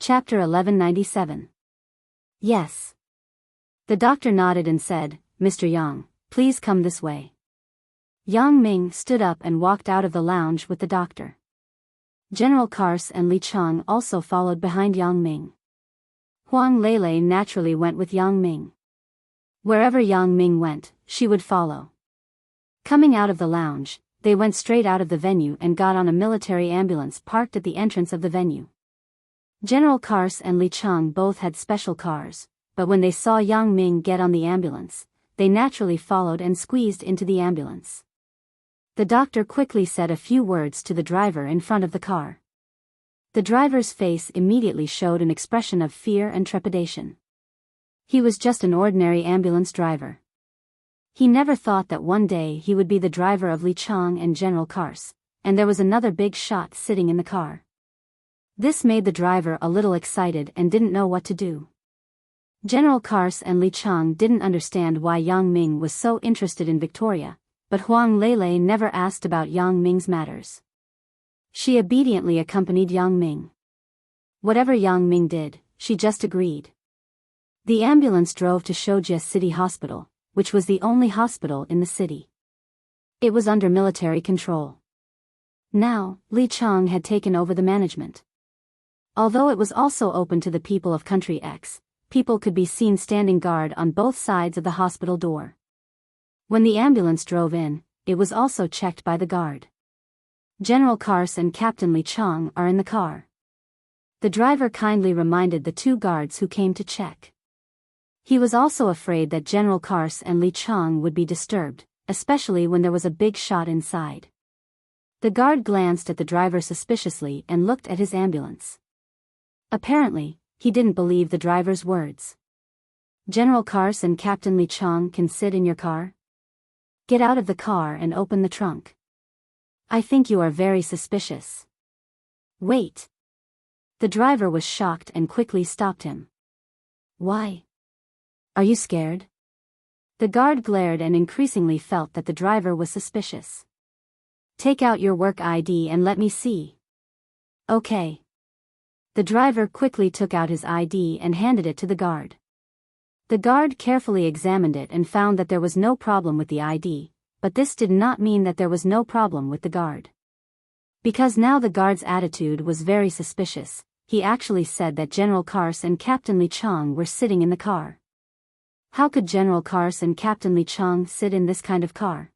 Chapter 1197. Yes. The doctor nodded and said, Mr. Yang, please come this way. Yang Ming stood up and walked out of the lounge with the doctor. General Kars and Li Chang also followed behind Yang Ming. Huang Lele naturally went with Yang Ming. Wherever Yang Ming went, she would follow. Coming out of the lounge, they went straight out of the venue and got on a military ambulance parked at the entrance of the venue. General Kars and Li Chang both had special cars, but when they saw Yang Ming get on the ambulance, they naturally followed and squeezed into the ambulance. The doctor quickly said a few words to the driver in front of the car. The driver's face immediately showed an expression of fear and trepidation. He was just an ordinary ambulance driver. He never thought that one day he would be the driver of Li Chang and General Kars, and there was another big shot sitting in the car. This made the driver a little excited and didn't know what to do. General Kars and Li Chang didn't understand why Yang Ming was so interested in Victoria, but Huang Lele never asked about Yang Ming's matters. She obediently accompanied Yang Ming. Whatever Yang Ming did, she just agreed. The ambulance drove to Shoujia City Hospital, which was the only hospital in the city. It was under military control. Now, Li Chang had taken over the management. Although it was also open to the people of Country X, people could be seen standing guard on both sides of the hospital door. When the ambulance drove in, it was also checked by the guard. General Kars and Captain Li Chang are in the car. The driver kindly reminded the two guards who came to check. He was also afraid that General Kars and Li Chang would be disturbed, especially when there was a big shot inside. The guard glanced at the driver suspiciously and looked at his ambulance. Apparently, he didn't believe the driver's words. General Kars and Captain Li Chang can sit in your car? Get out of the car and open the trunk. I think you are very suspicious. Wait. The driver was shocked and quickly stopped him. Why? Are you scared? The guard glared and increasingly felt that the driver was suspicious. Take out your work ID and let me see. Okay. The driver quickly took out his ID and handed it to the guard. The guard carefully examined it and found that there was no problem with the ID, but this did not mean that there was no problem with the guard. Because now the guard's attitude was very suspicious, he actually said that General Kars and Captain Li Chang were sitting in the car. How could General Kars and Captain Li Chang sit in this kind of car?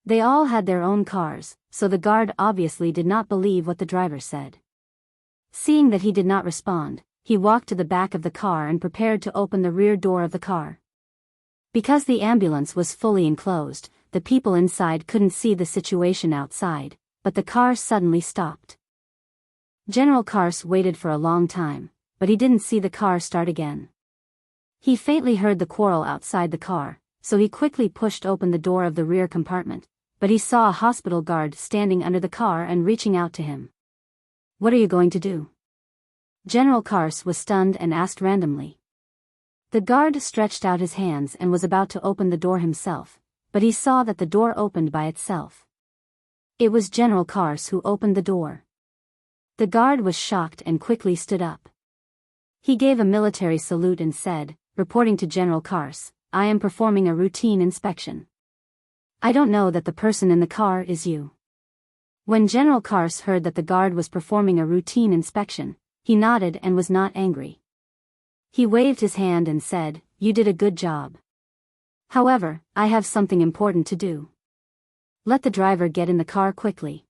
They all had their own cars, so the guard obviously did not believe what the driver said. Seeing that he did not respond, he walked to the back of the car and prepared to open the rear door of the car. Because the ambulance was fully enclosed, the people inside couldn't see the situation outside, but the car suddenly stopped. General Kars waited for a long time, but he didn't see the car start again. He faintly heard the quarrel outside the car, so he quickly pushed open the door of the rear compartment, but he saw a hospital guard standing under the car and reaching out to him. What are you going to do? General Kars was stunned and asked randomly. The guard stretched out his hands and was about to open the door himself, but he saw that the door opened by itself. It was General Kars who opened the door. The guard was shocked and quickly stood up. He gave a military salute and said, reporting to General Kars, I am performing a routine inspection. I don't know that the person in the car is you. When General Kars heard that the guard was performing a routine inspection, he nodded and was not angry. He waved his hand and said, you did a good job. However, I have something important to do. Let the driver get in the car quickly.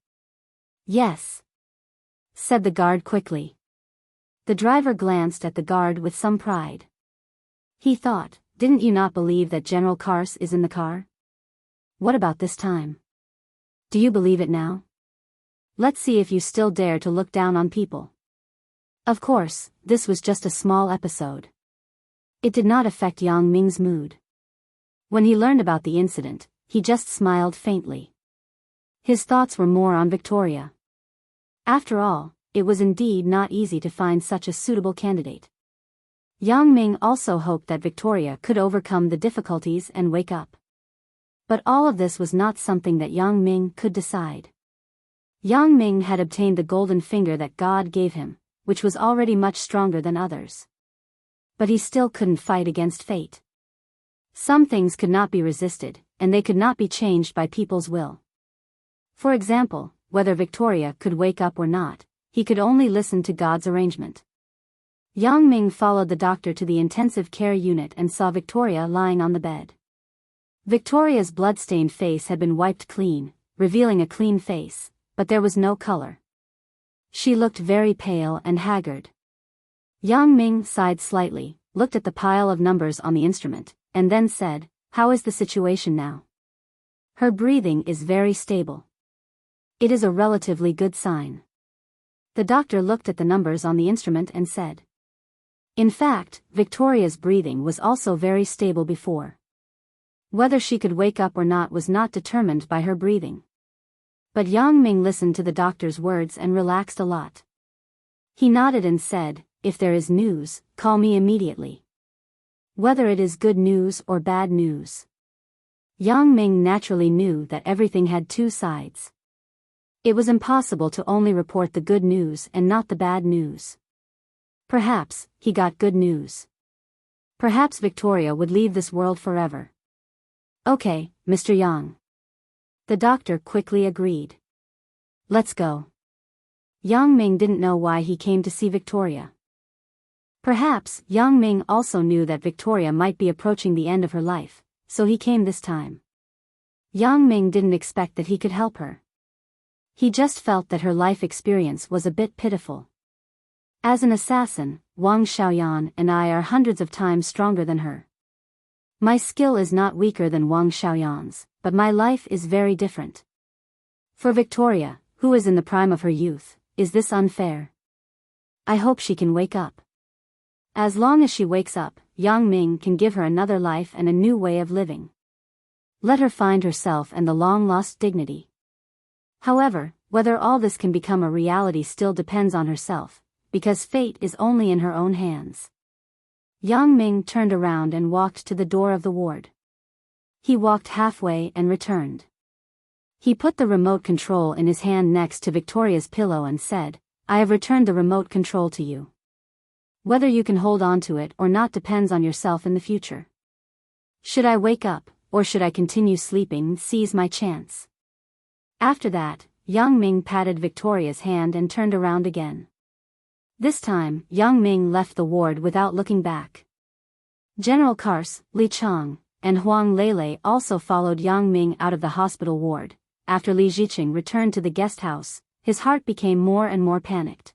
Yes, said the guard quickly. The driver glanced at the guard with some pride. He thought, didn't you not believe that General Kars is in the car? What about this time? Do you believe it now? Let's see if you still dare to look down on people. Of course, this was just a small episode. It did not affect Yang Ming's mood. When he learned about the incident, he just smiled faintly. His thoughts were more on Victoria. After all, it was indeed not easy to find such a suitable candidate. Yang Ming also hoped that Victoria could overcome the difficulties and wake up. But all of this was not something that Yang Ming could decide. Yang Ming had obtained the golden finger that God gave him. which was already much stronger than others. But he still couldn't fight against fate. Some things could not be resisted, and they could not be changed by people's will. For example, whether Victoria could wake up or not, he could only listen to God's arrangement. Yang Ming followed the doctor to the intensive care unit and saw Victoria lying on the bed. Victoria's blood-stained face had been wiped clean, revealing a clean face, but there was no color. She looked very pale and haggard. Yang Ming sighed slightly, looked at the pile of numbers on the instrument, and then said, "How is the situation now?" "Her breathing is very stable." "It is a relatively good sign." The doctor looked at the numbers on the instrument and said. In fact, Victoria's breathing was also very stable before. Whether she could wake up or not was not determined by her breathing. But Yang Ming listened to the doctor's words and relaxed a lot. He nodded and said, "If there is news, call me immediately. Whether it is good news or bad news." Yang Ming naturally knew that everything had two sides. It was impossible to only report the good news and not the bad news. Perhaps he got good news. Perhaps Victoria would leave this world forever. "Okay, Mr. Yang." The doctor quickly agreed. "Let's go." Yang Ming didn't know why he came to see Victoria. Perhaps Yang Ming also knew that Victoria might be approaching the end of her life, so he came this time. Yang Ming didn't expect that he could help her. He just felt that her life experience was a bit pitiful. As an assassin, Wang Xiaoyan and I are hundreds of times stronger than her. My skill is not weaker than Wang Xiaoyan's, but my life is very different. For Victoria, who is in the prime of her youth, is this unfair? I hope she can wake up. As long as she wakes up, Yang Ming can give her another life and a new way of living. Let her find herself and the long-lost dignity. However, whether all this can become a reality still depends on herself, because fate is only in her own hands. Yang Ming turned around and walked to the door of the ward. He walked halfway and returned. He put the remote control in his hand next to Victoria's pillow and said, "I have returned the remote control to you. Whether you can hold on to it or not depends on yourself in the future. Should I wake up, or should I continue sleeping and seize my chance?" After that, Yang Ming patted Victoria's hand and turned around again. This time, Yang Ming left the ward without looking back. General Kars, Li Chang, and Huang Lele also followed Yang Ming out of the hospital ward. After Li Ziqing returned to the guest house, his heart became more and more panicked.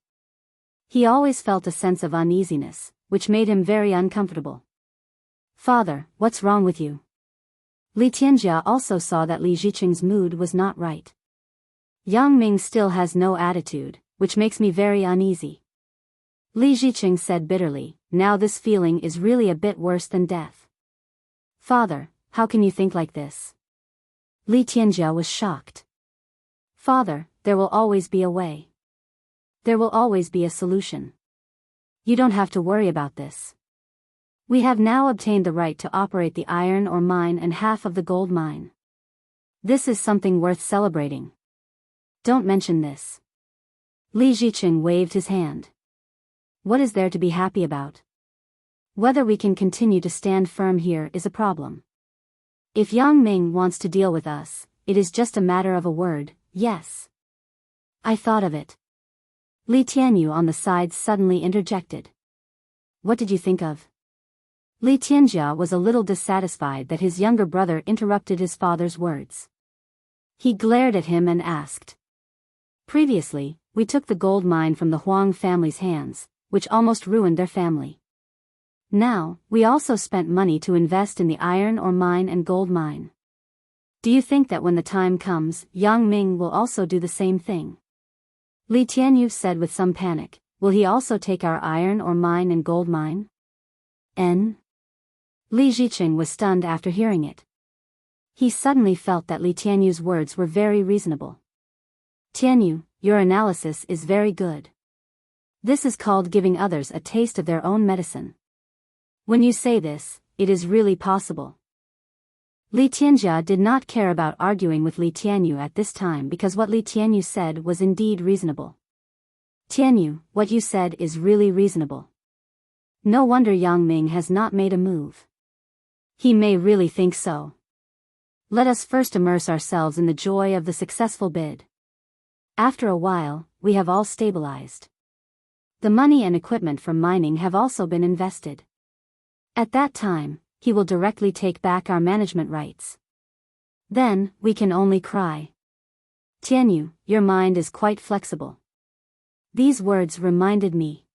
He always felt a sense of uneasiness, which made him very uncomfortable. "Father, what's wrong with you?" Li Tianjia also saw that Li Ziqing's mood was not right. "Yang Ming still has no attitude, which makes me very uneasy." Li Ziqing said bitterly, "Now this feeling is really a bit worse than death." "Father, how can you think like this?" Li Tianjia was shocked. "Father, there will always be a way. There will always be a solution. You don't have to worry about this. We have now obtained the right to operate the iron ore mine and half of the gold mine. This is something worth celebrating. Don't mention this." Li Ziqing waved his hand. "What is there to be happy about? Whether we can continue to stand firm here is a problem. If Yang Ming wants to deal with us, it is just a matter of a word, yes." "I thought of it." Li Tianyu on the side suddenly interjected. "What did you think of?" Li Tianjia was a little dissatisfied that his younger brother interrupted his father's words. He glared at him and asked. "Previously, we took the gold mine from the Huang family's hands, which almost ruined their family. Now, we also spent money to invest in the iron ore mine and gold mine. Do you think that when the time comes, Yang Ming will also do the same thing?" Li Tianyu said with some panic, "Will he also take our iron ore mine and gold mine?" Li Ziqing was stunned after hearing it. He suddenly felt that Li Tianyu's words were very reasonable. "Tianyu, your analysis is very good. This is called giving others a taste of their own medicine. When you say this, it is really possible." Li Tianjia did not care about arguing with Li Tianyu at this time because what Li Tianyu said was indeed reasonable. Tianyu, what you said is really reasonable. No wonder Yang Ming has not made a move. He may really think so. Let us first immerse ourselves in the joy of the successful bid. After a while, we have all stabilized. The money and equipment from mining have also been invested. At that time, he will directly take back our management rights. Then, we can only cry. Tianyu, your mind is quite flexible. These words reminded me.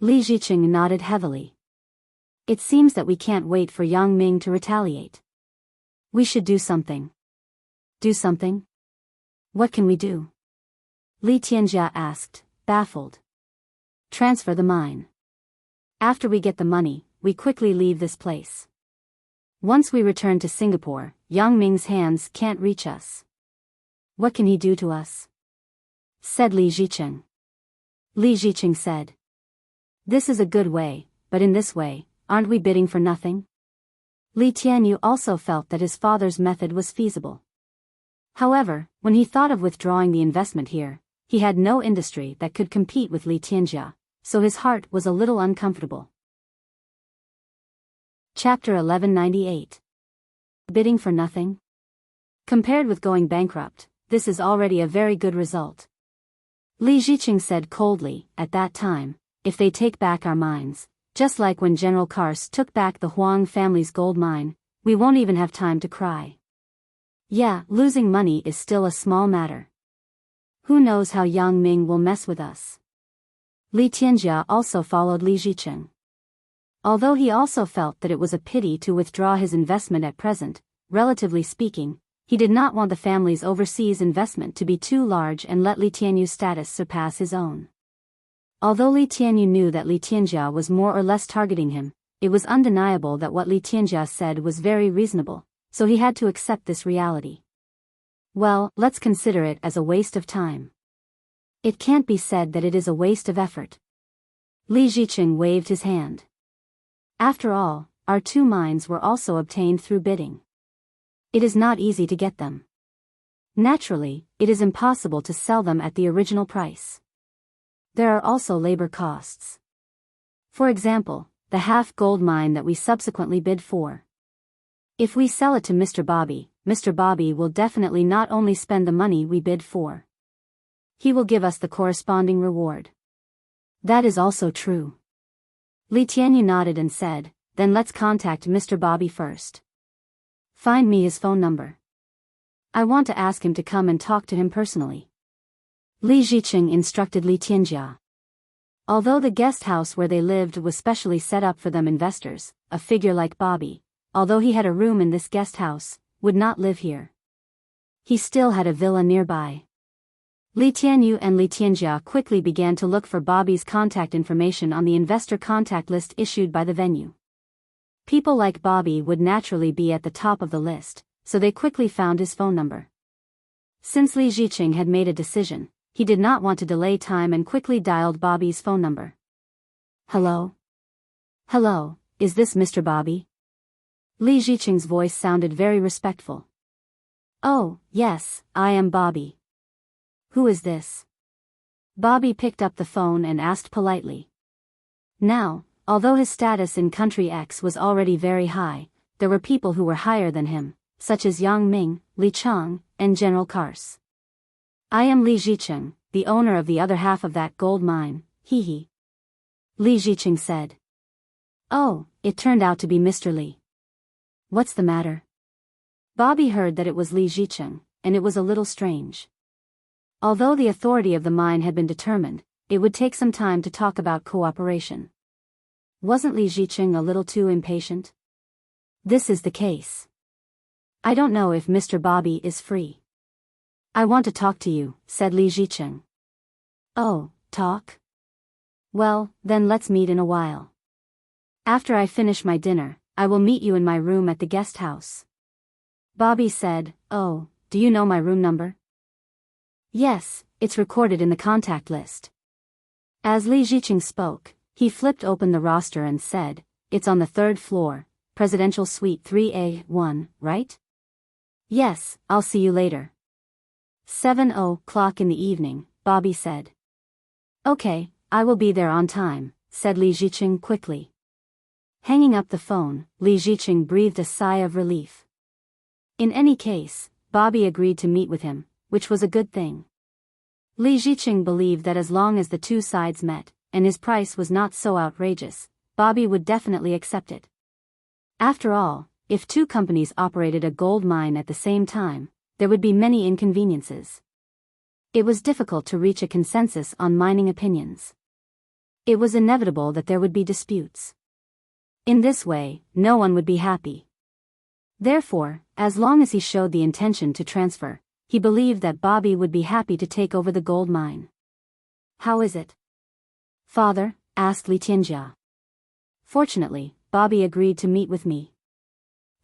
Li Ziqing nodded heavily. It seems that we can't wait for Yang Ming to retaliate. We should do something. Do something? What can we do? Li Tianjia asked, baffled. Transfer the mine. After we get the money, we quickly leave this place. Once we return to Singapore, Yang Ming's hands can't reach us. What can he do to us? Said Li Ziqing. Li Ziqing said. This is a good way, but in this way, aren't we bidding for nothing? Li Tianyu also felt that his father's method was feasible. However, when he thought of withdrawing the investment here, he had no industry that could compete with Li Tianjia, so his heart was a little uncomfortable. Chapter 1198. Bidding for nothing? Compared with going bankrupt, this is already a very good result. Li Ziqing said coldly, at that time, if they take back our mines, just like when General Kars took back the Huang family's gold mine, we won't even have time to cry. Yeah, losing money is still a small matter. Who knows how Yang Ming will mess with us? Li Tianjia also followed Li Ziqing. Although he also felt that it was a pity to withdraw his investment at present, relatively speaking, he did not want the family's overseas investment to be too large and let Li Tianyu's status surpass his own. Although Li Tianyu knew that Li Tianjia was more or less targeting him, it was undeniable that what Li Tianjia said was very reasonable, so he had to accept this reality. Well, let's consider it as a waste of time. It can't be said that it is a waste of effort. Li Ziqing waved his hand. After all, our two mines were also obtained through bidding. It is not easy to get them. Naturally, it is impossible to sell them at the original price. There are also labor costs. For example, the half-gold mine that we subsequently bid for. If we sell it to Mr. Bobby will definitely not only spend the money we bid for. He will give us the corresponding reward. That is also true. Li Tianyu nodded and said, then let's contact Mr. Bobby first. Find me his phone number. I want to ask him to come and talk to him personally. Li Ziqing instructed Li Tianjia. Although the guest house where they lived was specially set up for them investors, a figure like Bobby, although he had a room in this guest house, would not live here. He still had a villa nearby. Li Tianyu and Li Tianjia quickly began to look for Bobby's contact information on the investor contact list issued by the venue. People like Bobby would naturally be at the top of the list, so they quickly found his phone number. Since Li Ziqing had made a decision, he did not want to delay time and quickly dialed Bobby's phone number. Hello? Hello, is this Mr. Bobby? Li Ziqing's voice sounded very respectful. Oh, yes, I am Bobby. Who is this? Bobby picked up the phone and asked politely. Now, although his status in Country X was already very high, there were people who were higher than him, such as Yang Ming, Li Chang, and General Kars. I am Li Ziqing, the owner of the other half of that gold mine, hee. Li Ziqing said. Oh, it turned out to be Mr. Li. What's the matter? Bobby heard that it was Li Ziqing, and it was a little strange. Although the authority of the mine had been determined, it would take some time to talk about cooperation. Wasn't Li Ziqing a little too impatient? This is the case. I don't know if Mr. Bobby is free. I want to talk to you, said Li Ziqing. Oh, talk? Well, then let's meet in a while. After I finish my dinner, I will meet you in my room at the guest house. Bobby said, oh, do you know my room number? Yes, it's recorded in the contact list. As Li Ziqing spoke, he flipped open the roster and said, it's on the 3rd floor, Presidential Suite 3A1, right? Yes, I'll see you later. 7:00 in the evening, Bobby said. Okay, I will be there on time, said Li Ziqing quickly. Hanging up the phone, Li Ziqing breathed a sigh of relief. In any case, Bobby agreed to meet with him, which was a good thing. Li Ziqing believed that as long as the two sides met, and his price was not so outrageous, Bobby would definitely accept it. After all, if two companies operated a gold mine at the same time, there would be many inconveniences. It was difficult to reach a consensus on mining opinions. It was inevitable that there would be disputes. In this way, no one would be happy. Therefore, as long as he showed the intention to transfer, he believed that Bobby would be happy to take over the gold mine. How is it, father? Asked Li Tianjia. Fortunately, Bobby agreed to meet with me.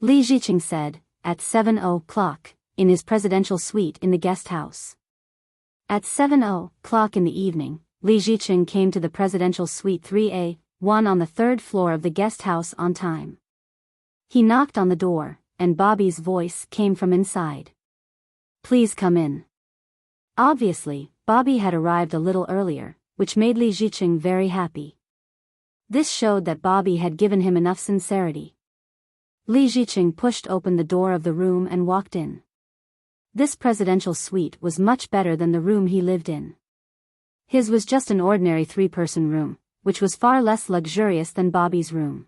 Li Ziqing said, at 7:00, in his presidential suite in the guest house. At 7:00 in the evening, Li Ziqing came to the presidential suite 3A1 on the third floor of the guest house on time. He knocked on the door, and Bobby's voice came from inside. Please come in. Obviously, Bobby had arrived a little earlier, which made Li Ziqing very happy. This showed that Bobby had given him enough sincerity. Li Ziqing pushed open the door of the room and walked in. This presidential suite was much better than the room he lived in. His was just an ordinary three-person room, which was far less luxurious than Bobby's room.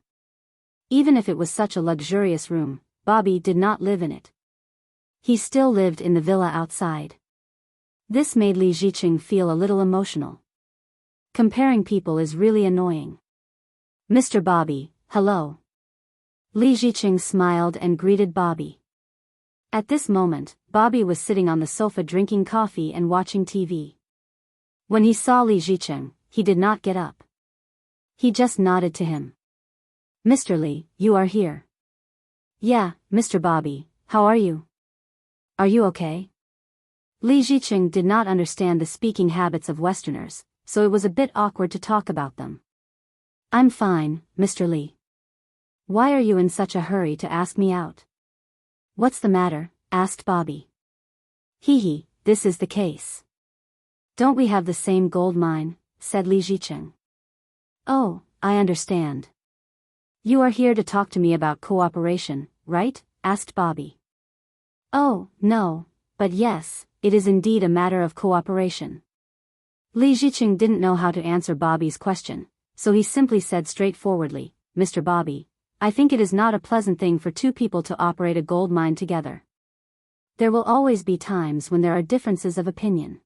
Even if it was such a luxurious room, Bobby did not live in it. He still lived in the villa outside. This made Li Ziqing feel a little emotional. Comparing people is really annoying. Mr. Bobby, hello. Li Ziqing smiled and greeted Bobby. At this moment, Bobby was sitting on the sofa drinking coffee and watching TV. When he saw Li Ziqing, he did not get up. He just nodded to him. Mr. Li, you are here. Yeah, Mr. Bobby, how are you? Are you okay? Li Ziqing did not understand the speaking habits of Westerners, so it was a bit awkward to talk about them. I'm fine, Mr. Li. Why are you in such a hurry to ask me out? What's the matter? Asked Bobby. Hee, this is the case. Don't we have the same gold mine? Said Li Ziqing. Oh, I understand. You are here to talk to me about cooperation, right? Asked Bobby. Oh, no, but yes, it is indeed a matter of cooperation. Li Ziqing didn't know how to answer Bobby's question, so he simply said straightforwardly, Mr. Bobby, I think it is not a pleasant thing for two people to operate a gold mine together. There will always be times when there are differences of opinion.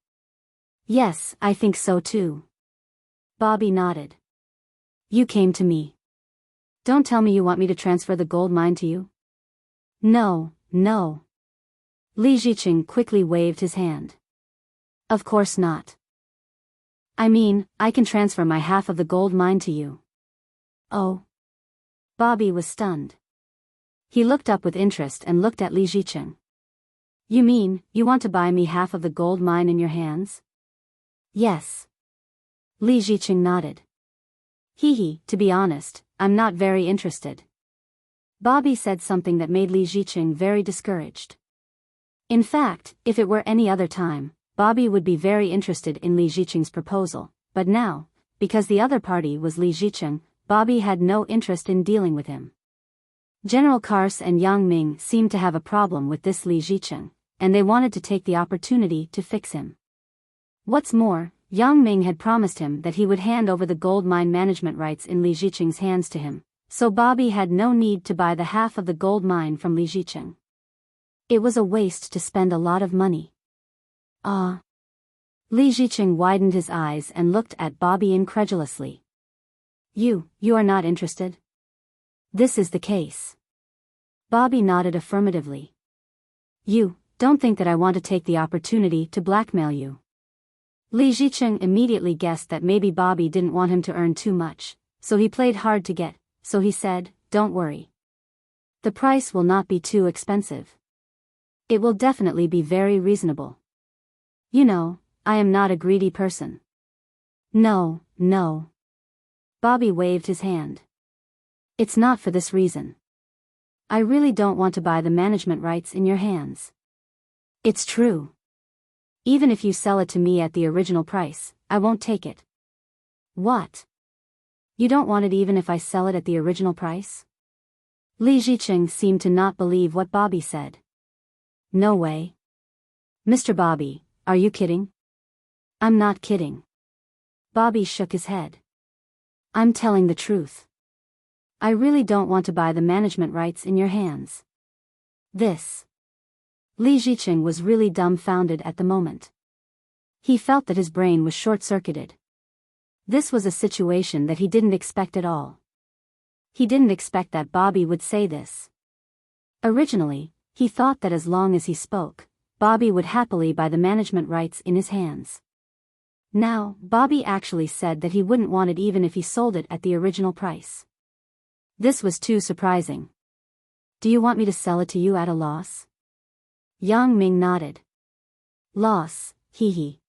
Yes, I think so too. Bobby nodded. You came to me. Don't tell me you want me to transfer the gold mine to you. No. Li Ziqing quickly waved his hand. Of course not. I mean, I can transfer my half of the gold mine to you. Oh. Bobby was stunned. He looked up with interest and looked at Li Ziqing. You mean, you want to buy me half of the gold mine in your hands? Yes. Li Ziqing nodded. To be honest, I'm not very interested. Bobby said something that made Li Ziqing very discouraged. In fact, if it were any other time, Bobby would be very interested in Li Ziqing's proposal, but now, because the other party was Li Ziqing, Bobby had no interest in dealing with him. General Kars and Yang Ming seemed to have a problem with this Li Ziqing, and they wanted to take the opportunity to fix him. What's more, Yang Ming had promised him that he would hand over the gold mine management rights in Li Ziqing's hands to him, so Bobby had no need to buy the half of the gold mine from Li Ziqing. It was a waste to spend a lot of money. Ah. Li Ziqing widened his eyes and looked at Bobby incredulously. You are not interested? This is the case. Bobby nodded affirmatively. You don't think that I want to take the opportunity to blackmail you? Li Ziqing immediately guessed that maybe Bobby didn't want him to earn too much, so he played hard to get, so he said, don't worry. The price will not be too expensive. It will definitely be very reasonable. You know, I am not a greedy person. No. Bobby waved his hand. It's not for this reason. I really don't want to buy the management rights in your hands. It's true. Even if you sell it to me at the original price, I won't take it, What? You don't want it even if I sell it at the original price? Li Zicheng seemed to not believe what Bobby said. No way. Mr. Bobby, are you kidding? I'm not kidding. Bobby shook his head. I'm telling the truth. I really don't want to buy the management rights in your hands. This. Li Zicheng was really dumbfounded at the moment. He felt that his brain was short-circuited. This was a situation that he didn't expect at all. He didn't expect that Bobby would say this. Originally, he thought that as long as he spoke, Bobby would happily buy the management rights in his hands. Now, Bobby actually said that he wouldn't want it even if he sold it at the original price. This was too surprising. Do you want me to sell it to you at a loss? Yang Ming nodded. Loss, hee.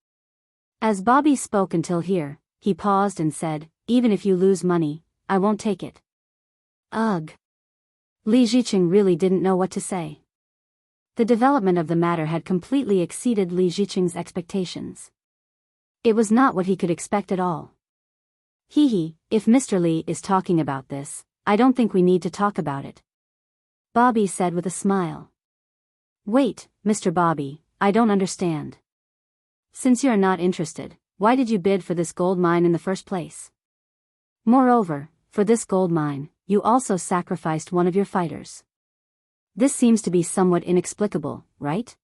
As Bobby spoke until here, he paused and said, even if you lose money, I won't take it. Ugh. Li Zicheng really didn't know what to say. The development of the matter had completely exceeded Li Zicheng's expectations. It was not what he could expect at all. Hee, if Mr. Li is talking about this, I don't think we need to talk about it. Bobby said with a smile. Wait, Mr. Bobby, I don't understand. Since you're not interested, why did you bid for this gold mine in the first place? Moreover, for this gold mine, you also sacrificed one of your fighters. This seems to be somewhat inexplicable, right?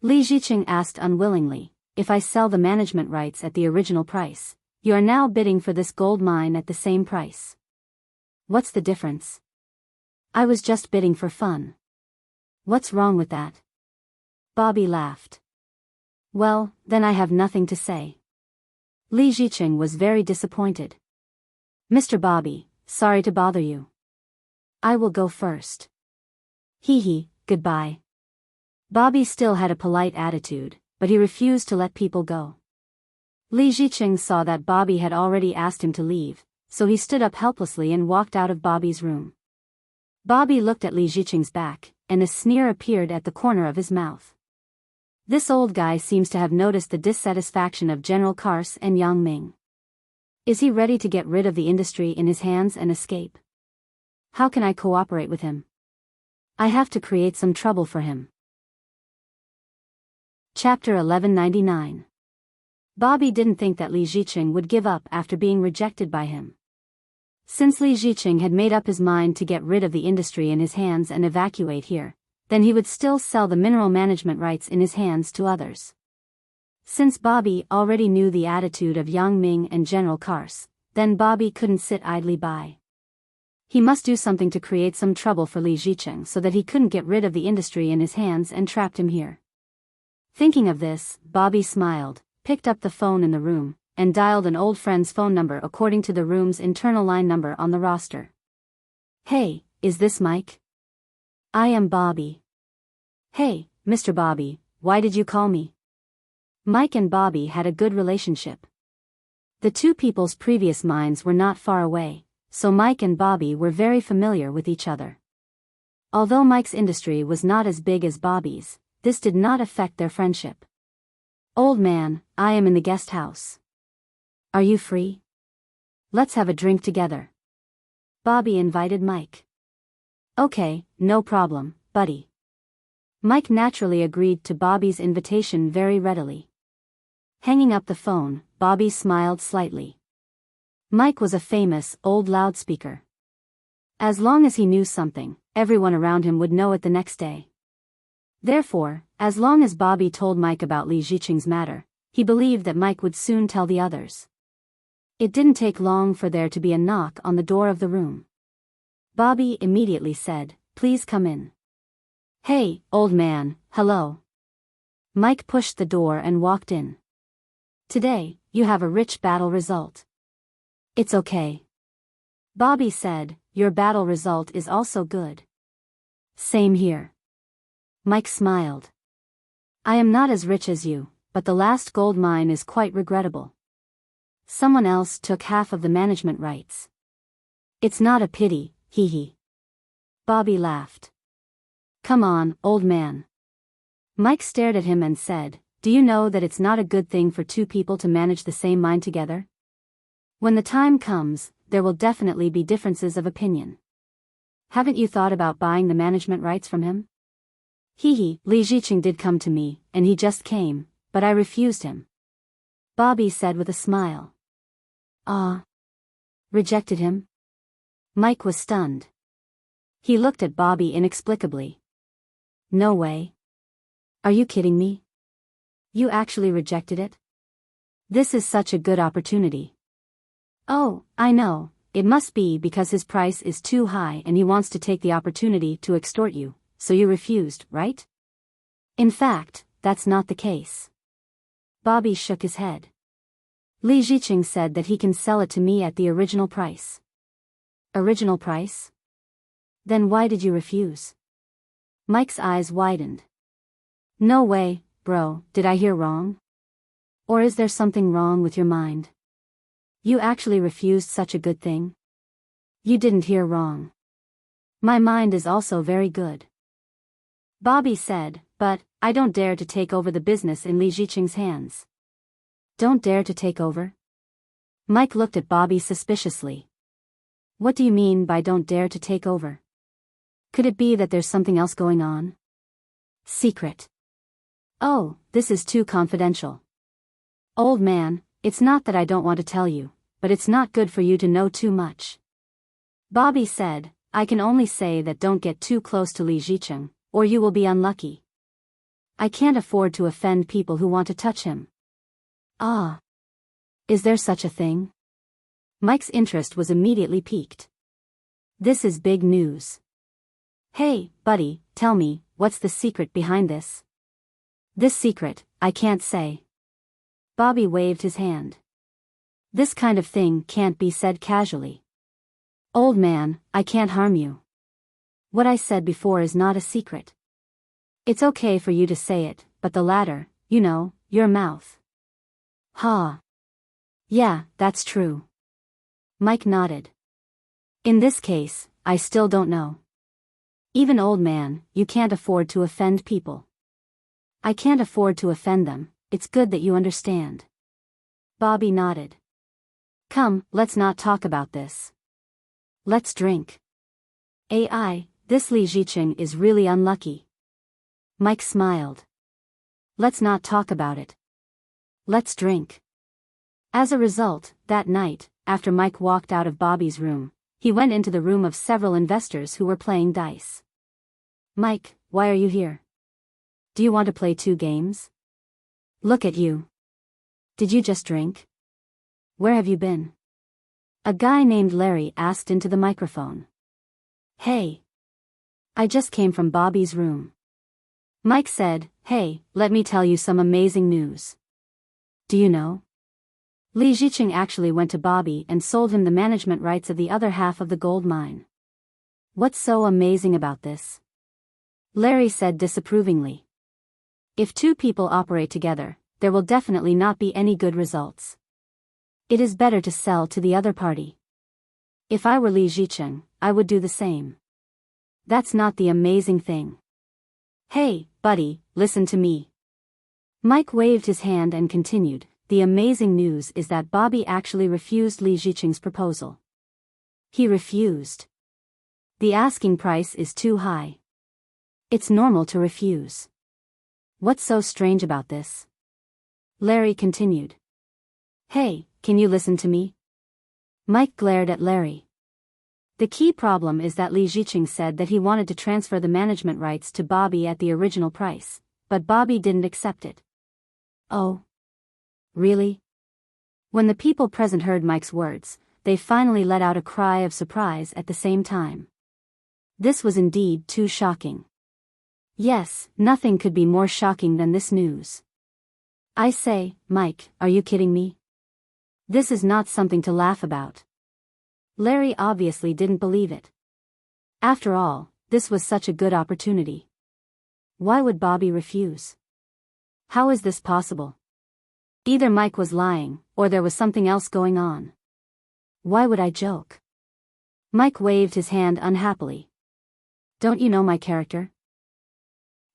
Li Zicheng asked unwillingly, if I sell the management rights at the original price, you are now bidding for this gold mine at the same price. What's the difference? I was just bidding for fun. What's wrong with that? Bobby laughed. Well, then I have nothing to say. Li Zicheng was very disappointed. Mr. Bobby, sorry to bother you. I will go first. Hee, goodbye. Bobby still had a polite attitude, but he refused to let people go. Li Zicheng saw that Bobby had already asked him to leave, so he stood up helplessly and walked out of Bobby's room. Bobby looked at Li Zicheng's back, and a sneer appeared at the corner of his mouth. This old guy seems to have noticed the dissatisfaction of General Kars and Yang Ming. Is he ready to get rid of the industry in his hands and escape? How can I cooperate with him? I have to create some trouble for him. Chapter 1199. Bobby didn't think that Li Zicheng would give up after being rejected by him. Since Li Zicheng had made up his mind to get rid of the industry in his hands and evacuate here, then he would still sell the mineral management rights in his hands to others. Since Bobby already knew the attitude of Yang Ming and General Kars, then Bobby couldn't sit idly by. He must do something to create some trouble for Li Zicheng so that he couldn't get rid of the industry in his hands and trapped him here. Thinking of this, Bobby smiled, picked up the phone in the room, and dialed an old friend's phone number according to the room's internal line number on the roster. Hey, is this Mike? I am Bobby. Hey, Mr. Bobby, why did you call me? Mike and Bobby had a good relationship. The two people's previous minds were not far away, so Mike and Bobby were very familiar with each other. Although Mike's industry was not as big as Bobby's, this did not affect their friendship. Old man, I am in the guest house. Are you free? Let's have a drink together. Bobby invited Mike. Okay, no problem, buddy. Mike naturally agreed to Bobby's invitation very readily. Hanging up the phone, Bobby smiled slightly. Mike was a famous, old loudspeaker. As long as he knew something, everyone around him would know it the next day. Therefore, as long as Bobby told Mike about Li Zicheng's matter, he believed that Mike would soon tell the others. It didn't take long for there to be a knock on the door of the room. Bobby immediately said, "Please come in." "Hey, old man, hello." Mike pushed the door and walked in. "Today, you have a rich battle result." "It's okay." Bobby said, "Your battle result is also good." "Same here." Mike smiled. "I am not as rich as you, but the last gold mine is quite regrettable. Someone else took half of the management rights." "It's not a pity, hee. Bobby laughed. "Come on, old man." Mike stared at him and said, "Do you know that it's not a good thing for two people to manage the same mine together?" When the time comes, there will definitely be differences of opinion. Haven't you thought about buying the management rights from him? Li Ziqing did come to me, and he just came, but I refused him. Bobby said with a smile. Ah. Rejected him? Mike was stunned. He looked at Bobby inexplicably. No way. Are you kidding me? You actually rejected it? This is such a good opportunity. Oh, I know, it must be because his price is too high and he wants to take the opportunity to extort you, so you refused, right? In fact, that's not the case. Bobby shook his head. Li Ziqing said that he can sell it to me at the original price. Original price? Then why did you refuse? Mike's eyes widened. No way, bro, did I hear wrong? Or is there something wrong with your mind? You actually refused such a good thing? You didn't hear wrong. My mind is also very good. Bobby said, but I don't dare to take over the business in Li Ziqing's hands. Don't dare to take over? Mike looked at Bobby suspiciously. What do you mean by don't dare to take over? Could it be that there's something else going on? Secret. Oh, this is too confidential. Old man, it's not that I don't want to tell you, but it's not good for you to know too much. Bobby said, I can only say that don't get too close to Li Ziqing, or you will be unlucky. I can't afford to offend people who want to touch him. Ah. Is there such a thing? Mike's interest was immediately piqued. This is big news. Hey, buddy, tell me, what's the secret behind this? This secret, I can't say. Bobby waved his hand. This kind of thing can't be said casually. Old man, I can't harm you. What I said before is not a secret. It's okay for you to say it, but the latter, you know, your mouth. Ha. Yeah, that's true. Mike nodded. In this case, I still don't know. Even old man, you can't afford to offend people. I can't afford to offend them, it's good that you understand. Bobby nodded. Come, let's not talk about this. Let's drink. This Li Ziqing is really unlucky. Mike smiled. Let's not talk about it. Let's drink. As a result, that night, after Mike walked out of Bobby's room, he went into the room of several investors who were playing dice. Mike, why are you here? Do you want to play 2 games? Look at you. Did you just drink? Where have you been? A guy named Larry asked into the microphone. Hey. I just came from Bobby's room. Mike said, hey, let me tell you some amazing news. Do you know? Li Ziqing actually went to Bobby and sold him the management rights of the other half of the gold mine. What's so amazing about this? Larry said disapprovingly. If 2 people operate together, there will definitely not be any good results. It is better to sell to the other party. If I were Li Ziqing, I would do the same. That's not the amazing thing. Hey, buddy, listen to me. Mike waved his hand and continued, the amazing news is that Bobby actually refused Li Ziqing's proposal. He refused. The asking price is too high. It's normal to refuse. What's so strange about this? Larry continued. Hey, can you listen to me? Mike glared at Larry. The key problem is that Li Ziqing said that he wanted to transfer the management rights to Bobby at the original price, but Bobby didn't accept it. Oh. Really? When the people present heard Mike's words, they finally let out a cry of surprise at the same time. This was indeed too shocking. Yes, nothing could be more shocking than this news. I say, Mike, are you kidding me? This is not something to laugh about. Larry obviously didn't believe it. After all, this was such a good opportunity. Why would Bobby refuse? How is this possible? Either Mike was lying, or there was something else going on. Why would I joke? Mike waved his hand unhappily. Don't you know my character?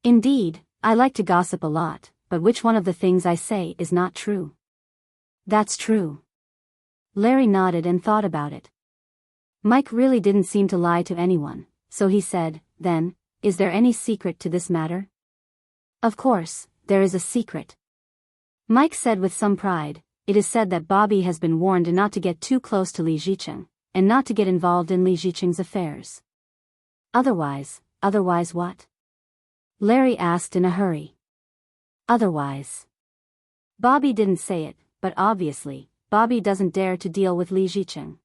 Indeed, I like to gossip a lot, but which one of the things I say is not true? That's true. Larry nodded and thought about it. Mike really didn't seem to lie to anyone, so he said, "Then, is there any secret to this matter?" "Of course, there is a secret," Mike said with some pride. "It is said that Bobby has been warned not to get too close to Li Zicheng, and not to get involved in Li Zicheng's affairs." Otherwise what?" Larry asked in a hurry. "Otherwise." Bobby didn't say it, but obviously, Bobby doesn't dare to deal with Li Zicheng.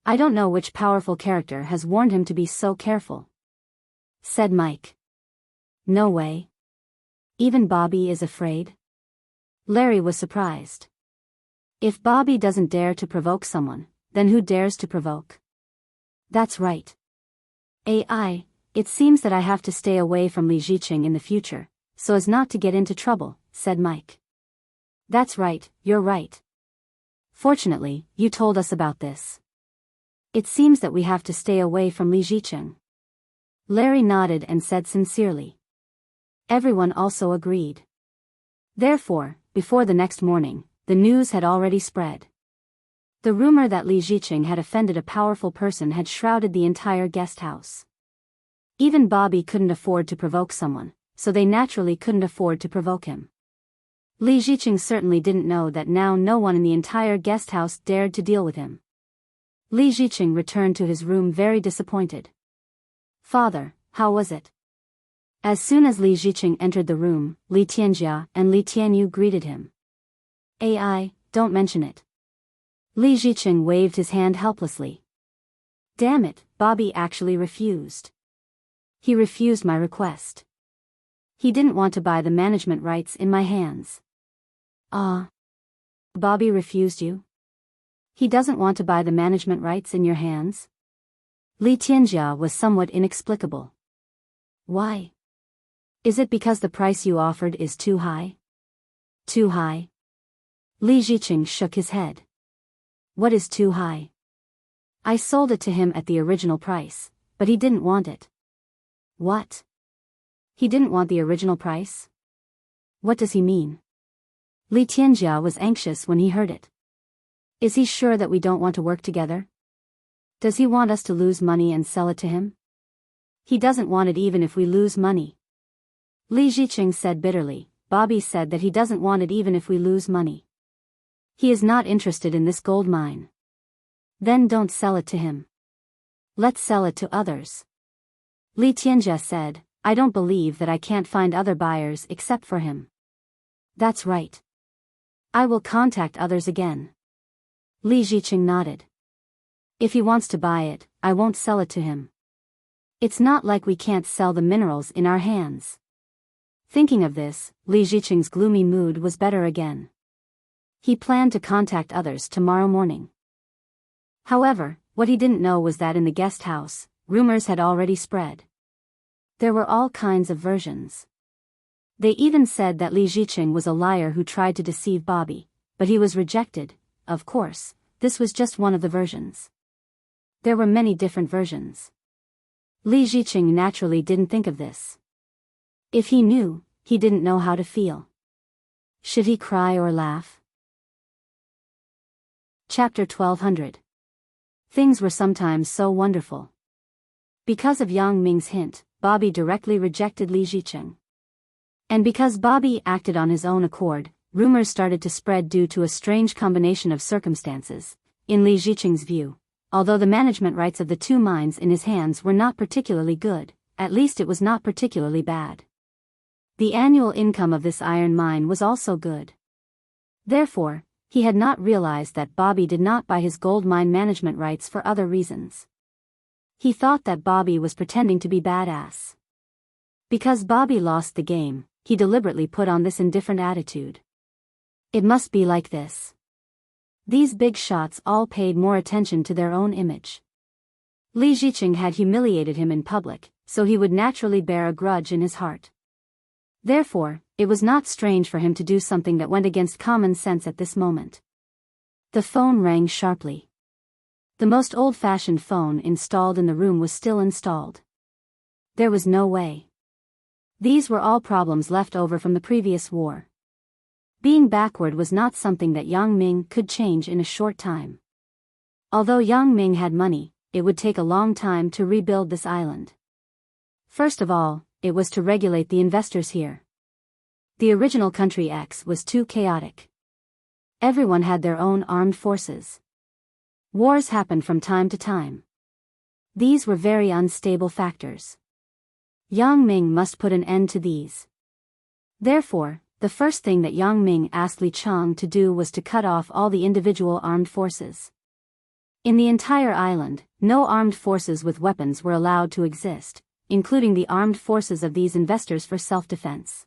"I don't know which powerful character has warned him to be so careful," said Mike. "No way. Even Bobby is afraid?" Larry was surprised. If Bobby doesn't dare to provoke someone, then who dares to provoke? "That's right. It seems that I have to stay away from Li Zicheng in the future, so as not to get into trouble," said Mike. "That's right, you're right. Fortunately, you told us about this. It seems that we have to stay away from Li Zicheng." Larry nodded and said sincerely. Everyone also agreed. Therefore, before the next morning, the news had already spread. The rumor that Li Zicheng had offended a powerful person had shrouded the entire guest house. Even Bobby couldn't afford to provoke someone, so they naturally couldn't afford to provoke him. Li Zicheng certainly didn't know that now no one in the entire guest house dared to deal with him. Li Zicheng returned to his room very disappointed. "Father, how was it?" As soon as Li Zicheng entered the room, Li Tianjia and Li Tianyu greeted him. Don't mention it." Li Zicheng waved his hand helplessly. "Damn it, Bobby actually refused. He refused my request. He didn't want to buy the management rights in my hands." Bobby refused you? He doesn't want to buy the management rights in your hands?" Li Tianjia was somewhat inexplicable. "Why? Is it because the price you offered is too high?" "Too high?" Li Zicheng shook his head. "What is too high? I sold it to him at the original price, but he didn't want it." "What? He didn't want the original price? What does he mean?" Li Tianjia was anxious when he heard it. "Is he sure that we don't want to work together? Does he want us to lose money and sell it to him?" "He doesn't want it even if we lose money." Li Zicheng said bitterly. "Bobby said that he doesn't want it even if we lose money. He is not interested in this gold mine." "Then don't sell it to him. Let's sell it to others." Li Tianjia said, "I don't believe that I can't find other buyers except for him." "That's right. I will contact others again." Li Zicheng nodded. "If he wants to buy it, I won't sell it to him. It's not like we can't sell the minerals in our hands." Thinking of this, Li Zicheng's gloomy mood was better again. He planned to contact others tomorrow morning. However, what he didn't know was that in the guest house, rumors had already spread. There were all kinds of versions. They even said that Li Zicheng was a liar who tried to deceive Bobby, but he was rejected. Of course, this was just one of the versions. There were many different versions. Li Zicheng naturally didn't think of this. If he knew, he didn't know how to feel. Should he cry or laugh? Chapter 1200. Things were sometimes so wonderful. Because of Yang Ming's hint, Bobby directly rejected Li Zicheng. And because Bobby acted on his own accord, rumors started to spread due to a strange combination of circumstances. In Li Zicheng's view, although the management rights of the two mines in his hands were not particularly good, at least it was not particularly bad. The annual income of this iron mine was also good. Therefore, he had not realized that Bobby did not buy his gold mine management rights for other reasons. He thought that Bobby was pretending to be badass. Because Bobby lost the game, he deliberately put on this indifferent attitude. It must be like this. These big shots all paid more attention to their own image. Li Zicheng had humiliated him in public, so he would naturally bear a grudge in his heart. Therefore, it was not strange for him to do something that went against common sense at this moment. The phone rang sharply. The most old-fashioned phone installed in the room was still installed. There was no way. These were all problems left over from the previous war. Being backward was not something that Yang Ming could change in a short time. Although Yang Ming had money, it would take a long time to rebuild this island. First of all, it was to regulate the investors here. The original Country X was too chaotic. Everyone had their own armed forces. Wars happened from time to time. These were very unstable factors. Yang Ming must put an end to these. Therefore, the first thing that Yang Ming asked Li Chang to do was to cut off all the individual armed forces. In the entire island, no armed forces with weapons were allowed to exist, including the armed forces of these investors for self-defense.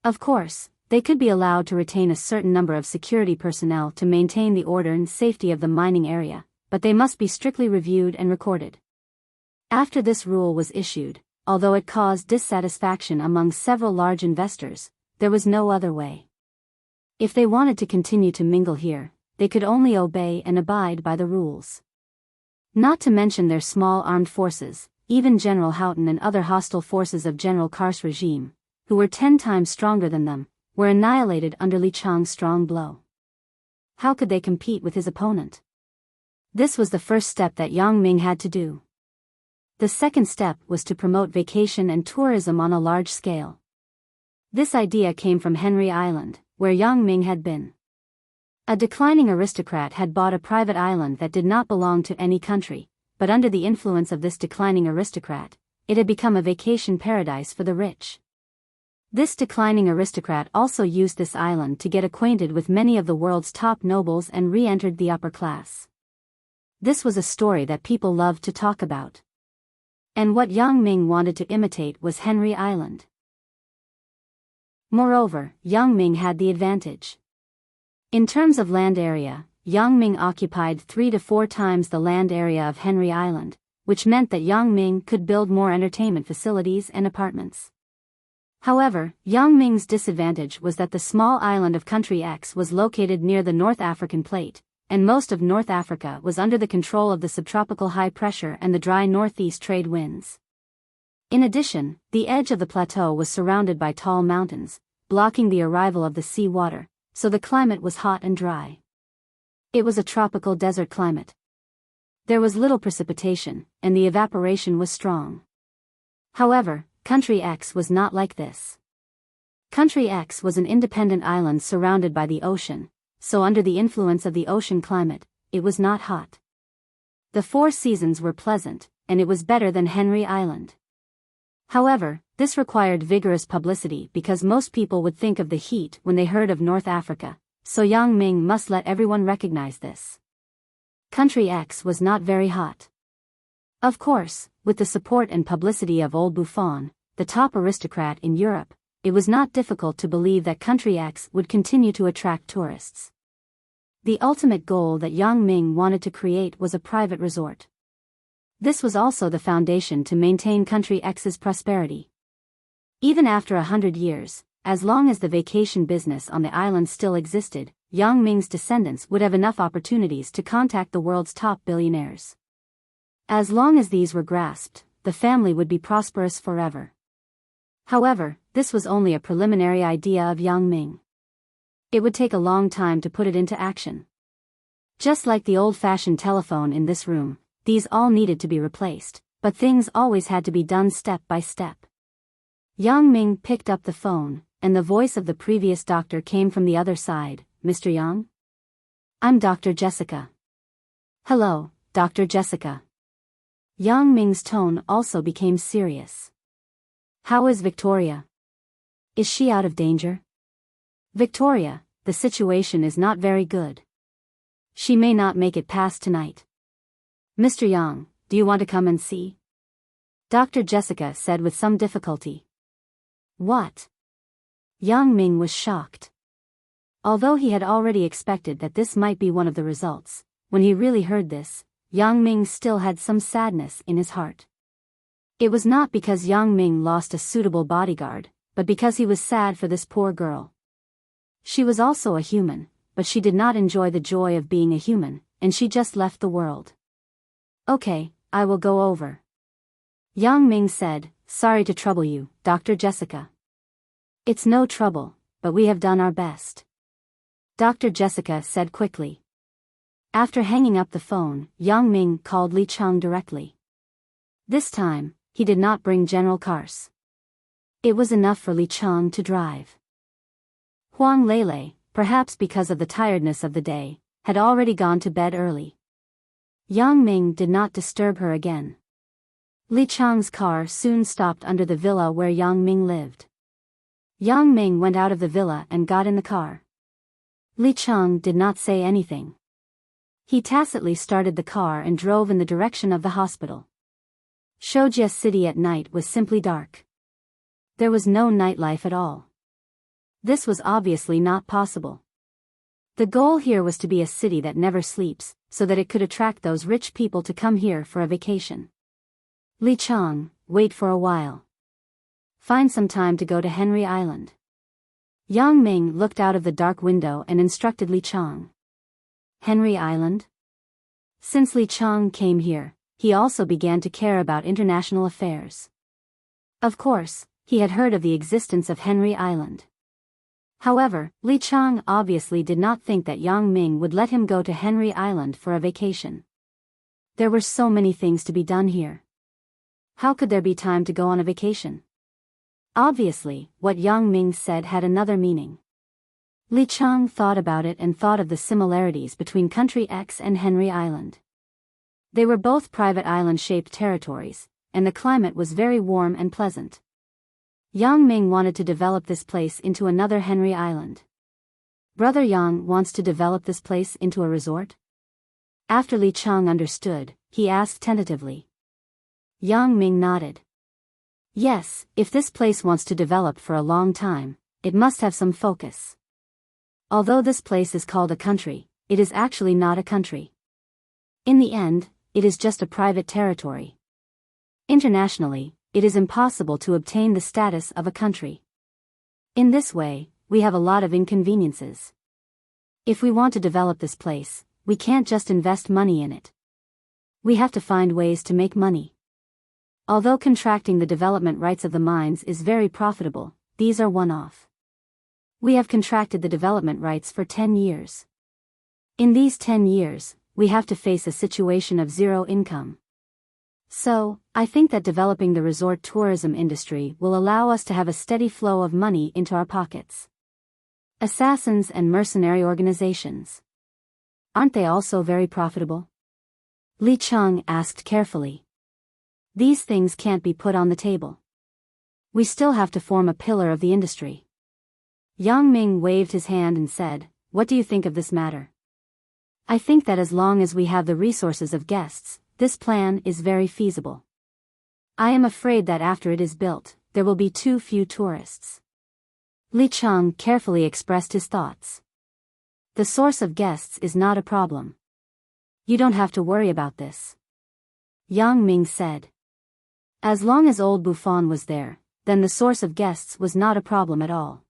Of course, they could be allowed to retain a certain number of security personnel to maintain the order and safety of the mining area, but they must be strictly reviewed and recorded. After this rule was issued, although it caused dissatisfaction among several large investors, there was no other way. If they wanted to continue to mingle here, they could only obey and abide by the rules. Not to mention their small armed forces, even General Houghton and other hostile forces of General Kar's regime, who were 10 times stronger than them, were annihilated under Li Chang's strong blow. How could they compete with his opponent? This was the first step that Yang Ming had to do. The second step was to promote vacation and tourism on a large scale. This idea came from Henry Island, where Yang Ming had been. A declining aristocrat had bought a private island that did not belong to any country, but under the influence of this declining aristocrat, it had become a vacation paradise for the rich. This declining aristocrat also used this island to get acquainted with many of the world's top nobles and re-entered the upper class. This was a story that people loved to talk about. And what Yang Ming wanted to imitate was Henry Island. Moreover, Yang Ming had the advantage. In terms of land area, Yang Ming occupied 3 to 4 times the land area of Henry Island, which meant that Yang Ming could build more entertainment facilities and apartments. However, Yang Ming's disadvantage was that the small island of Country X was located near the North African plate, and most of North Africa was under the control of the subtropical high pressure and the dry northeast trade winds. In addition, the edge of the plateau was surrounded by tall mountains, blocking the arrival of the sea water, so the climate was hot and dry. It was a tropical desert climate. There was little precipitation, and the evaporation was strong. However, Country X was not like this. Country X was an independent island surrounded by the ocean, so under the influence of the ocean climate, it was not hot. The 4 seasons were pleasant, and it was better than Henry Island. However, this required vigorous publicity because most people would think of the heat when they heard of North Africa, so Yang Ming must let everyone recognize this. Country X was not very hot. Of course, with the support and publicity of Old Buffon, the top aristocrat in Europe, it was not difficult to believe that Country X would continue to attract tourists. The ultimate goal that Yang Ming wanted to create was a private resort. This was also the foundation to maintain Country X's prosperity. Even after 100 years, as long as the vacation business on the island still existed, Yang Ming's descendants would have enough opportunities to contact the world's top billionaires. As long as these were grasped, the family would be prosperous forever. However, this was only a preliminary idea of Yang Ming. It would take a long time to put it into action. Just like the old-fashioned telephone in this room, these all needed to be replaced, but things always had to be done step by step. Yang Ming picked up the phone, and the voice of the previous doctor came from the other side. "Mr. Yang? I'm Dr. Jessica." "Hello, Dr. Jessica." Yang Ming's tone also became serious. "How is Victoria? Is she out of danger?" "Victoria, the situation is not very good. She may not make it past tonight." "Mr. Yang, do you want to come and see?" Dr. Jessica said with some difficulty. "What?" Yang Ming was shocked. Although he had already expected that this might be one of the results, when he really heard this, Yang Ming still had some sadness in his heart. It was not because Yang Ming lost a suitable bodyguard, but because he was sad for this poor girl. She was also a human, but she did not enjoy the joy of being a human, and she just left the world. "Okay, I will go over." Yang Ming said, "Sorry to trouble you, Dr. Jessica." "It's no trouble, but we have done our best," Dr. Jessica said quickly. After hanging up the phone, Yang Ming called Li Cheng directly. This time, he did not bring General cars. It was enough for Li Cheng to drive. Huang Lele, perhaps because of the tiredness of the day, had already gone to bed early. Yang Ming did not disturb her again. Li Cheng's car soon stopped under the villa where Yang Ming lived. Yang Ming went out of the villa and got in the car. Li Cheng did not say anything. He tacitly started the car and drove in the direction of the hospital. Shojie City at night was simply dark. There was no nightlife at all. This was obviously not possible. The goal here was to be a city that never sleeps, so that it could attract those rich people to come here for a vacation. Li Cheng, wait for a while. Find some time to go to Henry Island. Yang Ming looked out of the dark window and instructed Li Cheng. Henry Island? Since Li Cheng came here, he also began to care about international affairs. Of course, he had heard of the existence of Henry Island. However, Li Cheng obviously did not think that Yang Ming would let him go to Henry Island for a vacation. There were so many things to be done here. How could there be time to go on a vacation? Obviously, what Yang Ming said had another meaning. Li Cheng thought about it and thought of the similarities between Country X and Henry Island. They were both private island-shaped territories, and the climate was very warm and pleasant. Yang Ming wanted to develop this place into another Henry Island. Brother Yang wants to develop this place into a resort? After Li Cheng understood, he asked tentatively. Yang Ming nodded. Yes, if this place wants to develop for a long time, it must have some focus. Although this place is called a country, it is actually not a country. In the end, it is just a private territory. Internationally, it is impossible to obtain the status of a country. In this way, we have a lot of inconveniences. If we want to develop this place, we can't just invest money in it. We have to find ways to make money. Although contracting the development rights of the mines is very profitable, these are one-off. We have contracted the development rights for 10 years. In these 10 years, we have to face a situation of zero income. So, I think that developing the resort tourism industry will allow us to have a steady flow of money into our pockets. Assassins and mercenary organizations. Aren't they also very profitable? Li Cheng asked carefully. These things can't be put on the table. We still have to form a pillar of the industry. Yang Ming waved his hand and said, "What do you think of this matter?" I think that as long as we have the resources of guests, this plan is very feasible. I am afraid that after it is built, there will be too few tourists. Li Cheng carefully expressed his thoughts. The source of guests is not a problem. You don't have to worry about this. Yang Ming said. As long as old Buffon was there, then the source of guests was not a problem at all.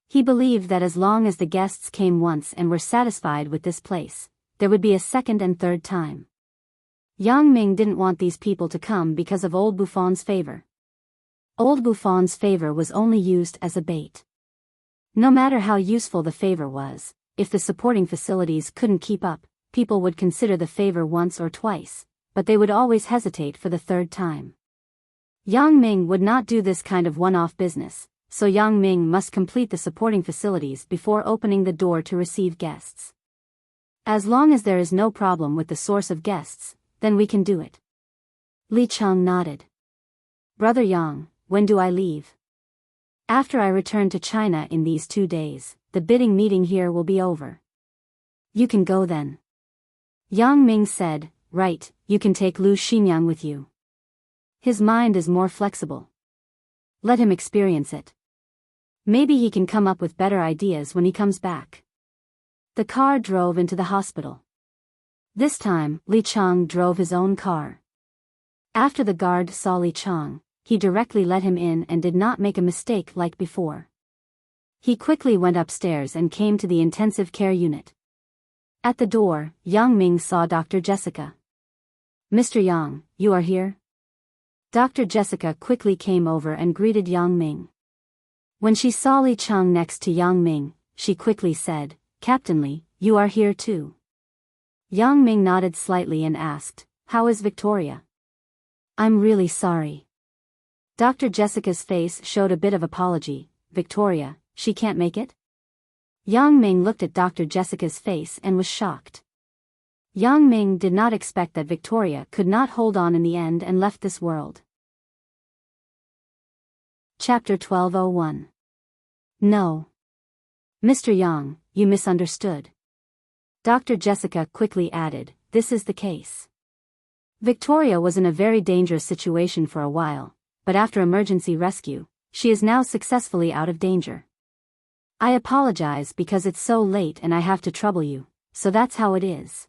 He believed that as long as the guests came once and were satisfied with this place, there would be a second and third time. Yang Ming didn't want these people to come because of old Buffon's favor. Old Buffon's favor was only used as a bait. No matter how useful the favor was, if the supporting facilities couldn't keep up, people would consider the favor once or twice, but they would always hesitate for the third time. Yang Ming would not do this kind of one-off business, so Yang Ming must complete the supporting facilities before opening the door to receive guests. As long as there is no problem with the source of guests, then we can do it. Li Cheng nodded. Brother Yang, when do I leave? After I return to China in these 2 days, the bidding meeting here will be over. You can go then. Yang Ming said, right, you can take Lu Xinyang with you. His mind is more flexible. Let him experience it. Maybe he can come up with better ideas when he comes back. The car drove into the hospital. This time, Li Cheng drove his own car. After the guard saw Li Cheng, he directly let him in and did not make a mistake like before. He quickly went upstairs and came to the intensive care unit. At the door, Yang Ming saw Dr. Jessica. Mr. Yang, you are here? Dr. Jessica quickly came over and greeted Yang Ming. When she saw Li Cheng next to Yang Ming, she quickly said, "Captain Li, you are here too." Yang Ming nodded slightly and asked, "How is Victoria?" "I'm really sorry." Dr. Jessica's face showed a bit of apology. "Victoria, she can't make it?" Yang Ming looked at Dr. Jessica's face and was shocked. Yang Ming did not expect that Victoria could not hold on in the end and left this world. Chapter 1201. No. Mr. Yang, you misunderstood. Dr. Jessica quickly added, "This is the case. Victoria was in a very dangerous situation for a while, but after emergency rescue, she is now successfully out of danger. I apologize because it's so late and I have to trouble you, so that's how it is."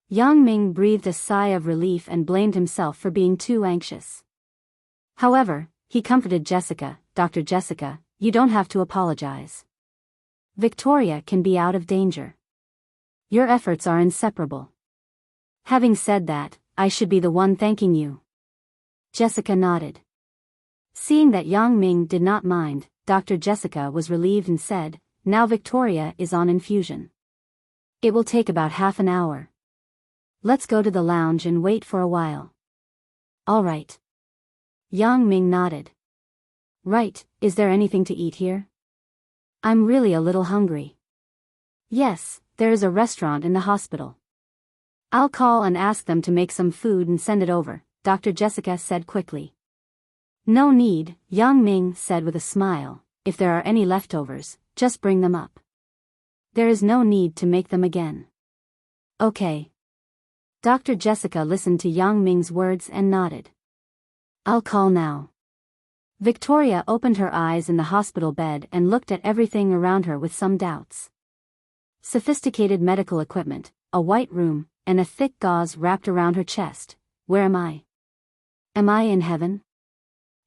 Yang Ming breathed a sigh of relief and blamed himself for being too anxious. However, he comforted Jessica, "Dr. Jessica, you don't have to apologize. Victoria can be out of danger. Your efforts are inseparable. Having said that, I should be the one thanking you." Jessica nodded. Seeing that Yang Ming did not mind, Dr. Jessica was relieved and said, "Now Victoria is on infusion. It will take about half an hour. Let's go to the lounge and wait for a while." "All right." Yang Ming nodded. "Right, is there anything to eat here? I'm really a little hungry." "Yes, there is a restaurant in the hospital. I'll call and ask them to make some food and send it over," Dr. Jessica said quickly. "No need," Yang Ming said with a smile. "If there are any leftovers, just bring them up. There is no need to make them again." "Okay." Dr. Jessica listened to Yang Ming's words and nodded. "I'll call now." Victoria opened her eyes in the hospital bed and looked at everything around her with some doubts. Sophisticated medical equipment, a white room, and a thick gauze wrapped around her chest. Where am I? Am I in heaven?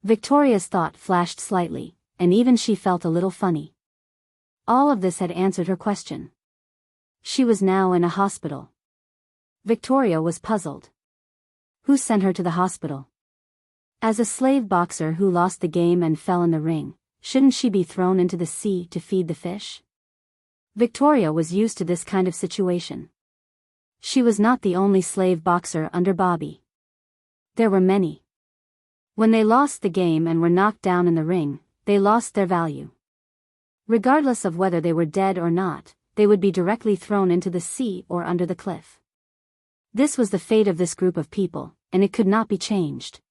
Victoria's thought flashed slightly, and even she felt a little funny. All of this had answered her question. She was now in a hospital. Victoria was puzzled. Who sent her to the hospital? As a slave boxer who lost the game and fell in the ring, shouldn't she be thrown into the sea to feed the fish? Victoria was used to this kind of situation. She was not the only slave boxer under Bobby. There were many. When they lost the game and were knocked down in the ring, they lost their value. Regardless of whether they were dead or not, they would be directly thrown into the sea or under the cliff. This was the fate of this group of people, and it could not be changed.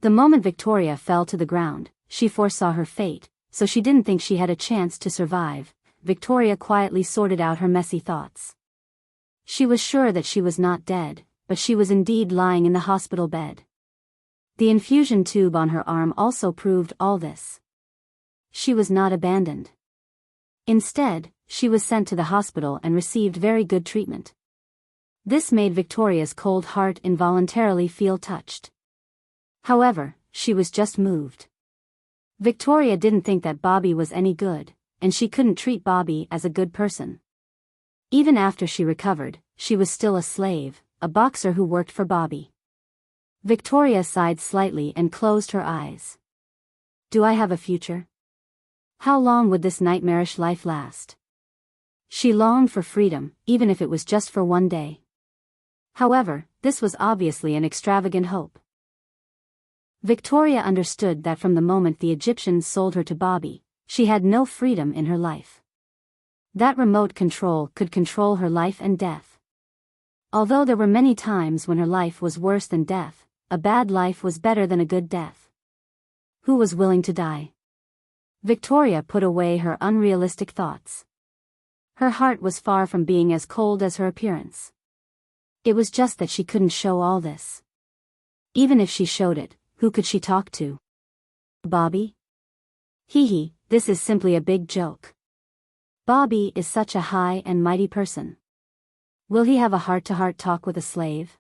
The moment Victoria fell to the ground, she foresaw her fate, so she didn't think she had a chance to survive. Victoria quietly sorted out her messy thoughts. She was sure that she was not dead, but she was indeed lying in the hospital bed. The infusion tube on her arm also proved all this. She was not abandoned. Instead, she was sent to the hospital and received very good treatment. This made Victoria's cold heart involuntarily feel touched. However, she was just moved. Victoria didn't think that Bobby was any good, and she couldn't treat Bobby as a good person. Even after she recovered, she was still a slave, a boxer who worked for Bobby. Victoria sighed slightly and closed her eyes. Do I have a future? How long would this nightmarish life last? She longed for freedom, even if it was just for one day. However, this was obviously an extravagant hope. Victoria understood that from the moment the Egyptians sold her to Bobby, she had no freedom in her life. That remote control could control her life and death. Although there were many times when her life was worse than death, a bad life was better than a good death. Who was willing to die? Victoria put away her unrealistic thoughts. Her heart was far from being as cold as her appearance. It was just that she couldn't show all this. Even if she showed it, who could she talk to? Bobby? Hee, this is simply a big joke. Bobby is such a high and mighty person. Will he have a heart-to-heart talk with a slave?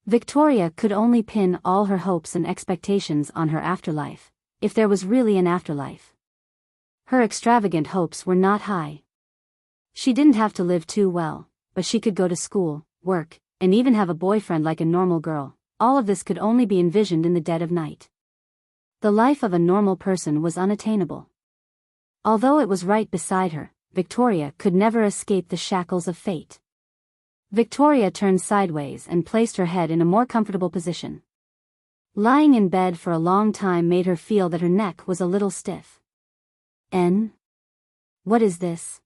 Victoria could only pin all her hopes and expectations on her afterlife, if there was really an afterlife. Her extravagant hopes were not high. She didn't have to live too well, but she could go to school, work, and even have a boyfriend like a normal girl. All of this could only be envisioned in the dead of night. The life of a normal person was unattainable. Although it was right beside her, Victoria could never escape the shackles of fate. Victoria turned sideways and placed her head in a more comfortable position. Lying in bed for a long time made her feel that her neck was a little stiff. What is this?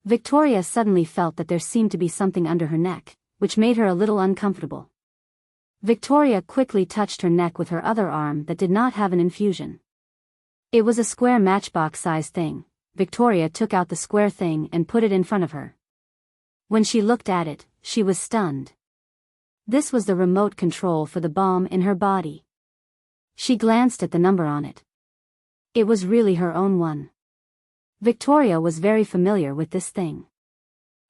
Victoria suddenly felt that there seemed to be something under her neck, which made her a little uncomfortable. Victoria quickly touched her neck with her other arm that did not have an infusion. It was a square matchbox-sized thing. Victoria took out the square thing and put it in front of her. When she looked at it, she was stunned. This was the remote control for the bomb in her body. She glanced at the number on it. It was really her own one. Victoria was very familiar with this thing.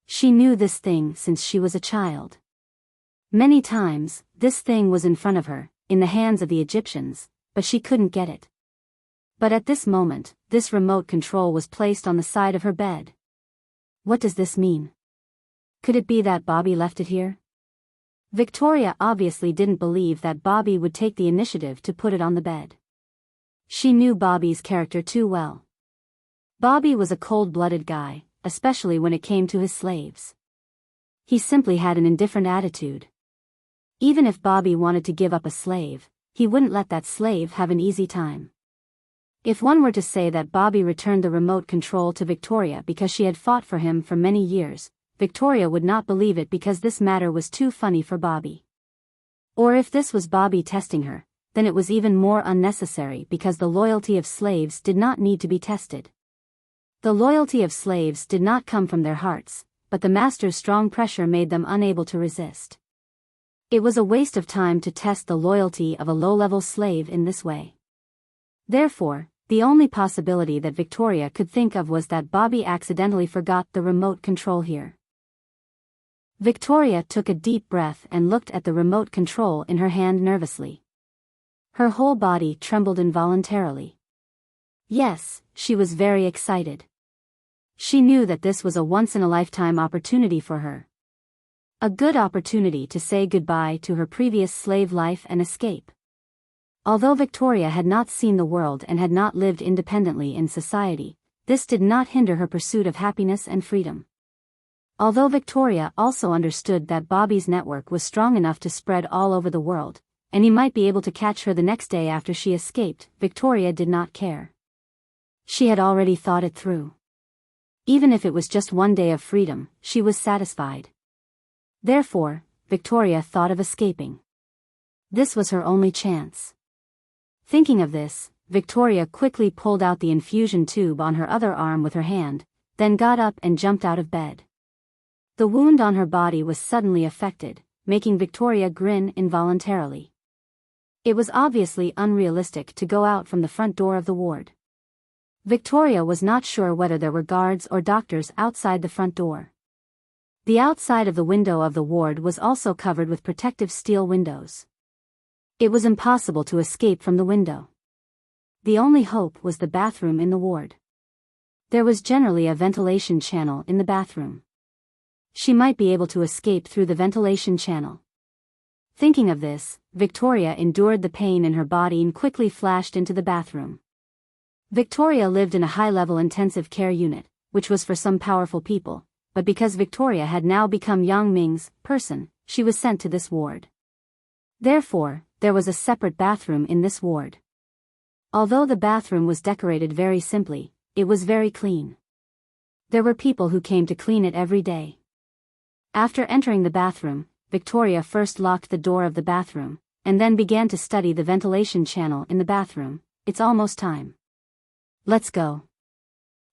She knew this thing since she was a child. Many times, this thing was in front of her, in the hands of the Egyptians, but she couldn't get it. But at this moment, this remote control was placed on the side of her bed. What does this mean? Could it be that Bobby left it here? Victoria obviously didn't believe that Bobby would take the initiative to put it on the bed. She knew Bobby's character too well. Bobby was a cold-blooded guy, especially when it came to his slaves. He simply had an indifferent attitude. Even if Bobby wanted to give up a slave, he wouldn't let that slave have an easy time. If one were to say that Bobby returned the remote control to Victoria because she had fought for him for many years, Victoria would not believe it because this matter was too funny for Bobby. Or if this was Bobby testing her, then it was even more unnecessary because the loyalty of slaves did not need to be tested. The loyalty of slaves did not come from their hearts, but the master's strong pressure made them unable to resist. It was a waste of time to test the loyalty of a low-level slave in this way. Therefore, the only possibility that Victoria could think of was that Bobby accidentally forgot the remote control here. Victoria took a deep breath and looked at the remote control in her hand nervously. Her whole body trembled involuntarily. Yes, she was very excited. She knew that this was a once-in-a-lifetime opportunity for her. A good opportunity to say goodbye to her previous slave life and escape. Although Victoria had not seen the world and had not lived independently in society, this did not hinder her pursuit of happiness and freedom. Although Victoria also understood that Bobby's network was strong enough to spread all over the world, and he might be able to catch her the next day after she escaped, Victoria did not care. She had already thought it through. Even if it was just one day of freedom, she was satisfied. Therefore, Victoria thought of escaping. This was her only chance. Thinking of this, Victoria quickly pulled out the infusion tube on her other arm with her hand, then got up and jumped out of bed. The wound on her body was suddenly affected, making Victoria grin involuntarily. It was obviously unrealistic to go out from the front door of the ward. Victoria was not sure whether there were guards or doctors outside the front door. The outside of the window of the ward was also covered with protective steel windows. It was impossible to escape from the window. The only hope was the bathroom in the ward. There was generally a ventilation channel in the bathroom. She might be able to escape through the ventilation channel. Thinking of this, Victoria endured the pain in her body and quickly flashed into the bathroom. Victoria lived in a high-level intensive care unit, which was for some powerful people, but because Victoria had now become Yang Ming's person, she was sent to this ward. Therefore, there was a separate bathroom in this ward. Although the bathroom was decorated very simply, it was very clean. There were people who came to clean it every day. After entering the bathroom, Victoria first locked the door of the bathroom, and then began to study the ventilation channel in the bathroom. It's almost time. Let's go.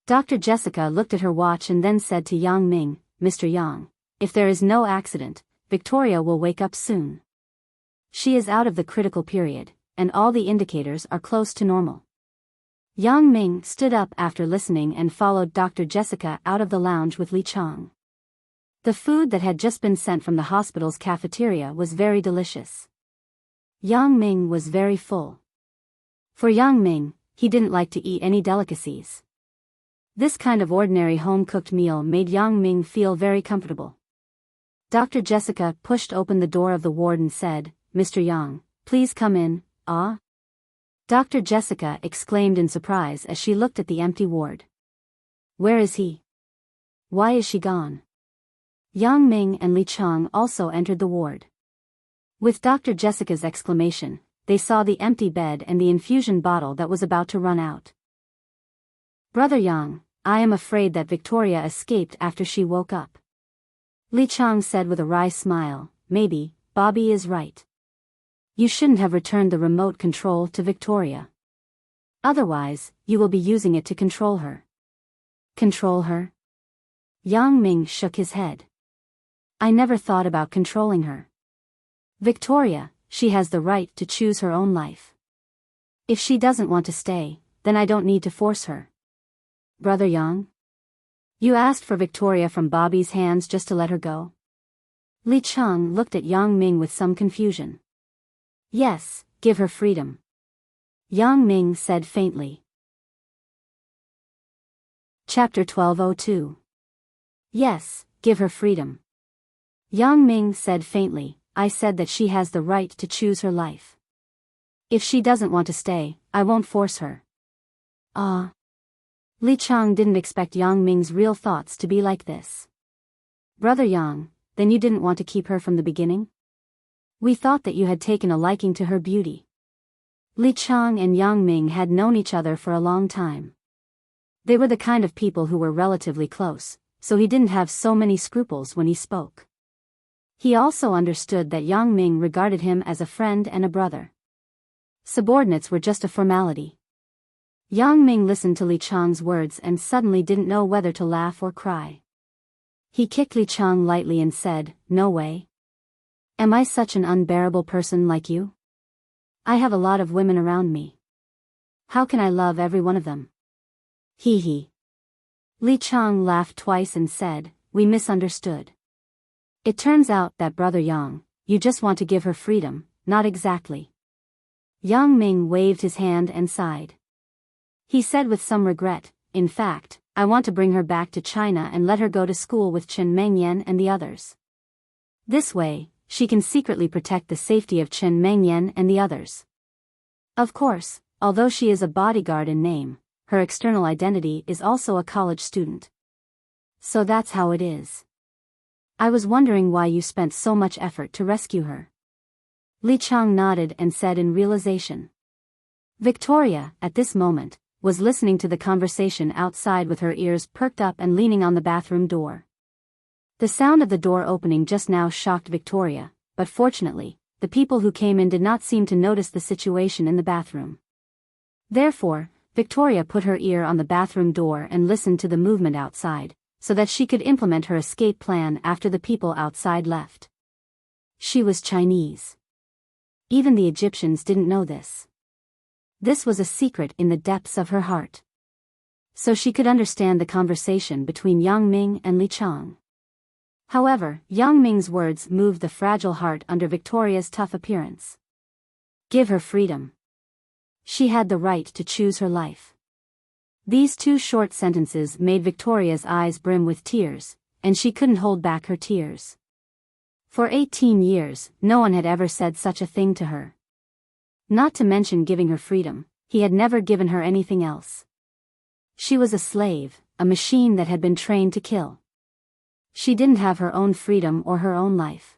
Dr. Jessica looked at her watch and then said to Yang Ming, Mr. Yang, if there is no accident, Victoria will wake up soon. She is out of the critical period, and all the indicators are close to normal. Yang Ming stood up after listening and followed Dr. Jessica out of the lounge with Li Chang. The food that had just been sent from the hospital's cafeteria was very delicious. Yang Ming was very full. For Yang Ming, he didn't like to eat any delicacies. This kind of ordinary home-cooked meal made Yang Ming feel very comfortable. Dr. Jessica pushed open the door of the ward and said, Mr. Yang, please come in. Dr. Jessica exclaimed in surprise as she looked at the empty ward. Where is he? Why is she gone? Yang Ming and Li Chang also entered the ward. With Dr. Jessica's exclamation, they saw the empty bed and the infusion bottle that was about to run out. Brother Yang, I am afraid that Victoria escaped after she woke up. Li Chang said with a wry smile, maybe, Bobby is right. You shouldn't have returned the remote control to Victoria. Otherwise, you will be using it to control her. Control her? Yang Ming shook his head. I never thought about controlling her. Victoria, she has the right to choose her own life. If she doesn't want to stay, then I don't need to force her. Brother Yang? You asked for Victoria from Bobby's hands just to let her go? Li Chang looked at Yang Ming with some confusion. Yes, give her freedom. Yang Ming said faintly. Chapter 1202. Yes, give her freedom. Yang Ming said faintly, I said that she has the right to choose her life. If she doesn't want to stay, I won't force her. Li Chang didn't expect Yang Ming's real thoughts to be like this. Brother Yang, then you didn't want to keep her from the beginning? We thought that you had taken a liking to her beauty. Li Chang and Yang Ming had known each other for a long time. They were the kind of people who were relatively close, so he didn't have so many scruples when he spoke. He also understood that Yang Ming regarded him as a friend and a brother. Subordinates were just a formality. Yang Ming listened to Li Chang's words and suddenly didn't know whether to laugh or cry. He kicked Li Chang lightly and said, No way. Am I such an unbearable person like you? I have a lot of women around me. How can I love every one of them? Hee hee. Li Chang laughed twice and said, We misunderstood. It turns out that Brother Yang, you just want to give her freedom, not exactly. Yang Ming waved his hand and sighed. He said with some regret, In fact, I want to bring her back to China and let her go to school with Chen Mengyan and the others. This way, she can secretly protect the safety of Chen Mengyan and the others. Of course, although she is a bodyguard in name, her external identity is also a college student. So that's how it is. I was wondering why you spent so much effort to rescue her. Li Chang nodded and said in realization. Victoria, at this moment, was listening to the conversation outside with her ears perked up and leaning on the bathroom door. The sound of the door opening just now shocked Victoria, but fortunately, the people who came in did not seem to notice the situation in the bathroom. Therefore, Victoria put her ear on the bathroom door and listened to the movement outside, so that she could implement her escape plan after the people outside left. She was Chinese. Even the Egyptians didn't know this. This was a secret in the depths of her heart. So she could understand the conversation between Yang Ming and Li Chang. However, Yang Ming's words moved the fragile heart under Victoria's tough appearance. Give her freedom. She had the right to choose her life. These two short sentences made Victoria's eyes brim with tears, and she couldn't hold back her tears. For 18 years, no one had ever said such a thing to her. Not to mention giving her freedom, he had never given her anything else. She was a slave, a machine that had been trained to kill. She didn't have her own freedom or her own life.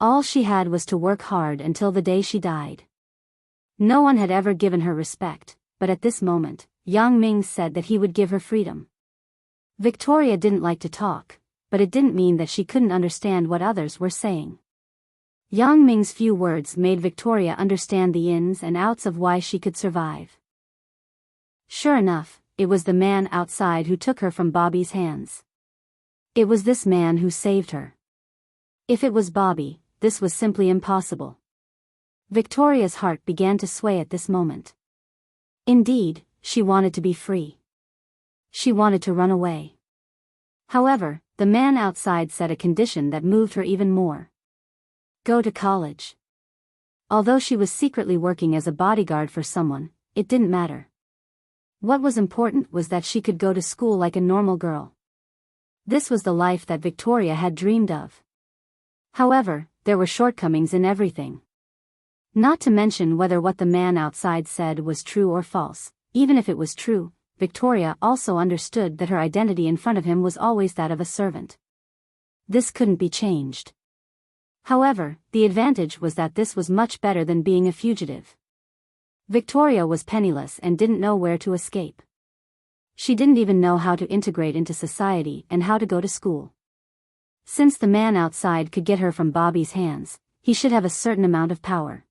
All she had was to work hard until the day she died. No one had ever given her respect, but at this moment, Yang Ming said that he would give her freedom. Victoria didn't like to talk, but it didn't mean that she couldn't understand what others were saying. Yang Ming's few words made Victoria understand the ins and outs of why she could survive. Sure enough, it was the man outside who took her from Bobby's hands. It was this man who saved her. If it was Bobby, this was simply impossible. Victoria's heart began to sway at this moment. Indeed, she wanted to be free. She wanted to run away. However, the man outside set a condition that moved her even more. Go to college. Although she was secretly working as a bodyguard for someone, it didn't matter. What was important was that she could go to school like a normal girl. This was the life that Victoria had dreamed of. However, there were shortcomings in everything. Not to mention whether what the man outside said was true or false. Even if it was true, Victoria also understood that her identity in front of him was always that of a servant. This couldn't be changed. However, the advantage was that this was much better than being a fugitive. Victoria was penniless and didn't know where to escape. She didn't even know how to integrate into society and how to go to school. Since the man outside could get her from Bobby's hands, he should have a certain amount of power.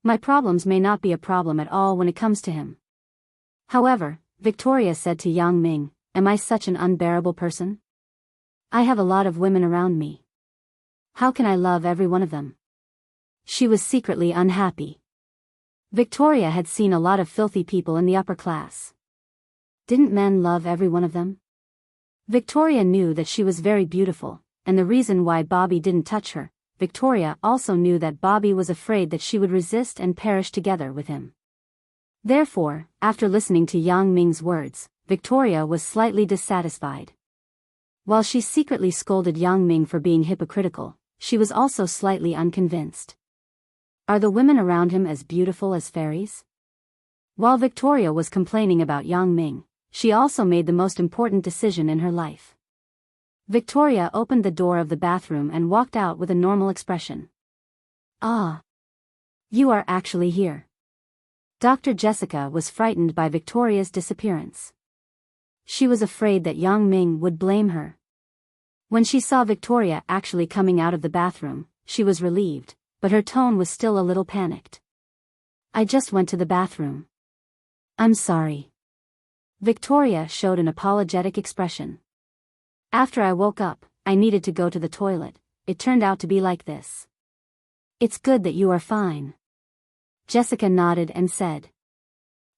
My problems may not be a problem at all when it comes to him. However, Victoria said to Yang Ming, am I such an unbearable person? I have a lot of women around me. How can I love every one of them? She was secretly unhappy. Victoria had seen a lot of filthy people in the upper class. Didn't men love every one of them? Victoria knew that she was very beautiful, and the reason why Bobby didn't touch her. Victoria also knew that Bobby was afraid that she would resist and perish together with him. Therefore, after listening to Yang Ming's words, Victoria was slightly dissatisfied. While she secretly scolded Yang Ming for being hypocritical, she was also slightly unconvinced. Are the women around him as beautiful as fairies? While Victoria was complaining about Yang Ming, she also made the most important decision in her life. Victoria opened the door of the bathroom and walked out with a normal expression. Ah! You are actually here. Dr. Jessica was frightened by Victoria's disappearance. She was afraid that Yang Ming would blame her. When she saw Victoria actually coming out of the bathroom, she was relieved, but her tone was still a little panicked. I just went to the bathroom. I'm sorry. Victoria showed an apologetic expression. After I woke up, I needed to go to the toilet. It turned out to be like this. It's good that you are fine. Jessica nodded and said.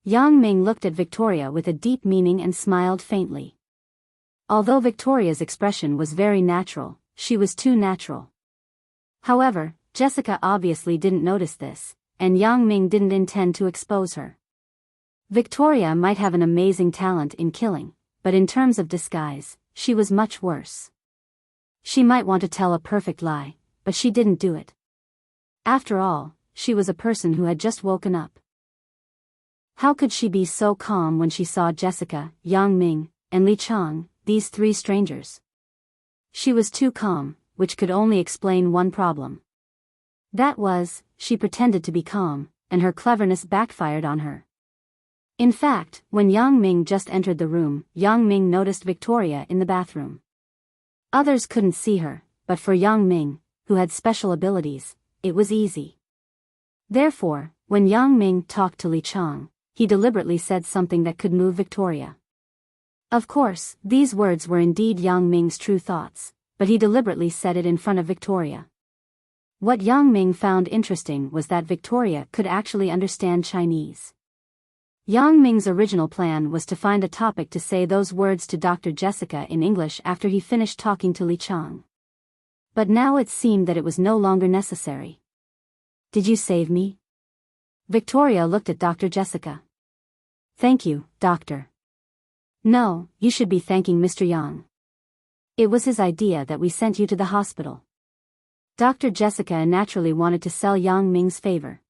Yang Ming looked at Victoria with a deep meaning and smiled faintly. Although Victoria's expression was very natural, she was too natural. However, Jessica obviously didn't notice this, and Yang Ming didn't intend to expose her. Victoria might have an amazing talent in killing, but in terms of disguise, she was much worse. She might want to tell a perfect lie, but she didn't do it. After all, she was a person who had just woken up. How could she be so calm when she saw Jessica, Yang Ming, and Li Chang, these three strangers? She was too calm, which could only explain one problem. That was, she pretended to be calm, and her cleverness backfired on her. In fact, when Yang Ming just entered the room, Yang Ming noticed Victoria in the bathroom. Others couldn't see her, but for Yang Ming, who had special abilities, it was easy. Therefore, when Yang Ming talked to Li Chang, he deliberately said something that could move Victoria. Of course, these words were indeed Yang Ming's true thoughts, but he deliberately said it in front of Victoria. What Yang Ming found interesting was that Victoria could actually understand Chinese. Yang Ming's original plan was to find a topic to say those words to Dr. Jessica in English after he finished talking to Li Chang. But now it seemed that it was no longer necessary. Did you save me? Victoria looked at Dr. Jessica. Thank you, Doctor. No, you should be thanking Mr. Yang. It was his idea that we sent you to the hospital. Dr. Jessica naturally wanted to sell Yang Ming's favor.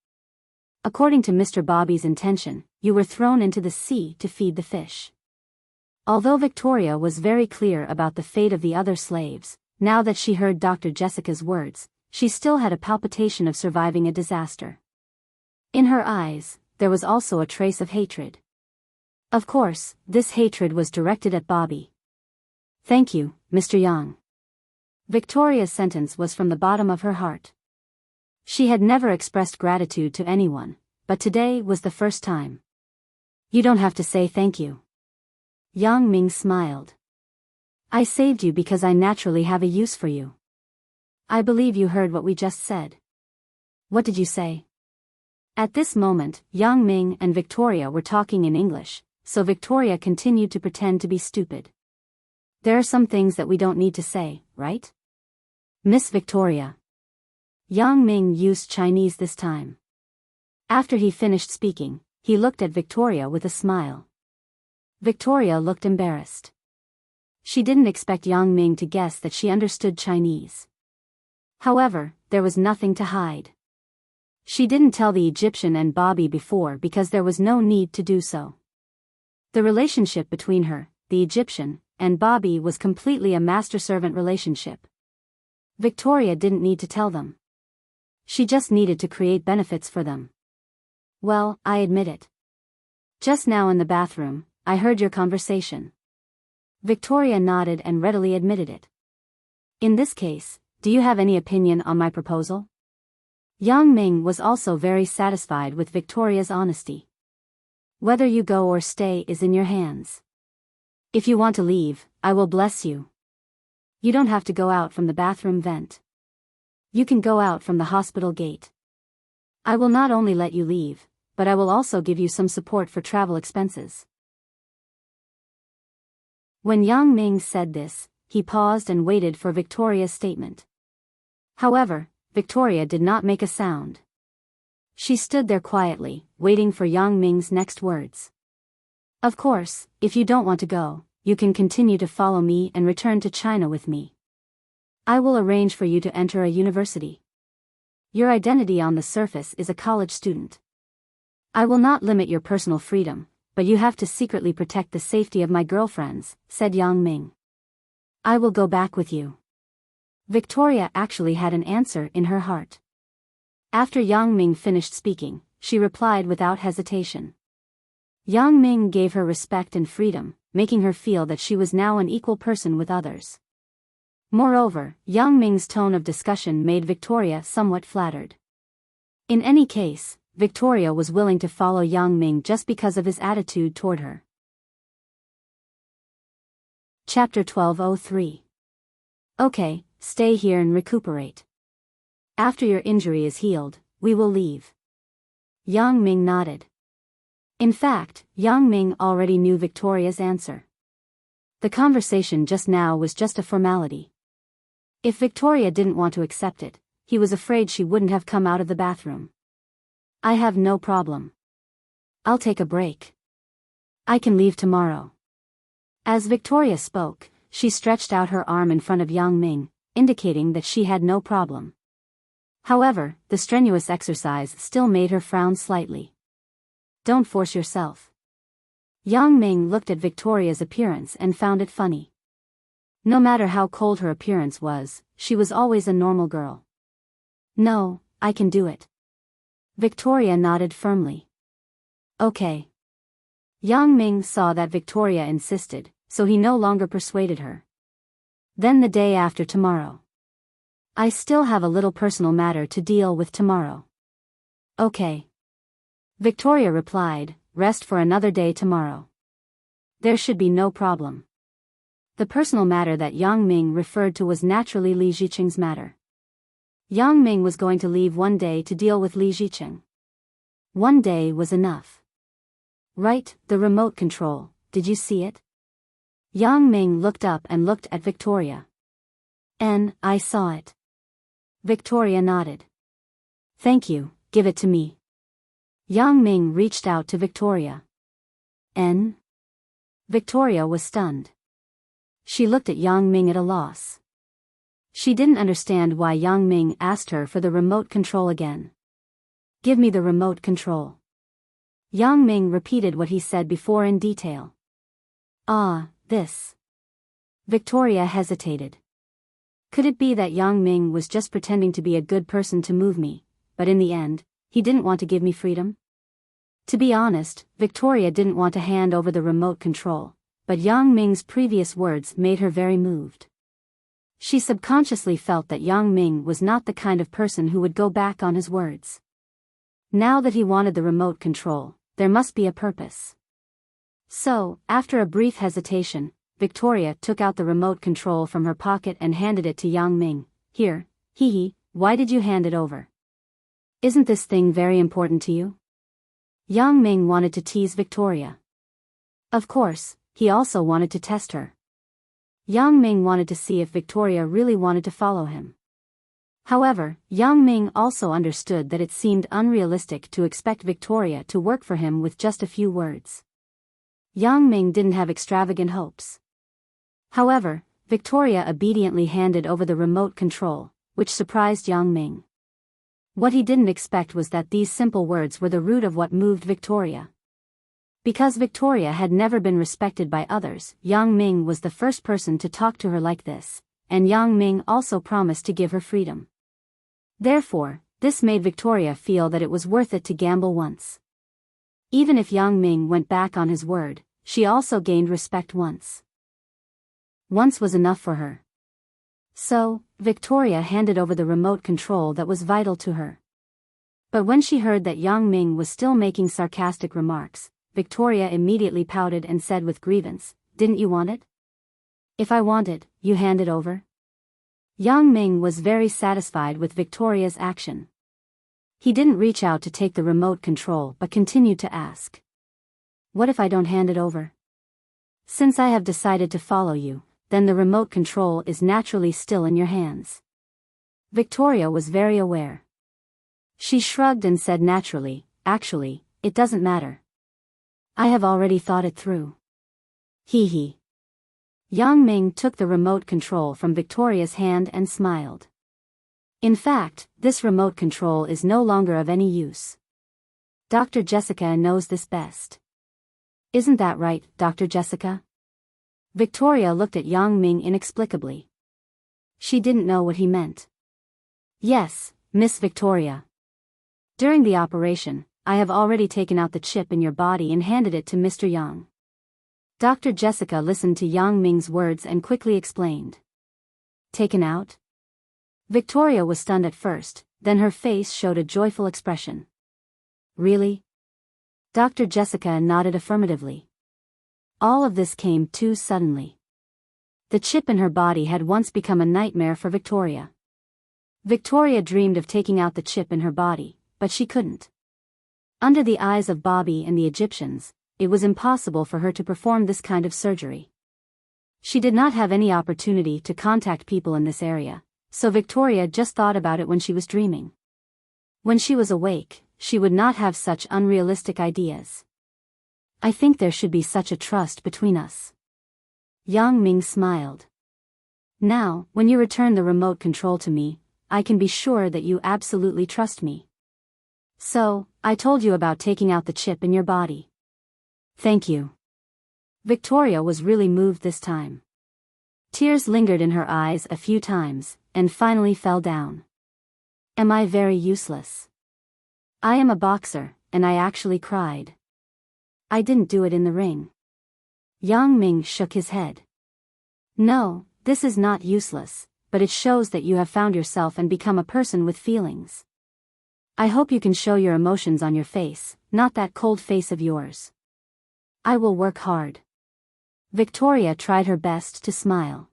According to Mr. Bobby's intention, you were thrown into the sea to feed the fish. Although Victoria was very clear about the fate of the other slaves, now that she heard Dr. Jessica's words, she still had a palpitation of surviving a disaster. In her eyes, there was also a trace of hatred. Of course, this hatred was directed at Bobby. Thank you, Mr. Yang. Victoria's sentence was from the bottom of her heart. She had never expressed gratitude to anyone, but today was the first time. You don't have to say thank you. Yang Ming smiled. I saved you because I naturally have a use for you. I believe you heard what we just said. What did you say? At this moment, Yang Ming and Victoria were talking in English, so Victoria continued to pretend to be stupid. There are some things that we don't need to say, right? Miss Victoria. Yang Ming used Chinese this time. After he finished speaking, he looked at Victoria with a smile. Victoria looked embarrassed. She didn't expect Yang Ming to guess that she understood Chinese. However, there was nothing to hide. She didn't tell the Egyptian and Bobby before because there was no need to do so. The relationship between her, the Egyptian, and Bobby was completely a master-servant relationship. Victoria didn't need to tell them. She just needed to create benefits for them. Well, I admit it. Just now in the bathroom, I heard your conversation. Victoria nodded and readily admitted it. In this case, do you have any opinion on my proposal? Yang Ming was also very satisfied with Victoria's honesty. Whether you go or stay is in your hands. If you want to leave, I will bless you. You don't have to go out from the bathroom vent. You can go out from the hospital gate. I will not only let you leave, but I will also give you some support for travel expenses. When Yang Ming said this, he paused and waited for Victoria's statement. However, Victoria did not make a sound. She stood there quietly, waiting for Yang Ming's next words. Of course, if you don't want to go, you can continue to follow me and return to China with me. I will arrange for you to enter a university. Your identity on the surface is a college student. I will not limit your personal freedom, but you have to secretly protect the safety of my girlfriends, said Yang Ming. I will go back with you. Victoria actually had an answer in her heart. After Yang Ming finished speaking, she replied without hesitation. Yang Ming gave her respect and freedom, making her feel that she was now an equal person with others. Moreover, Yang Ming's tone of discussion made Victoria somewhat flattered. In any case, Victoria was willing to follow Yang Ming just because of his attitude toward her. Chapter 1203. Okay, stay here and recuperate. After your injury is healed, we will leave. Yang Ming nodded. In fact, Yang Ming already knew Victoria's answer. The conversation just now was just a formality. If Victoria didn't want to accept it, he was afraid she wouldn't have come out of the bathroom. I have no problem. I'll take a break. I can leave tomorrow. As Victoria spoke, she stretched out her arm in front of Yang Ming, indicating that she had no problem. However, the strenuous exercise still made her frown slightly. Don't force yourself. Yang Ming looked at Victoria's appearance and found it funny. No matter how cold her appearance was, she was always a normal girl. No, I can do it. Victoria nodded firmly. Okay. Yang Ming saw that Victoria insisted, so he no longer persuaded her. Then the day after tomorrow. I still have a little personal matter to deal with tomorrow. Okay. Victoria replied, rest for another day tomorrow. There should be no problem. The personal matter that Yang Ming referred to was naturally Li Ziqing's matter. Yang Ming was going to leave one day to deal with Li Ziqing. One day was enough. Right, the remote control, did you see it? Yang Ming looked up and looked at Victoria. I saw it. Victoria nodded. Thank you, give it to me. Yang Ming reached out to Victoria. Victoria was stunned. She looked at Yang Ming at a loss. She didn't understand why Yang Ming asked her for the remote control again. Give me the remote control. Yang Ming repeated what he said before in detail. This. Victoria hesitated. Could it be that Yang Ming was just pretending to be a good person to move me, but in the end, he didn't want to give me freedom? To be honest, Victoria didn't want to hand over the remote control, but Yang Ming's previous words made her very moved. She subconsciously felt that Yang Ming was not the kind of person who would go back on his words. Now that he wanted the remote control, there must be a purpose. So, after a brief hesitation, Victoria took out the remote control from her pocket and handed it to Yang Ming. Here, why did you hand it over? Isn't this thing very important to you? Yang Ming wanted to tease Victoria. Of course, he also wanted to test her. Yang Ming wanted to see if Victoria really wanted to follow him. However, Yang Ming also understood that it seemed unrealistic to expect Victoria to work for him with just a few words. Yang Ming didn't have extravagant hopes. However, Victoria obediently handed over the remote control, which surprised Yang Ming. What he didn't expect was that these simple words were the root of what moved Victoria. Because Victoria had never been respected by others, Yang Ming was the first person to talk to her like this, and Yang Ming also promised to give her freedom. Therefore, this made Victoria feel that it was worth it to gamble once. Even if Yang Ming went back on his word, she also gained respect once. Once was enough for her. So, Victoria handed over the remote control that was vital to her. But when she heard that Yang Ming was still making sarcastic remarks, Victoria immediately pouted and said with grievance, "Didn't you want it? If I want it, you hand it over?" Yang Ming was very satisfied with Victoria's action. He didn't reach out to take the remote control but continued to ask, "What if I don't hand it over? Since I have decided to follow you, then the remote control is naturally still in your hands." Victoria was very aware. She shrugged and said naturally, "Actually, it doesn't matter. I have already thought it through." Hee hee. Yang Ming took the remote control from Victoria's hand and smiled. In fact, this remote control is no longer of any use. Dr. Jessica knows this best. Isn't that right, Dr. Jessica? Victoria looked at Yang Ming inexplicably. She didn't know what he meant. Yes, Miss Victoria. During the operation, I have already taken out the chip in your body and handed it to Mr. Yang. Dr. Jessica listened to Yang Ming's words and quickly explained. Taken out? Victoria was stunned at first, then her face showed a joyful expression. Really? Dr. Jessica nodded affirmatively. All of this came too suddenly. The chip in her body had once become a nightmare for Victoria. Victoria dreamed of taking out the chip in her body, but she couldn't. Under the eyes of Bobby and the Egyptians, it was impossible for her to perform this kind of surgery. She did not have any opportunity to contact people in this area, so Victoria just thought about it when she was dreaming. When she was awake, she would not have such unrealistic ideas. I think there should be such a trust between us. Yang Ming smiled. Now, when you return the remote control to me, I can be sure that you absolutely trust me. So, I told you about taking out the chip in your body. Thank you. Victoria was really moved this time. Tears lingered in her eyes a few times, and finally fell down. Am I very useless? I am a boxer, and I actually cried. I didn't do it in the ring. Yang Ming shook his head. No, this is not useless, but it shows that you have found yourself and become a person with feelings. I hope you can show your emotions on your face, not that cold face of yours. I will work hard. Victoria tried her best to smile.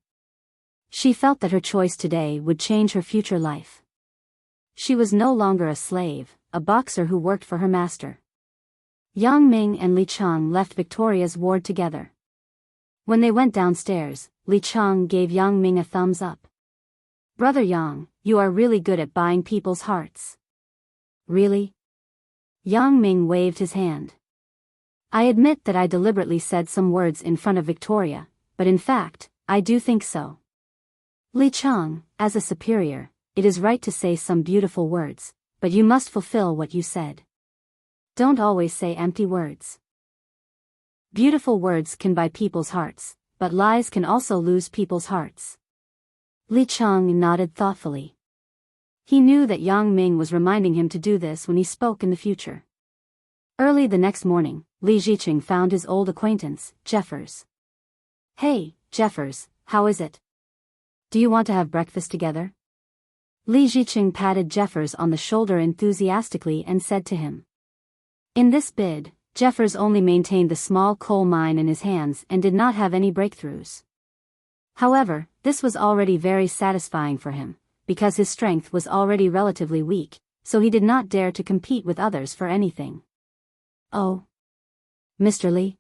She felt that her choice today would change her future life. She was no longer a slave, a boxer who worked for her master. Yang Ming and Li Chang left Victoria's ward together. When they went downstairs, Li Chang gave Yang Ming a thumbs up. Brother Yang, you are really good at buying people's hearts. Really? Yang Ming waved his hand. I admit that I deliberately said some words in front of Victoria, but in fact, I do think so. Li Chang, as a superior, it is right to say some beautiful words, but you must fulfill what you said. Don't always say empty words. Beautiful words can buy people's hearts, but lies can also lose people's hearts. Li Chang nodded thoughtfully. He knew that Yang Ming was reminding him to do this when he spoke in the future. Early the next morning, Li Ziqing found his old acquaintance, Jeffers. Hey, Jeffers, how is it? Do you want to have breakfast together? Li Ziqing patted Jeffers on the shoulder enthusiastically and said to him. In this bid, Jeffers only maintained the small coal mine in his hands and did not have any breakthroughs. However, this was already very satisfying for him, because his strength was already relatively weak, so he did not dare to compete with others for anything. Oh. Mr. Li?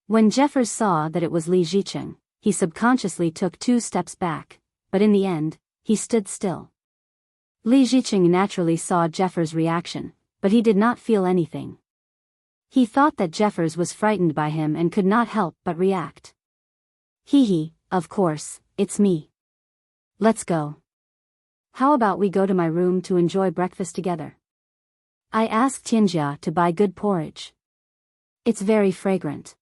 When Jeffers saw that it was Li Ziqing, he subconsciously took 2 steps back, but in the end, he stood still. Li Ziqing naturally saw Jeffers' reaction, but he did not feel anything. He thought that Jeffers was frightened by him and could not help but react. Hee hee, of course, it's me. Let's go. How about we go to my room to enjoy breakfast together? I asked Tianjia to buy good porridge. It's very fragrant.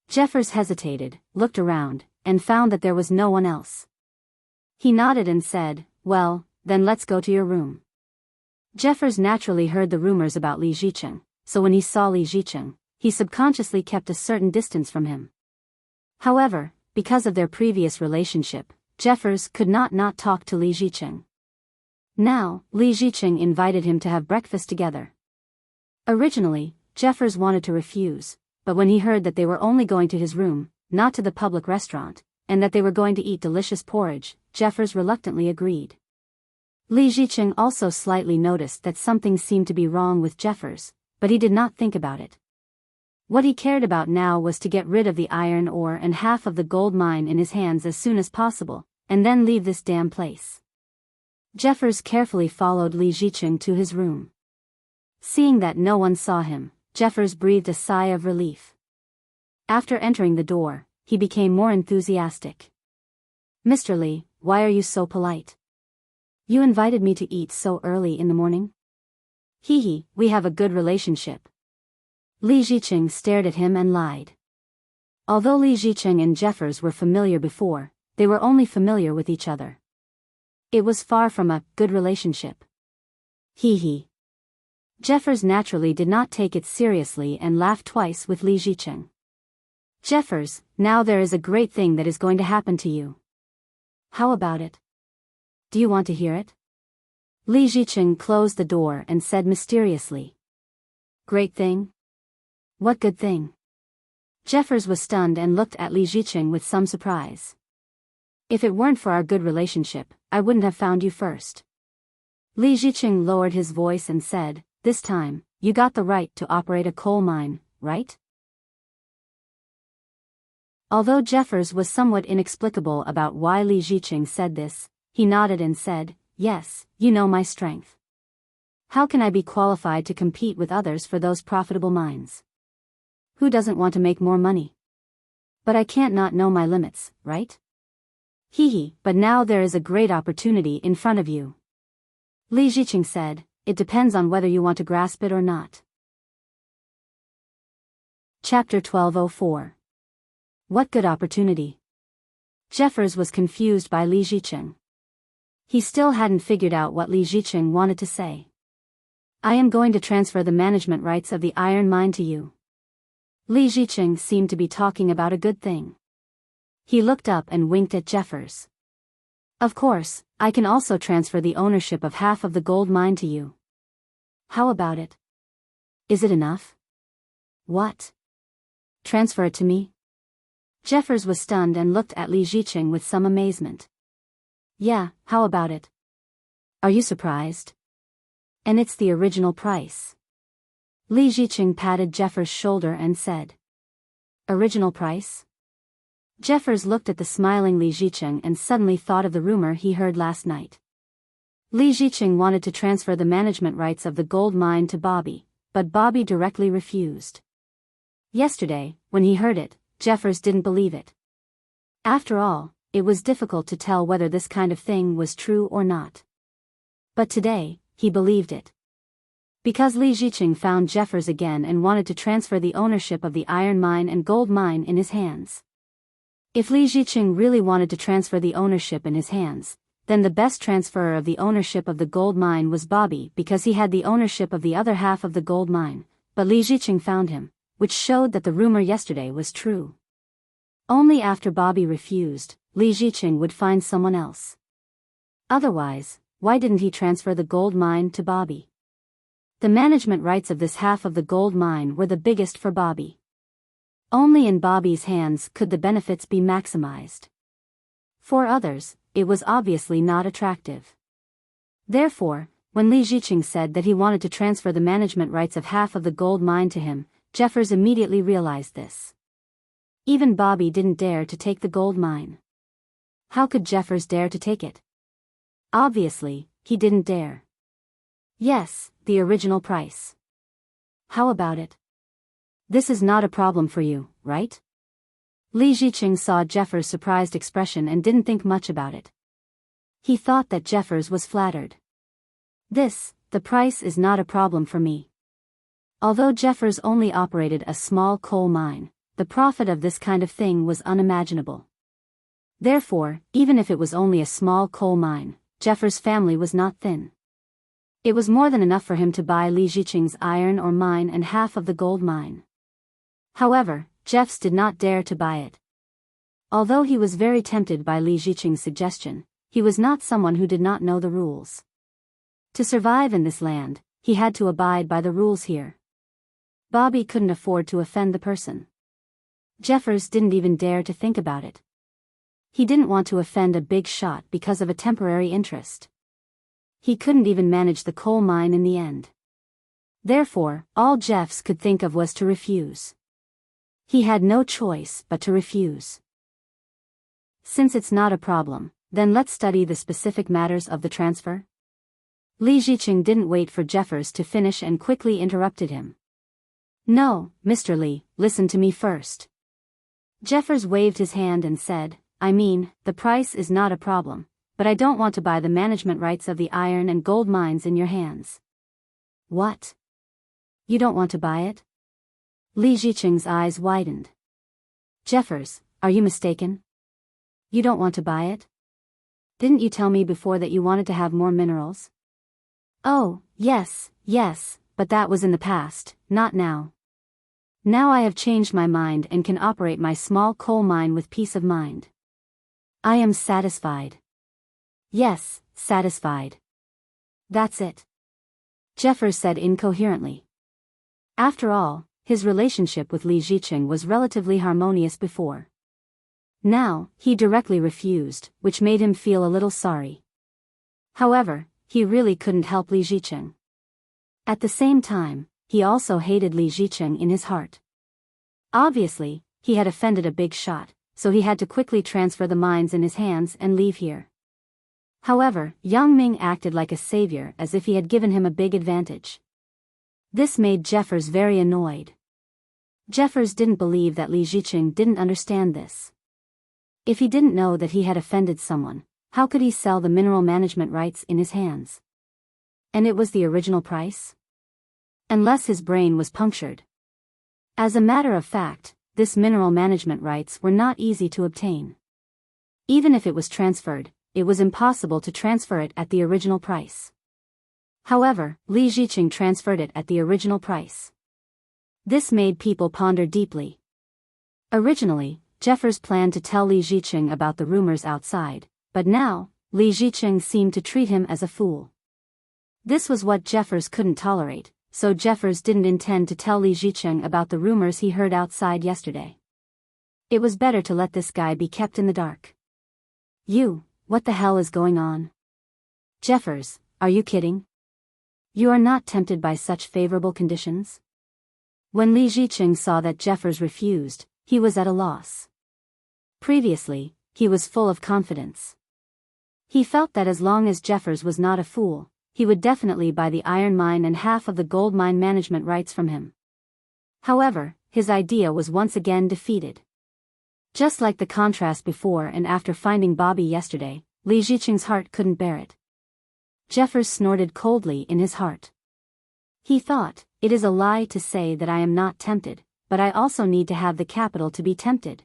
Jeffers hesitated, looked around, and found that there was no one else. He nodded and said, well, then let's go to your room. Jeffers naturally heard the rumors about Li Zicheng, so when he saw Li Zicheng, he subconsciously kept a certain distance from him. However, because of their previous relationship, Jeffers could not talk to Li Zicheng. Now, Li Zicheng invited him to have breakfast together. Originally, Jeffers wanted to refuse, but when he heard that they were only going to his room, not to the public restaurant, and that they were going to eat delicious porridge, Jeffers reluctantly agreed. Li Zicheng also slightly noticed that something seemed to be wrong with Jeffers, but he did not think about it. What he cared about now was to get rid of the iron ore and half of the gold mine in his hands as soon as possible, and then leave this damn place. Jeffers carefully followed Li Zicheng to his room. Seeing that no one saw him, Jeffers breathed a sigh of relief. After entering the door, he became more enthusiastic. Mr. Li, why are you so polite? You invited me to eat so early in the morning? Hee, we have a good relationship. Li Zicheng stared at him and lied. Although Li Zicheng and Jeffers were familiar before, they were only familiar with each other. It was far from a good relationship. Hee. Jeffers naturally did not take it seriously and laughed twice with Li Zicheng. Jeffers, now there is a great thing that is going to happen to you. How about it? Do you want to hear it? Li Zicheng closed the door and said mysteriously. Great thing? What good thing? Jeffers was stunned and looked at Li Zicheng with some surprise. If it weren't for our good relationship, I wouldn't have found you first. Li Zicheng lowered his voice and said, this time, you got the right to operate a coal mine, right? Although Jeffers was somewhat inexplicable about why Li Zicheng said this, he nodded and said, yes, you know my strength. How can I be qualified to compete with others for those profitable mines? Who doesn't want to make more money? But I can't not know my limits, right? Hee, but now there is a great opportunity in front of you. Li Zicheng said, it depends on whether you want to grasp it or not. Chapter 1204. What good opportunity? Jeffers was confused by Li Zicheng. He still hadn't figured out what Li Zicheng wanted to say. I am going to transfer the management rights of the iron mine to you. Li Zicheng seemed to be talking about a good thing. He looked up and winked at Jeffers. Of course, I can also transfer the ownership of half of the gold mine to you. How about it? Is it enough? What? Transfer it to me? Jeffers was stunned and looked at Li Zicheng with some amazement. Yeah, how about it? Are you surprised? And it's the original price. Li Zicheng patted Jeffers' shoulder and said. Original price? Jeffers looked at the smiling Li Zicheng and suddenly thought of the rumor he heard last night. Li Zicheng wanted to transfer the management rights of the gold mine to Bobby, but Bobby directly refused. Yesterday, when he heard it, Jeffers didn't believe it. After all, it was difficult to tell whether this kind of thing was true or not. But today, he believed it. Because Li Zicheng found Jeffers again and wanted to transfer the ownership of the iron mine and gold mine in his hands. If Li Zicheng really wanted to transfer the ownership in his hands, then the best transferor of the ownership of the gold mine was Bobby because he had the ownership of the other half of the gold mine, but Li Zicheng found him, which showed that the rumor yesterday was true. Only after Bobby refused, Li Zicheng would find someone else. Otherwise, why didn't he transfer the gold mine to Bobby? The management rights of this half of the gold mine were the biggest for Bobby. Only in Bobby's hands could the benefits be maximized. For others, it was obviously not attractive. Therefore, when Li Zicheng said that he wanted to transfer the management rights of half of the gold mine to him, Jeffers immediately realized this. Even Bobby didn't dare to take the gold mine. How could Jeffers dare to take it? Obviously, he didn't dare. Yes, the original price. How about it? This is not a problem for you, right? Li Zicheng saw Jeffers' surprised expression and didn't think much about it. He thought that Jeffers was flattered. The price is not a problem for me. Although Jeffers only operated a small coal mine, the profit of this kind of thing was unimaginable. Therefore, even if it was only a small coal mine, Jeffers' family was not thin. It was more than enough for him to buy Li Ziqing's iron ore mine and half of the gold mine. However, Jeffs did not dare to buy it. Although he was very tempted by Li Ziqing's suggestion, he was not someone who did not know the rules. To survive in this land, he had to abide by the rules here. Bobby couldn't afford to offend the person. Jeffers didn't even dare to think about it. He didn't want to offend a big shot because of a temporary interest. He couldn't even manage the coal mine in the end. Therefore, all Jeffs could think of was to refuse. He had no choice but to refuse. Since it's not a problem, then let's study the specific matters of the transfer. Li Ziqing didn't wait for Jeffers to finish and quickly interrupted him. No, Mr. Li, listen to me first. Jeffers waved his hand and said, the price is not a problem, but I don't want to buy the management rights of the iron and gold mines in your hands. What? You don't want to buy it? Li Ziqing's eyes widened. Jeffers, are you mistaken? You don't want to buy it? Didn't you tell me before that you wanted to have more minerals? Oh, yes, but that was in the past, not now. Now I have changed my mind and can operate my small coal mine with peace of mind. I am satisfied. Yes, satisfied. That's it. Jeffers said incoherently. After all, his relationship with Li Ziqing was relatively harmonious before. Now, he directly refused, which made him feel a little sorry. However, he really couldn't help Li Ziqing. At the same time, he also hated Li Ziqing in his heart. Obviously, he had offended a big shot, so he had to quickly transfer the mines in his hands and leave here. However, Yang Ming acted like a savior as if he had given him a big advantage. This made Jeffers very annoyed. Jeffers didn't believe that Li Ziqing didn't understand this. If he didn't know that he had offended someone, how could he sell the mineral management rights in his hands? And it was the original price? Unless his brain was punctured. As a matter of fact, this mineral management rights were not easy to obtain. Even if it was transferred, it was impossible to transfer it at the original price. However, Li Ziqing transferred it at the original price. This made people ponder deeply. Originally, Jeffers planned to tell Li Ziqing about the rumors outside, but now, Li Ziqing seemed to treat him as a fool. This was what Jeffers couldn't tolerate, so Jeffers didn't intend to tell Li Ziqing about the rumors he heard outside yesterday. It was better to let this guy be kept in the dark. What the hell is going on? Jeffers, are you kidding? You are not tempted by such favorable conditions? When Li Ziqing saw that Jeffers refused, he was at a loss. Previously, he was full of confidence. He felt that as long as Jeffers was not a fool, he would definitely buy the iron mine and half of the gold mine management rights from him. However, his idea was once again defeated. Just like the contrast before and after finding Bobby yesterday, Li Ziqing's heart couldn't bear it. Jeffers snorted coldly in his heart. He thought, it is a lie to say that I am not tempted, but I also need to have the capital to be tempted.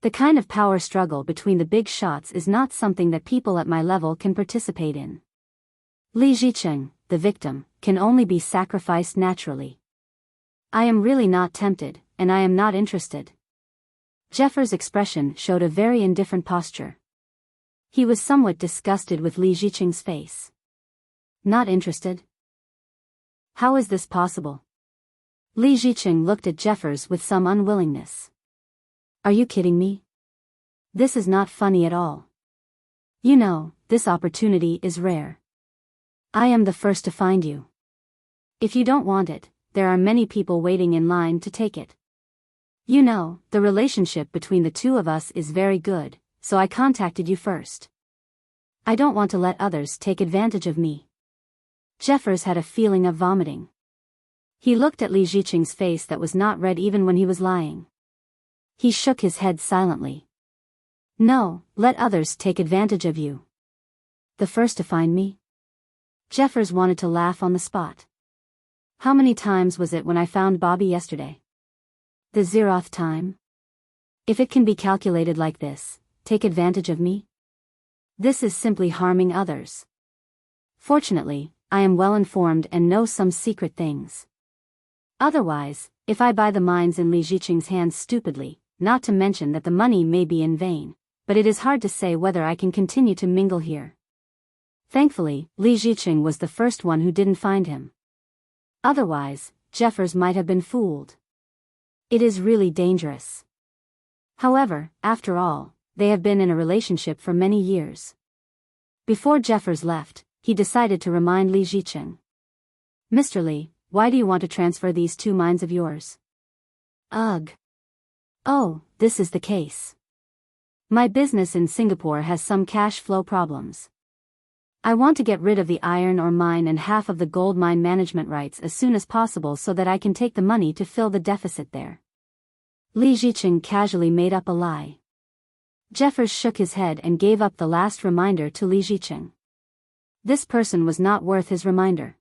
The kind of power struggle between the big shots is not something that people at my level can participate in. Li Ziqing, the victim, can only be sacrificed naturally. I am really not tempted, and I am not interested. Jeffers' expression showed a very indifferent posture. He was somewhat disgusted with Li Ziqing's face. Not interested? How is this possible? Li Ziqing looked at Jeffers with some unwillingness. Are you kidding me? This is not funny at all. You know, this opportunity is rare. I am the first to find you. If you don't want it, there are many people waiting in line to take it. You know, the relationship between the two of us is very good, so I contacted you first. I don't want to let others take advantage of me. Jeffers had a feeling of vomiting. He looked at Li Ziqing's face that was not red even when he was lying. He shook his head silently. No, let others take advantage of you. The first to find me? Jeffers wanted to laugh on the spot. How many times was it when I found Bobby yesterday? The 0th time? If it can be calculated like this, take advantage of me? This is simply harming others. Fortunately, I am well informed and know some secret things. Otherwise, if I buy the mines in Li Ziqing's hands stupidly, not to mention that the money may be in vain, but it is hard to say whether I can continue to mingle here. Thankfully, Li Ziqing was the first one who didn't find him. Otherwise, Jeffers might have been fooled. It is really dangerous. However, after all, they have been in a relationship for many years. Before Jeffers left, he decided to remind Li Ziqing. Mr. Li, why do you want to transfer these 2 mines of yours? Ugh. Oh, this is the case. My business in Singapore has some cash flow problems. I want to get rid of the iron ore mine and half of the gold mine management rights as soon as possible so that I can take the money to fill the deficit there. Li Ziqing casually made up a lie. Jeffers shook his head and gave up the last reminder to Li Ziqing. This person was not worth his reminder.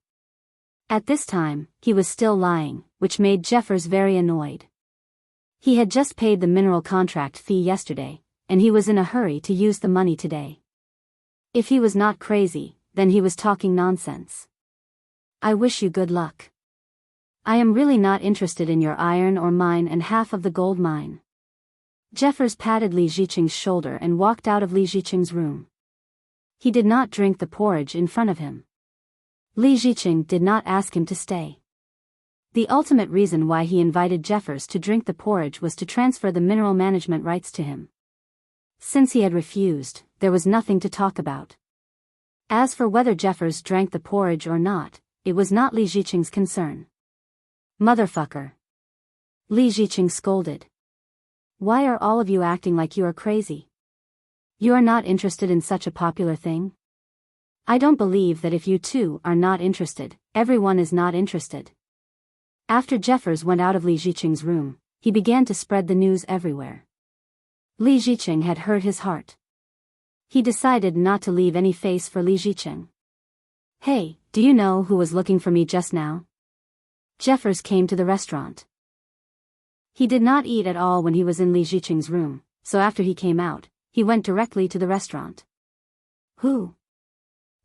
At this time, he was still lying, which made Jeffers very annoyed. He had just paid the mineral contract fee yesterday, and he was in a hurry to use the money today. If he was not crazy, then he was talking nonsense. I wish you good luck. I am really not interested in your iron ore mine and half of the gold mine. Jeffers patted Li Ziqing's shoulder and walked out of Li Ziqing's room. He did not drink the porridge in front of him. Li Ziqing did not ask him to stay. The ultimate reason why he invited Jeffers to drink the porridge was to transfer the mineral management rights to him. Since he had refused, there was nothing to talk about. As for whether Jeffers drank the porridge or not, it was not Li Ziqing's concern. Motherfucker. Li Ziqing scolded. Why are all of you acting like you are crazy? You are not interested in such a popular thing? I don't believe that if you two are not interested, everyone is not interested. After Jeffers went out of Li Ziqing's room, he began to spread the news everywhere. Li Ziqing had hurt his heart. He decided not to leave any face for Li Ziqing. Hey, do you know who was looking for me just now? Jeffers came to the restaurant. He did not eat at all when he was in Li Ziqing's room, so after he came out, he went directly to the restaurant. Who?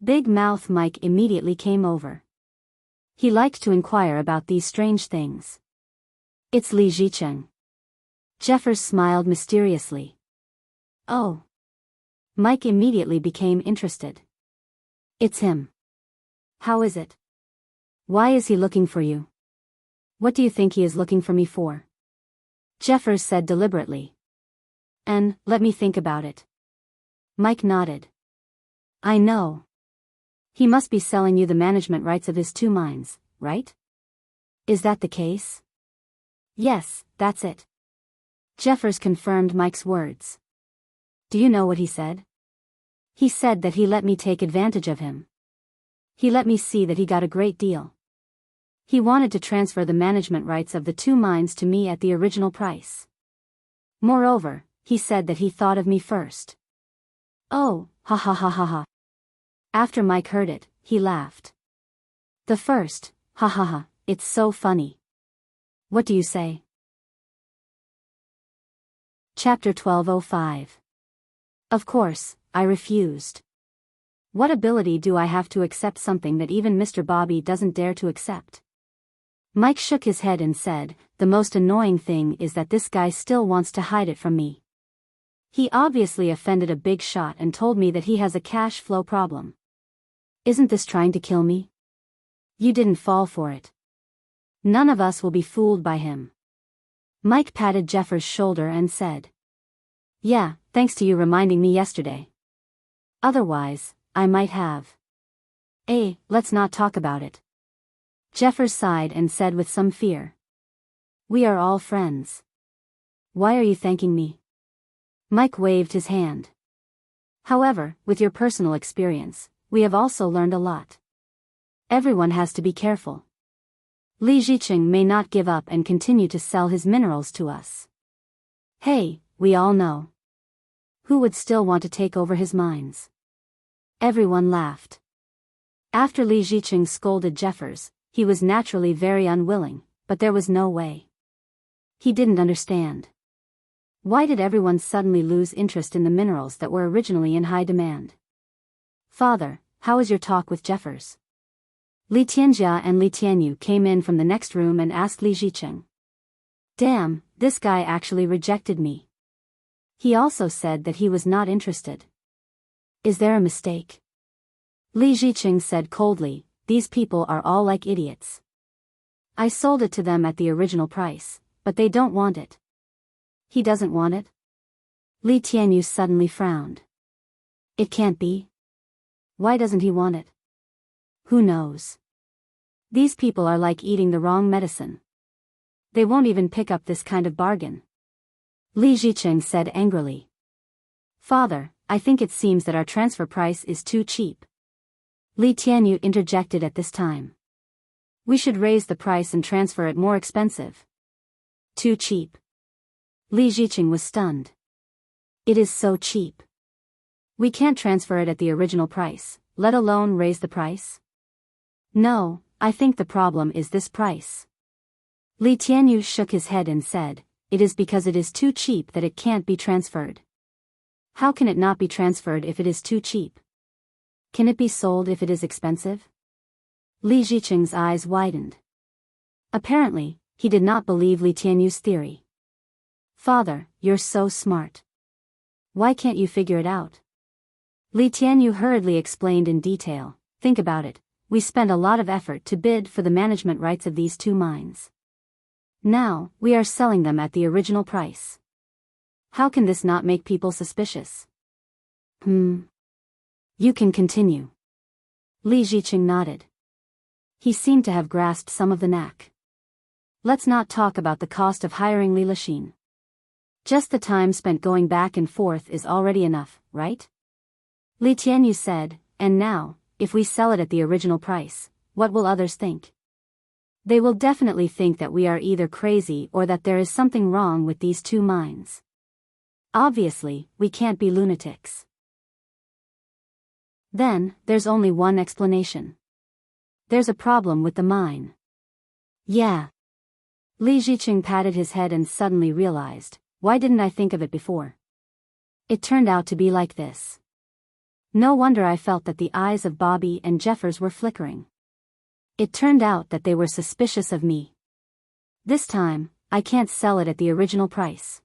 Big Mouth Mike immediately came over. He liked to inquire about these strange things. It's Li Ziqing. Jeffers smiled mysteriously. Oh. Mike immediately became interested. It's him. How is it? Why is he looking for you? What do you think he is looking for me for? Jeffers said deliberately. Let me think about it. Mike nodded. I know. He must be selling you the management rights of his 2 mines, right? Is that the case? Yes, that's it. Jeffers confirmed Mike's words. Do you know what he said? He said that he let me take advantage of him. He let me see that he got a great deal. He wanted to transfer the management rights of the 2 mines to me at the original price. Moreover, he said that he thought of me first. Oh, ha ha ha ha ha. After Mike heard it, he laughed. The first, ha ha ha, it's so funny. What do you say? Chapter 1205. Of course, I refused. What ability do I have to accept something that even Mr. Bobby doesn't dare to accept? Mike shook his head and said, the most annoying thing is that this guy still wants to hide it from me. He obviously offended a big shot and told me that he has a cash flow problem. Isn't this trying to kill me? You didn't fall for it. None of us will be fooled by him. Mike patted Jeffers' shoulder and said. Yeah, thanks to you reminding me yesterday. Otherwise, I might have. Let's not talk about it. Jeffers sighed and said with some fear. We are all friends. Why are you thanking me? Mike waved his hand. However, with your personal experience, we have also learned a lot. Everyone has to be careful. Li Ziqing may not give up and continue to sell his minerals to us. Hey, we all know. Who would still want to take over his mines? Everyone laughed. After Li Zicheng scolded Jeffers, he was naturally very unwilling, but there was no way. He didn't understand. Why did everyone suddenly lose interest in the minerals that were originally in high demand? Father, how is your talk with Jeffers? Li Tianjia and Li Tianyu came in from the next room and asked Li Zicheng. Damn, this guy actually rejected me. He also said that he was not interested. Is there a mistake? Li Zicheng said coldly, these people are all like idiots. I sold it to them at the original price, but they don't want it. He doesn't want it? Li Tianyu suddenly frowned. It can't be. Why doesn't he want it? Who knows? These people are like eating the wrong medicine. They won't even pick up this kind of bargain. Li Zicheng said angrily. Father, I think it seems that our transfer price is too cheap. Li Tianyu interjected at this time. We should raise the price and transfer it more expensive. Too cheap. Li Zicheng was stunned. It is so cheap. We can't transfer it at the original price, let alone raise the price? No, I think the problem is this price. Li Tianyu shook his head and said, it is because it is too cheap that it can't be transferred. How can it not be transferred if it is too cheap? Can it be sold if it is expensive? Li Zicheng's eyes widened. Apparently, he did not believe Li Tianyu's theory. Father, you're so smart. Why can't you figure it out? Li Tianyu hurriedly explained in detail, think about it, we spent a lot of effort to bid for the management rights of these two mines. Now, we are selling them at the original price. How can this not make people suspicious? You can continue. Li Zicheng nodded. He seemed to have grasped some of the knack. Let's not talk about the cost of hiring Li Lixin. Just the time spent going back and forth is already enough, right? Li Tianyu said, and now, if we sell it at the original price, what will others think? They will definitely think that we are either crazy or that there is something wrong with these two mines. Obviously, we can't be lunatics. Then, there's only one explanation. There's a problem with the mine. Yeah. Li Zicheng patted his head and suddenly realized, why didn't I think of it before? It turned out to be like this. No wonder I felt that the eyes of Bobby and Jeffers were flickering. It turned out that they were suspicious of me. This time, I can't sell it at the original price.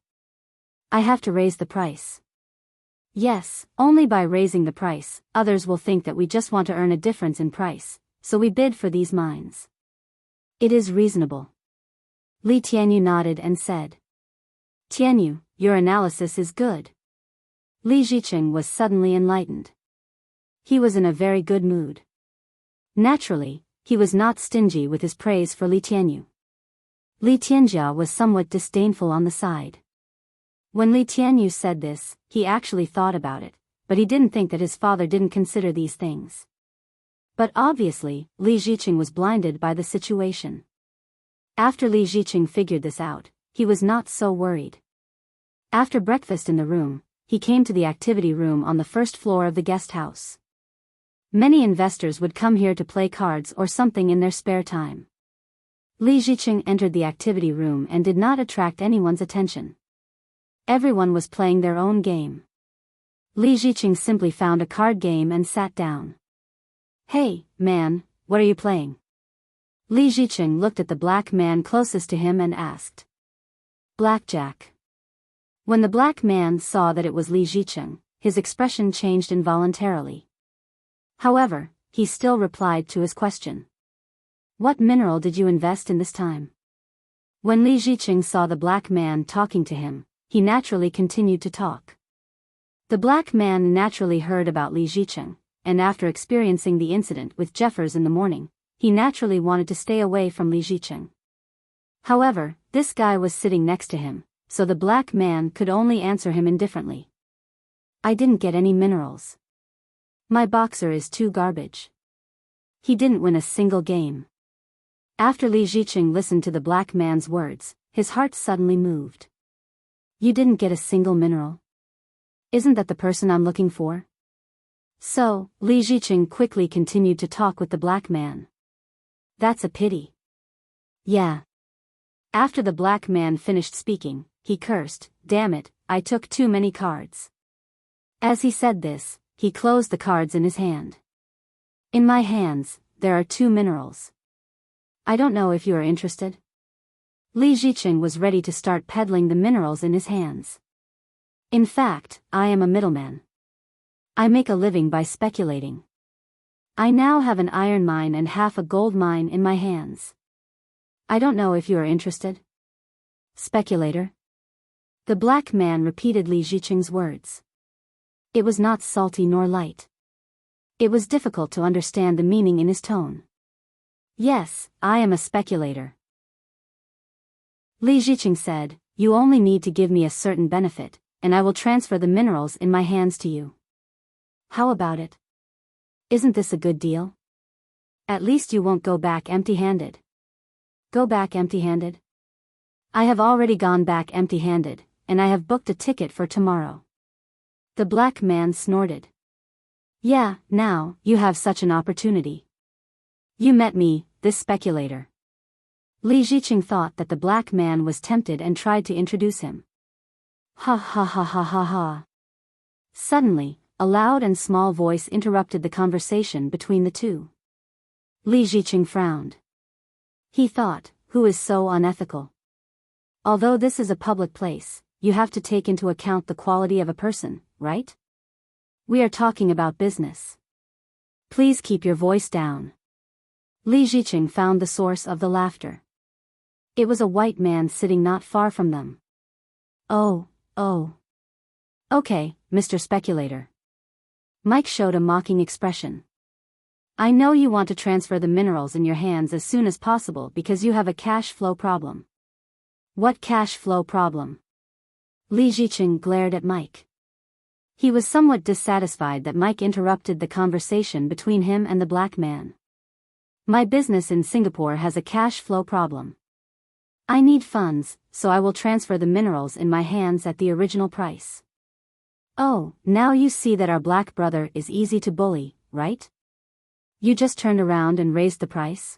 I have to raise the price. Yes, only by raising the price, others will think that we just want to earn a difference in price, so we bid for these mines. It is reasonable. Li Tianyu nodded and said. Tianyu, your analysis is good. Li Zicheng was suddenly enlightened. He was in a very good mood. Naturally, he was not stingy with his praise for Li Tianyu. Li Tianjia was somewhat disdainful on the side. When Li Tianyu said this, he actually thought about it, but he didn't think that his father didn't consider these things. But obviously, Li Zicheng was blinded by the situation. After Li Zicheng figured this out, he was not so worried. After breakfast in the room, he came to the activity room on the first floor of the guest house. Many investors would come here to play cards or something in their spare time. Li Zicheng entered the activity room and did not attract anyone's attention. Everyone was playing their own game. Li Zicheng simply found a card game and sat down. Hey, man, what are you playing? Li Zicheng looked at the black man closest to him and asked. Blackjack. When the black man saw that it was Li Zicheng, his expression changed involuntarily. However, he still replied to his question. What mineral did you invest in this time? When Li Zicheng saw the black man talking to him, he naturally continued to talk. The black man naturally heard about Li Zicheng, and after experiencing the incident with Jeffers in the morning, he naturally wanted to stay away from Li Zicheng. However, this guy was sitting next to him, so the black man could only answer him indifferently. I didn't get any minerals. My boxer is too garbage. He didn't win a single game. After Li Zicheng listened to the black man's words, his heart suddenly moved. You didn't get a single mineral? Isn't that the person I'm looking for? So, Li Ziqing quickly continued to talk with the black man. That's a pity. Yeah. After the black man finished speaking, he cursed, damn it, I took too many cards. As he said this, he closed the cards in his hand. In my hands, there are 2 minerals. I don't know if you are interested. Li Ziqing was ready to start peddling the minerals in his hands. In fact, I am a middleman. I make a living by speculating. I now have an iron mine and half a gold mine in my hands. I don't know if you are interested. Speculator? The black man repeated Li Ziqing's words. It was not salty nor light. It was difficult to understand the meaning in his tone. Yes, I am a speculator. Li Ziqing said, you only need to give me a certain benefit, and I will transfer the minerals in my hands to you. How about it? Isn't this a good deal? At least you won't go back empty-handed. Go back empty-handed? I have already gone back empty-handed, and I have booked a ticket for tomorrow. The black man snorted. Yeah, now, you have such an opportunity. You met me, this speculator. Li Ziqing thought that the black man was tempted and tried to introduce him. Ha ha ha ha ha ha. Suddenly, a loud and small voice interrupted the conversation between the two. Li Ziqing frowned. He thought, who is so unethical? Although this is a public place, you have to take into account the quality of a person, right? We are talking about business. Please keep your voice down. Li Ziqing found the source of the laughter. It was a white man sitting not far from them. Oh. Okay, Mr. Speculator. Mike showed a mocking expression. I know you want to transfer the minerals in your hands as soon as possible because you have a cash flow problem. What cash flow problem? Li Ziqing glared at Mike. He was somewhat dissatisfied that Mike interrupted the conversation between him and the black man. My business in Singapore has a cash flow problem. I need funds, so I will transfer the minerals in my hands at the original price. Oh, now you see that our black brother is easy to bully, right? You just turned around and raised the price?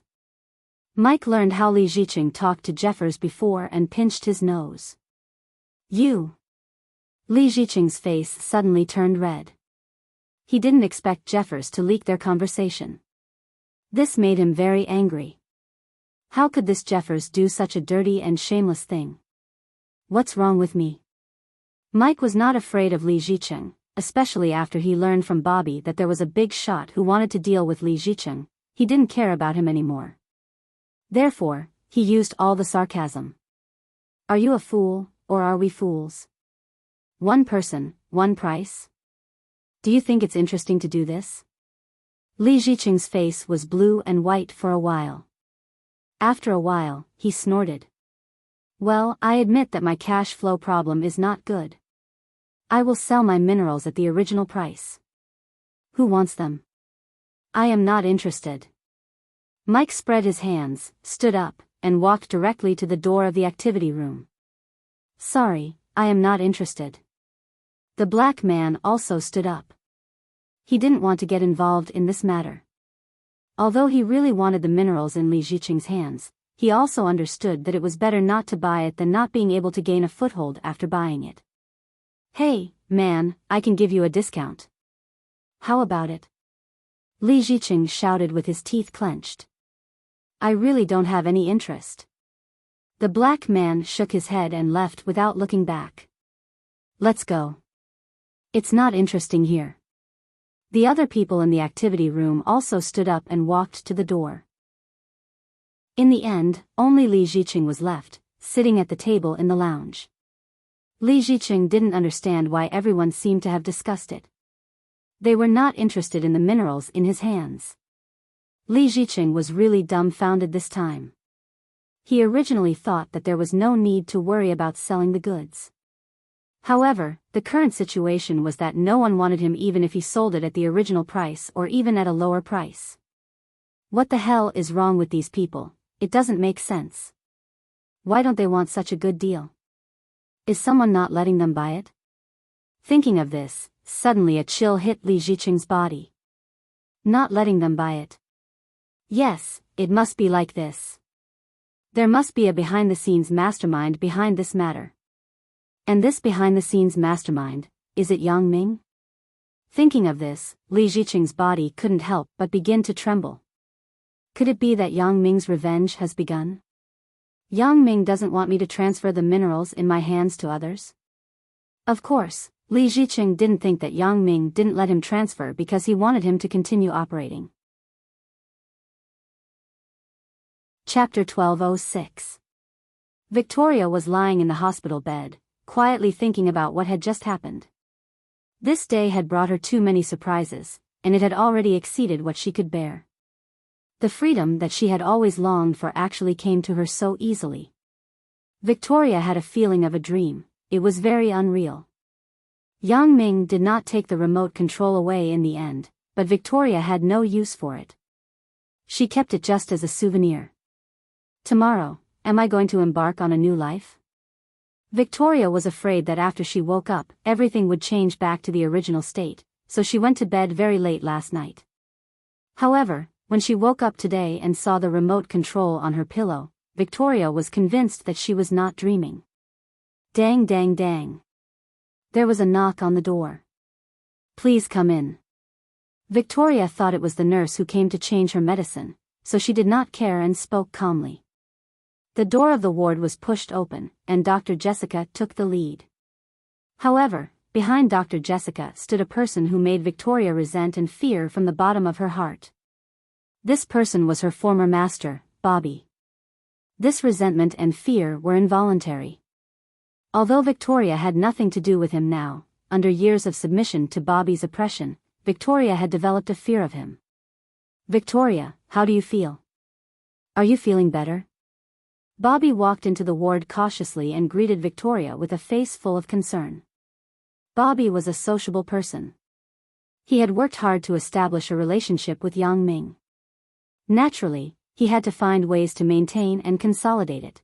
Mike learned how Li Ziqing talked to Jeffers before and pinched his nose. You. Li Ziqing's face suddenly turned red. He didn't expect Jeffers to leak their conversation. This made him very angry. How could this Jeffers do such a dirty and shameless thing? What's wrong with me? Mike was not afraid of Li Ziqing, especially after he learned from Bobby that there was a big shot who wanted to deal with Li Ziqing. He didn't care about him anymore. Therefore, he used all the sarcasm. Are you a fool, or are we fools? One person, one price? Do you think it's interesting to do this? Li Ziqing's face was blue and white for a while. After a while, he snorted. Well, I admit that my cash flow problem is not good. I will sell my minerals at the original price. Who wants them? I am not interested. Mike spread his hands, stood up, and walked directly to the door of the activity room. Sorry, I am not interested. The black man also stood up. He didn't want to get involved in this matter. Although he really wanted the minerals in Li Ziqing's hands, he also understood that it was better not to buy it than not being able to gain a foothold after buying it. Hey, man, I can give you a discount. How about it? Li Ziqing shouted with his teeth clenched. I really don't have any interest. The black man shook his head and left without looking back. Let's go. It's not interesting here. The other people in the activity room also stood up and walked to the door. In the end, only Li Ziqing was left, sitting at the table in the lounge. Li Ziqing didn't understand why everyone seemed to have discussed it. They were not interested in the minerals in his hands. Li Ziqing was really dumbfounded this time. He originally thought that there was no need to worry about selling the goods. However, the current situation was that no one wanted him even if he sold it at the original price or even at a lower price. What the hell is wrong with these people? It doesn't make sense. Why don't they want such a good deal? Is someone not letting them buy it? Thinking of this, suddenly a chill hit Li Ziqing's body. Not letting them buy it. Yes, it must be like this. There must be a behind-the-scenes mastermind behind this matter. And this behind-the-scenes mastermind, is it Yang Ming? Thinking of this, Li Ziqing's body couldn't help but begin to tremble. Could it be that Yang Ming's revenge has begun? Yang Ming doesn't want me to transfer the minerals in my hands to others? Of course, Li Ziqing didn't think that Yang Ming didn't let him transfer because he wanted him to continue operating. Chapter 1206. Victoria was lying in the hospital bed, quietly thinking about what had just happened. This day had brought her too many surprises, and it had already exceeded what she could bear. The freedom that she had always longed for actually came to her so easily. Victoria had a feeling of a dream. It was very unreal. Yang Ming did not take the remote control away in the end, but Victoria had no use for it. She kept it just as a souvenir. Tomorrow, am I going to embark on a new life? Victoria was afraid that after she woke up, everything would change back to the original state, so she went to bed very late last night. However, when she woke up today and saw the remote control on her pillow, Victoria was convinced that she was not dreaming. Dang dang dang. There was a knock on the door. Please come in. Victoria thought it was the nurse who came to change her medicine, so she did not care and spoke calmly. The door of the ward was pushed open, and Dr. Jessica took the lead. However, behind Dr. Jessica stood a person who made Victoria resent and fear from the bottom of her heart. This person was her former master, Bobby. This resentment and fear were involuntary. Although Victoria had nothing to do with him now, under years of submission to Bobby's oppression, Victoria had developed a fear of him. Victoria, how do you feel? Are you feeling better? Bobby walked into the ward cautiously and greeted Victoria with a face full of concern. Bobby was a sociable person. He had worked hard to establish a relationship with Yang Ming. Naturally, he had to find ways to maintain and consolidate it.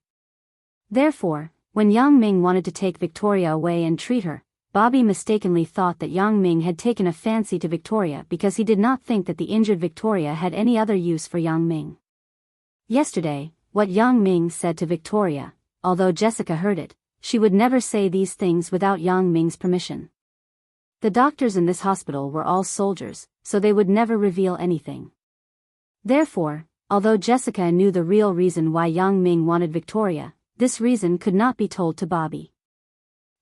Therefore, when Yang Ming wanted to take Victoria away and treat her, Bobby mistakenly thought that Yang Ming had taken a fancy to Victoria because he did not think that the injured Victoria had any other use for Yang Ming. Yesterday, what Yang Ming said to Victoria, although Jessica heard it, she would never say these things without Yang Ming's permission. The doctors in this hospital were all soldiers, so they would never reveal anything. Therefore, although Jessica knew the real reason why Yang Ming wanted Victoria, this reason could not be told to Bobby.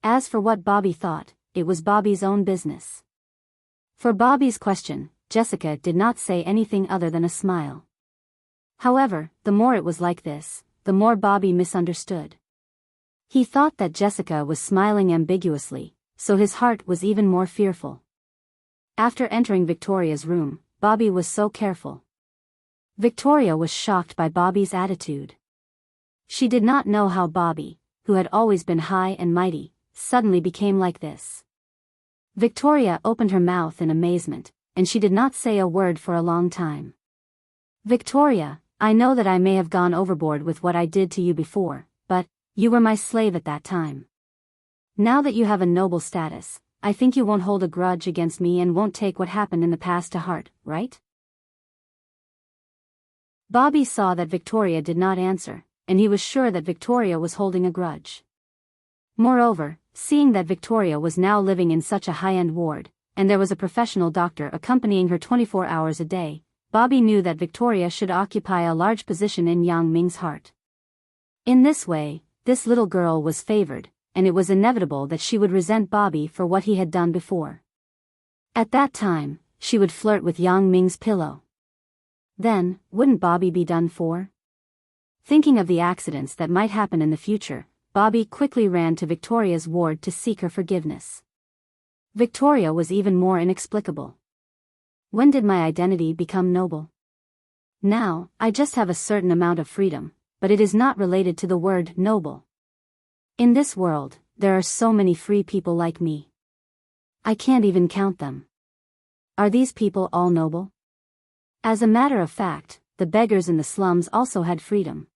As for what Bobby thought, it was Bobby's own business. For Bobby's question, Jessica did not say anything other than a smile. However, the more it was like this, the more Bobby misunderstood. He thought that Jessica was smiling ambiguously, so his heart was even more fearful. After entering Victoria's room, Bobby was so careful. Victoria was shocked by Bobby's attitude. She did not know how Bobby, who had always been high and mighty, suddenly became like this. Victoria opened her mouth in amazement, and she did not say a word for a long time. Victoria, I know that I may have gone overboard with what I did to you before, but you were my slave at that time. Now that you have a noble status, I think you won't hold a grudge against me and won't take what happened in the past to heart, right? Bobby saw that Victoria did not answer, and he was sure that Victoria was holding a grudge. Moreover, seeing that Victoria was now living in such a high-end ward, and there was a professional doctor accompanying her 24 hours a day, Bobby knew that Victoria should occupy a large position in Yang Ming's heart. In this way, this little girl was favored, and it was inevitable that she would resent Bobby for what he had done before. At that time, she would flirt with Yang Ming's pillow. Then, wouldn't Bobby be done for? Thinking of the accidents that might happen in the future, Bobby quickly ran to Victoria's ward to seek her forgiveness. Victoria was even more inexplicable. When did my identity become noble? Now, I just have a certain amount of freedom, but it is not related to the word noble. In this world, there are so many free people like me. I can't even count them. Are these people all noble? As a matter of fact, the beggars in the slums also had freedom.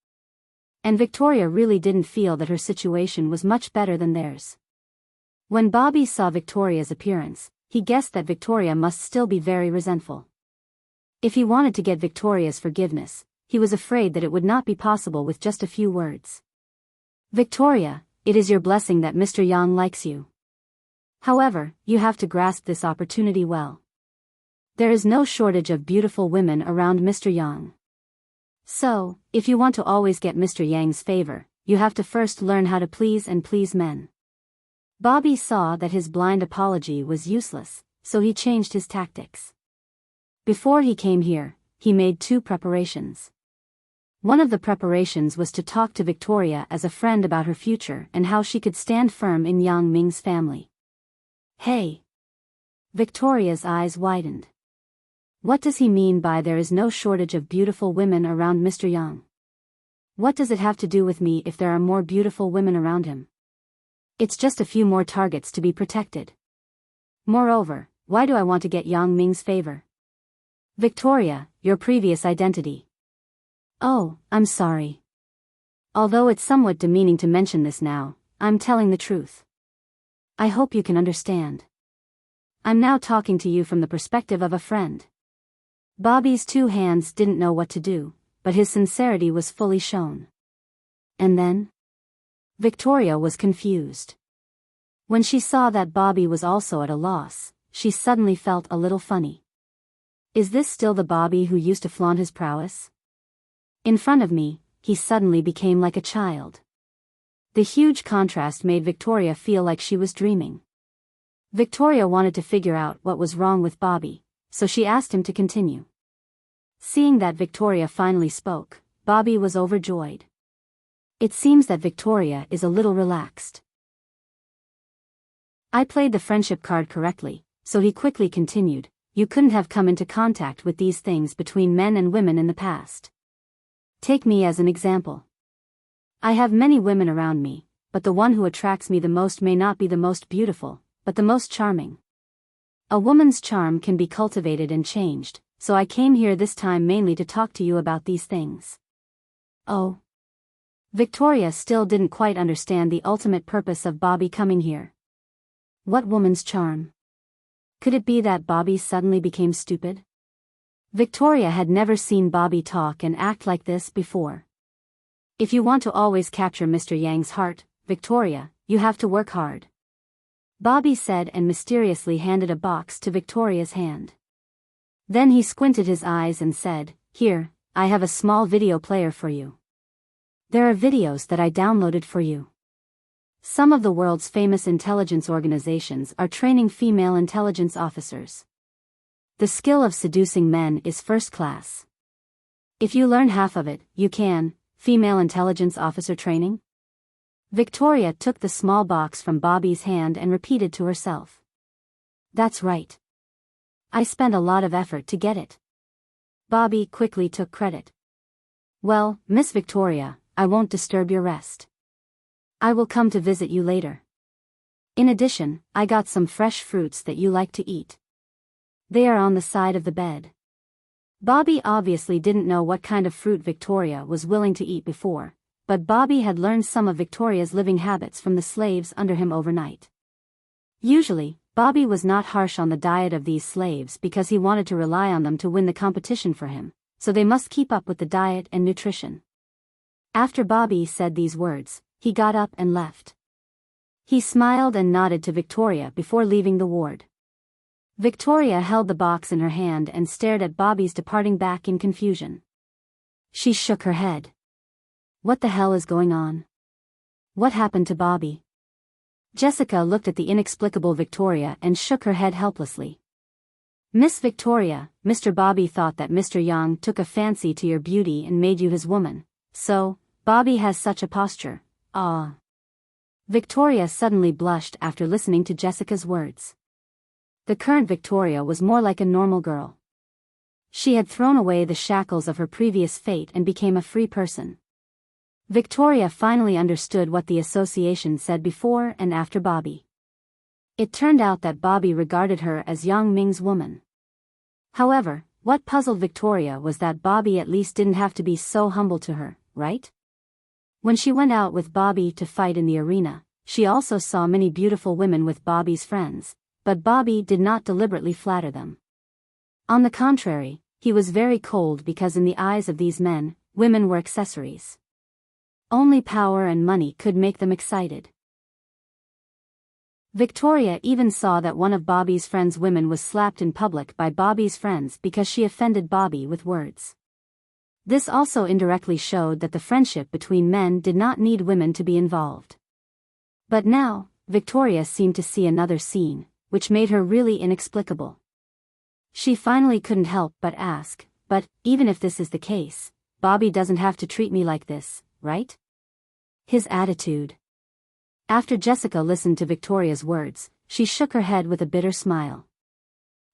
And Victoria really didn't feel that her situation was much better than theirs. When Bobby saw Victoria's appearance, he guessed that Victoria must still be very resentful. If he wanted to get Victoria's forgiveness, he was afraid that it would not be possible with just a few words. Victoria, it is your blessing that Mr. Yang likes you. However, you have to grasp this opportunity well. There is no shortage of beautiful women around Mr. Yang. So, if you want to always get Mr. Yang's favor, you have to first learn how to please and please men. Bobby saw that his blind apology was useless, so he changed his tactics. Before he came here, he made 2 preparations. One of the preparations was to talk to Victoria as a friend about her future and how she could stand firm in Yang Ming's family. Hey! Victoria's eyes widened. What does he mean by there is no shortage of beautiful women around Mr. Yang? What does it have to do with me if there are more beautiful women around him? It's just a few more targets to be protected. Moreover, why do I want to get Yang Ming's favor? Victoria, your previous identity. Oh, I'm sorry. Although it's somewhat demeaning to mention this now, I'm telling the truth. I hope you can understand. I'm now talking to you from the perspective of a friend. Bobby's 2 hands didn't know what to do, but his sincerity was fully shown. And then? Victoria was confused. When she saw that Bobby was also at a loss, she suddenly felt a little funny. Is this still the Bobby who used to flaunt his prowess? In front of me, he suddenly became like a child. The huge contrast made Victoria feel like she was dreaming. Victoria wanted to figure out what was wrong with Bobby, so she asked him to continue. Seeing that Victoria finally spoke, Bobby was overjoyed. It seems that Victoria is a little relaxed. I played the friendship card correctly, so he quickly continued, you couldn't have come into contact with these things between men and women in the past. Take me as an example. I have many women around me, but the one who attracts me the most may not be the most beautiful, but the most charming. A woman's charm can be cultivated and changed, so I came here this time mainly to talk to you about these things. Oh. Victoria still didn't quite understand the ultimate purpose of Bobby coming here. What woman's charm? Could it be that Bobby suddenly became stupid? Victoria had never seen Bobby talk and act like this before. If you want to always capture Mr. Yang's heart, Victoria, you have to work hard. Bobby said and mysteriously handed a box to Victoria's hand. Then he squinted his eyes and said, Here, I have a small video player for you. There are videos that I downloaded for you. Some of the world's famous intelligence organizations are training female intelligence officers. The skill of seducing men is first class. If you learn half of it, you can, female intelligence officer training? Victoria took the small box from Bobby's hand and repeated to herself. That's right. I spent a lot of effort to get it. Bobby quickly took credit. Well, Miss Victoria, I won't disturb your rest. I will come to visit you later. In addition, I got some fresh fruits that you like to eat. They are on the side of the bed. Bobby obviously didn't know what kind of fruit Victoria was willing to eat before, but Bobby had learned some of Victoria's living habits from the slaves under him overnight. Usually, Bobby was not harsh on the diet of these slaves because he wanted to rely on them to win the competition for him, so they must keep up with the diet and nutrition. After Bobby said these words, he got up and left. He smiled and nodded to Victoria before leaving the ward. Victoria held the box in her hand and stared at Bobby's departing back in confusion. She shook her head. What the hell is going on? What happened to Bobby? Jessica looked at the inexplicable Victoria and shook her head helplessly. Miss Victoria, Mr. Bobby thought that Mr. Yang took a fancy to your beauty and made you his woman, so, Bobby has such a posture. Ah. Victoria suddenly blushed after listening to Jessica's words. The current Victoria was more like a normal girl. She had thrown away the shackles of her previous fate and became a free person. Victoria finally understood what the association said before and after Bobby. It turned out that Bobby regarded her as Yang Ming's woman. However, what puzzled Victoria was that Bobby at least didn't have to be so humble to her, right? When she went out with Bobby to fight in the arena, she also saw many beautiful women with Bobby's friends, but Bobby did not deliberately flatter them. On the contrary, he was very cold because in the eyes of these men, women were accessories. Only power and money could make them excited. Victoria even saw that one of Bobby's friends' women was slapped in public by Bobby's friends because she offended Bobby with words. This also indirectly showed that the friendship between men did not need women to be involved. But now, Victoria seemed to see another scene, which made her really inexplicable. She finally couldn't help but ask, but, even if this is the case, Bobby doesn't have to treat me like this, right? His attitude. After Jessica listened to Victoria's words, she shook her head with a bitter smile.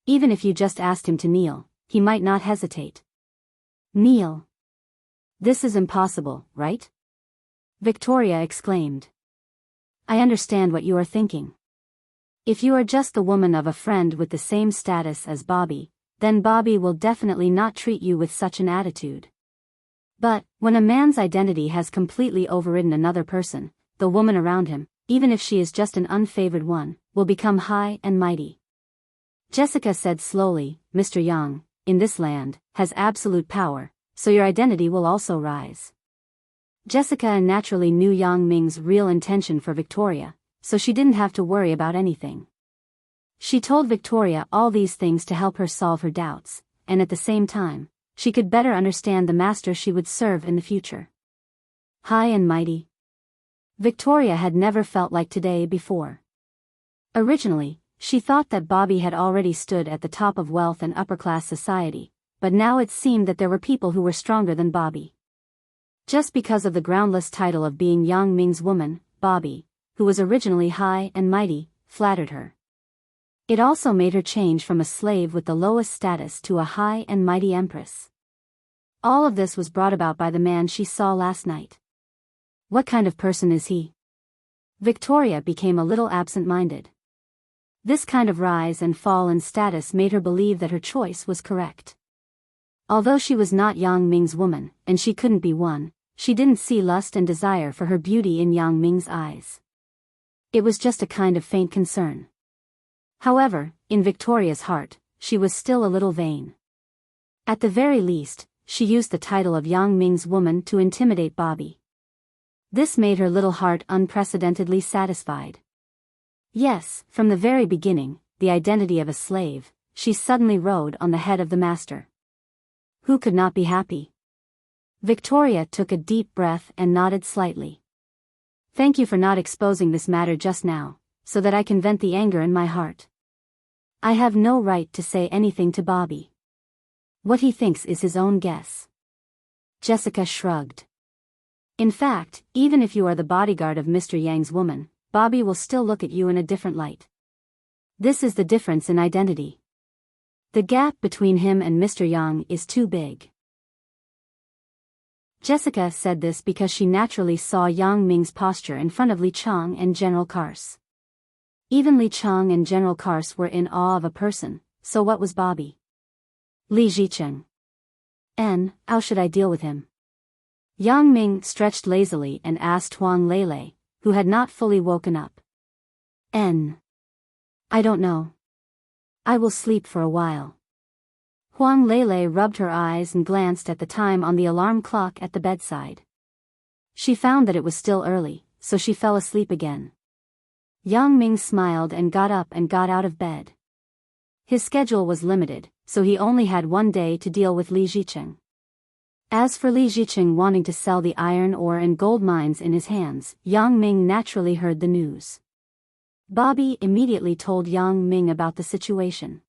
Even if you just asked him to kneel, he might not hesitate. Kneel? This is impossible, right? Victoria exclaimed. I understand what you are thinking. If you are just the woman of a friend with the same status as Bobby, then Bobby will definitely not treat you with such an attitude. But, when a man's identity has completely overridden another person, the woman around him, even if she is just an unfavored one, will become high and mighty. Jessica said slowly, Mr. Yang, in this land, has absolute power, so your identity will also rise. Jessica naturally knew Yang Ming's real intention for Victoria, so she didn't have to worry about anything. She told Victoria all these things to help her solve her doubts, and at the same time, she could better understand the master she would serve in the future. High and mighty. Victoria had never felt like today before. Originally, she thought that Bobby had already stood at the top of wealth and upper-class society, but now it seemed that there were people who were stronger than Bobby. Just because of the groundless title of being Yang Ming's woman, Bobby, who was originally high and mighty, flattered her. It also made her change from a slave with the lowest status to a high and mighty empress. All of this was brought about by the man she saw last night. What kind of person is he? Victoria became a little absent-minded. This kind of rise and fall in status made her believe that her choice was correct. Although she was not Yang Ming's woman, and she couldn't be one, she didn't see lust and desire for her beauty in Yang Ming's eyes. It was just a kind of faint concern. However, in Victoria's heart, she was still a little vain. At the very least, she used the title of Yang Ming's woman to intimidate Bobby. This made her little heart unprecedentedly satisfied. Yes, from the very beginning, the identity of a slave, she suddenly rode on the head of the master. Who could not be happy? Victoria took a deep breath and nodded slightly. Thank you for not exposing this matter just now, so that I can vent the anger in my heart. I have no right to say anything to Bobby. What he thinks is his own guess. Jessica shrugged. In fact, even if you are the bodyguard of Mr. Yang's woman, Bobby will still look at you in a different light. This is the difference in identity. The gap between him and Mr. Yang is too big. Jessica said this because she naturally saw Yang Ming's posture in front of Li Chang and General Kars. Even Li Chang and General Kars were in awe of a person, so what was Bobby? Li Zicheng. How should I deal with him? Yang Ming stretched lazily and asked Huang Lele, who had not fully woken up. I don't know. I will sleep for a while. Huang Lele rubbed her eyes and glanced at the time on the alarm clock at the bedside. She found that it was still early, so she fell asleep again. Yang Ming smiled and got up and got out of bed. His schedule was limited, so he only had one day to deal with Li Zicheng. As for Li Zicheng wanting to sell the iron ore and gold mines in his hands, Yang Ming naturally heard the news. Bobby immediately told Yang Ming about the situation.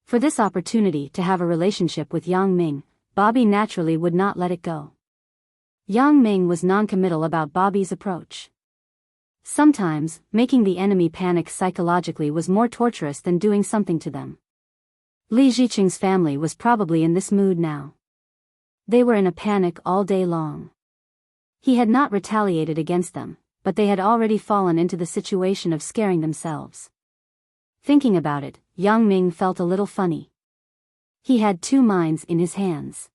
For this opportunity to have a relationship with Yang Ming, Bobby naturally would not let it go. Yang Ming was non-committal about Bobby's approach. Sometimes, making the enemy panic psychologically was more torturous than doing something to them. Li Zicheng's family was probably in this mood now. They were in a panic all day long. He had not retaliated against them, but they had already fallen into the situation of scaring themselves. Thinking about it, Yang Ming felt a little funny. He had two mines in his hands.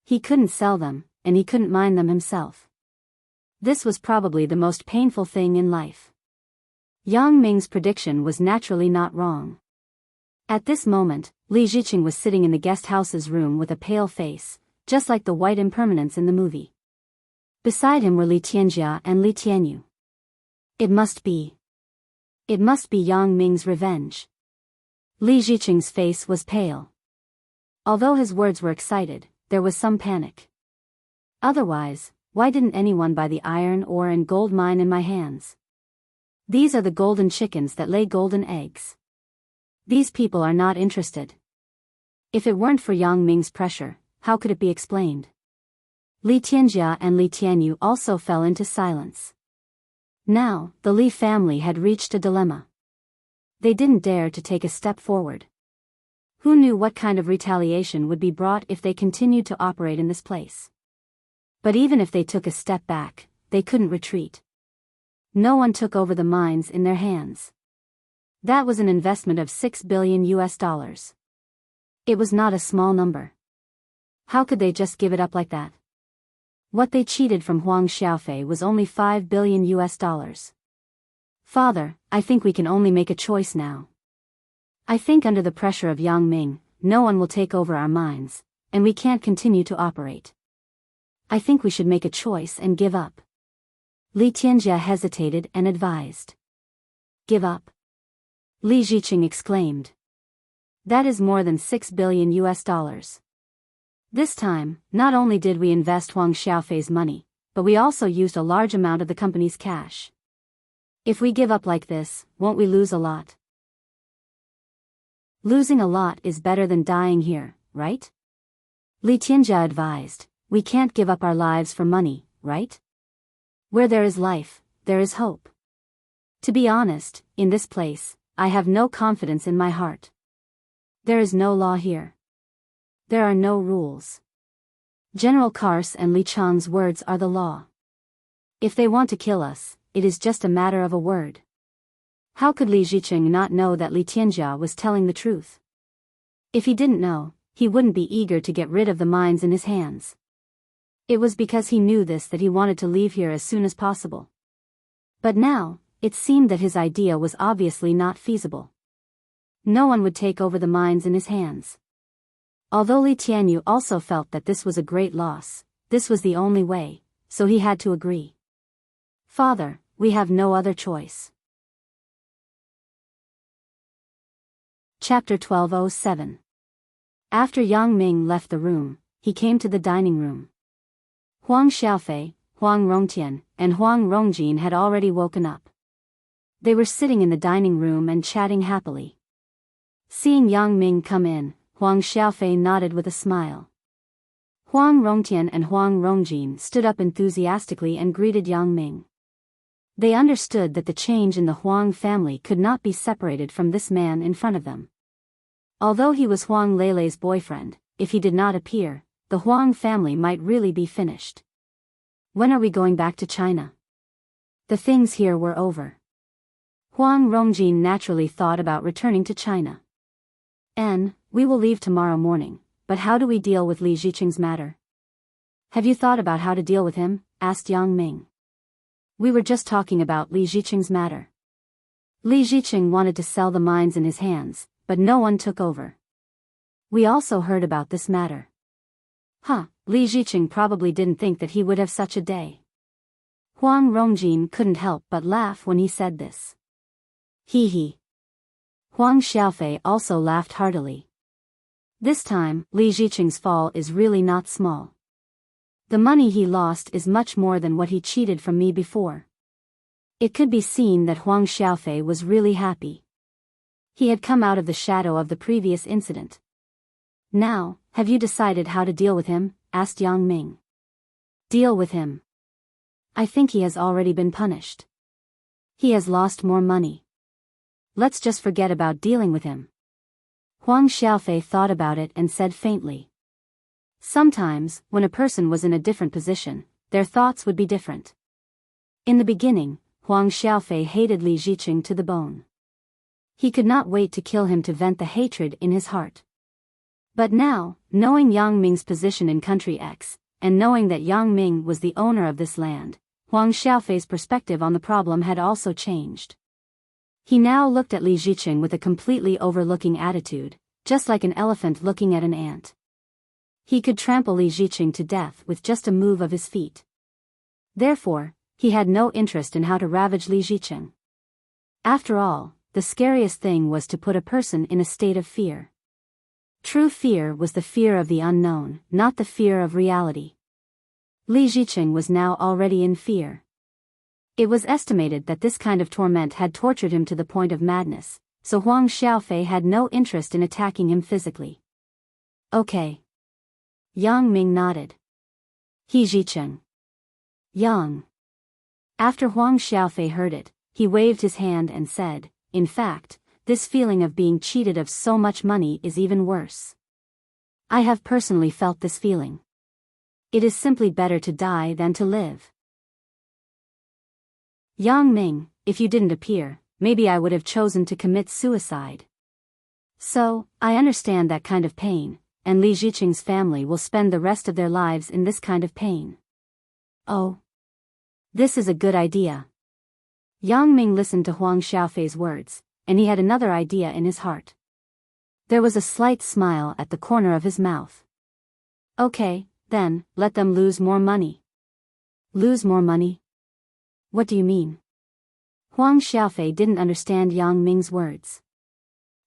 He couldn't sell them, and he couldn't mine them himself. This was probably the most painful thing in life. Yang Ming's prediction was naturally not wrong. At this moment, Li Ziqing was sitting in the guest house's room with a pale face, just like the white impermanence in the movie. Beside him were Li Tianjia and Li Tianyu. It must be Yang Ming's revenge. Li Ziqing's face was pale. Although his words were excited, there was some panic. Otherwise, why didn't anyone buy the iron ore and gold mine in my hands? These are the golden chickens that lay golden eggs. These people are not interested. If it weren't for Yang Ming's pressure, how could it be explained? Li Tianjia and Li Tianyu also fell into silence. Now, the Li family had reached a dilemma. They didn't dare to take a step forward. Who knew what kind of retaliation would be brought if they continued to operate in this place? But even if they took a step back, they couldn't retreat. No one took over the mines in their hands. That was an investment of $6 billion. It was not a small number. How could they just give it up like that? What they cheated from Huang Xiaofei was only $5 billion. Father, I think we can only make a choice now. I think under the pressure of Yang Ming, no one will take over our mines, and we can't continue to operate. I think we should make a choice and give up. Li Tianjia hesitated and advised. Give up? Li Ziqing exclaimed. That is more than $6 billion. This time, not only did we invest Huang Xiaofei's money, but we also used a large amount of the company's cash. If we give up like this, won't we lose a lot? Losing a lot is better than dying here, right? Li Tianjia advised. We can't give up our lives for money, right? Where there is life, there is hope. To be honest, in this place, I have no confidence in my heart. There is no law here. There are no rules. General Kars and Li Chang's words are the law. If they want to kill us, it is just a matter of a word. How could Li Ziqing not know that Li Tianjia was telling the truth? If he didn't know, he wouldn't be eager to get rid of the mines in his hands. It was because he knew this that he wanted to leave here as soon as possible. But now, it seemed that his idea was obviously not feasible. No one would take over the mines in his hands. Although Li Tianyu also felt that this was a great loss, this was the only way, so he had to agree. Father, we have no other choice. Chapter 1207. After Yang Ming left the room, he came to the dining room. Huang Xiaofei, Huang Rongtian, and Huang Rongjin had already woken up. They were sitting in the dining room and chatting happily. Seeing Yang Ming come in, Huang Xiaofei nodded with a smile. Huang Rongtian and Huang Rongjin stood up enthusiastically and greeted Yang Ming. They understood that the change in the Huang family could not be separated from this man in front of them. Although he was Huang Leilei's boyfriend, if he did not appear, the Huang family might really be finished. When are we going back to China? The things here were over. Huang Rongjin naturally thought about returning to China. We will leave tomorrow morning, but how do we deal with Li Ziqing's matter? Have you thought about how to deal with him? Asked Yang Ming. We were just talking about Li Ziqing's matter. Li Ziqing wanted to sell the mines in his hands, but no one took over. We also heard about this matter. Li Ziqing probably didn't think that he would have such a day. Huang Rongjin couldn't help but laugh when he said this. He. Huang Xiaofei also laughed heartily. This time, Li Ziqing's fall is really not small. The money he lost is much more than what he cheated from me before. It could be seen that Huang Xiaofei was really happy. He had come out of the shadow of the previous incident. Now, have you decided how to deal with him? Asked Yang Ming. Deal with him. I think he has already been punished. He has lost more money. Let's just forget about dealing with him. Huang Xiaofei thought about it and said faintly. Sometimes, when a person was in a different position, their thoughts would be different. In the beginning, Huang Xiaofei hated Li Ziqing to the bone. He could not wait to kill him to vent the hatred in his heart. But now, knowing Yang Ming's position in Country X, and knowing that Yang Ming was the owner of this land, Huang Xiaofei's perspective on the problem had also changed. He now looked at Li Ziqing with a completely overlooking attitude, just like an elephant looking at an ant. He could trample Li Ziqing to death with just a move of his feet. Therefore, he had no interest in how to ravage Li Ziqing. After all, the scariest thing was to put a person in a state of fear. True fear was the fear of the unknown, not the fear of reality. Li Ziqing was now already in fear. It was estimated that this kind of torment had tortured him to the point of madness, so Huang Xiaofei had no interest in attacking him physically. Okay. Yang Ming nodded. He Ziqing. Yang. After Huang Xiaofei heard it, he waved his hand and said, in fact, this feeling of being cheated of so much money is even worse. I have personally felt this feeling. It is simply better to die than to live. Yang Ming, if you didn't appear, maybe I would have chosen to commit suicide. So, I understand that kind of pain, and Li Ziqing's family will spend the rest of their lives in this kind of pain. Oh. This is a good idea. Yang Ming listened to Huang Xiaofei's words, and he had another idea in his heart. There was a slight smile at the corner of his mouth. Okay, then, let them lose more money. Lose more money? What do you mean? Huang Xiaofei didn't understand Yang Ming's words.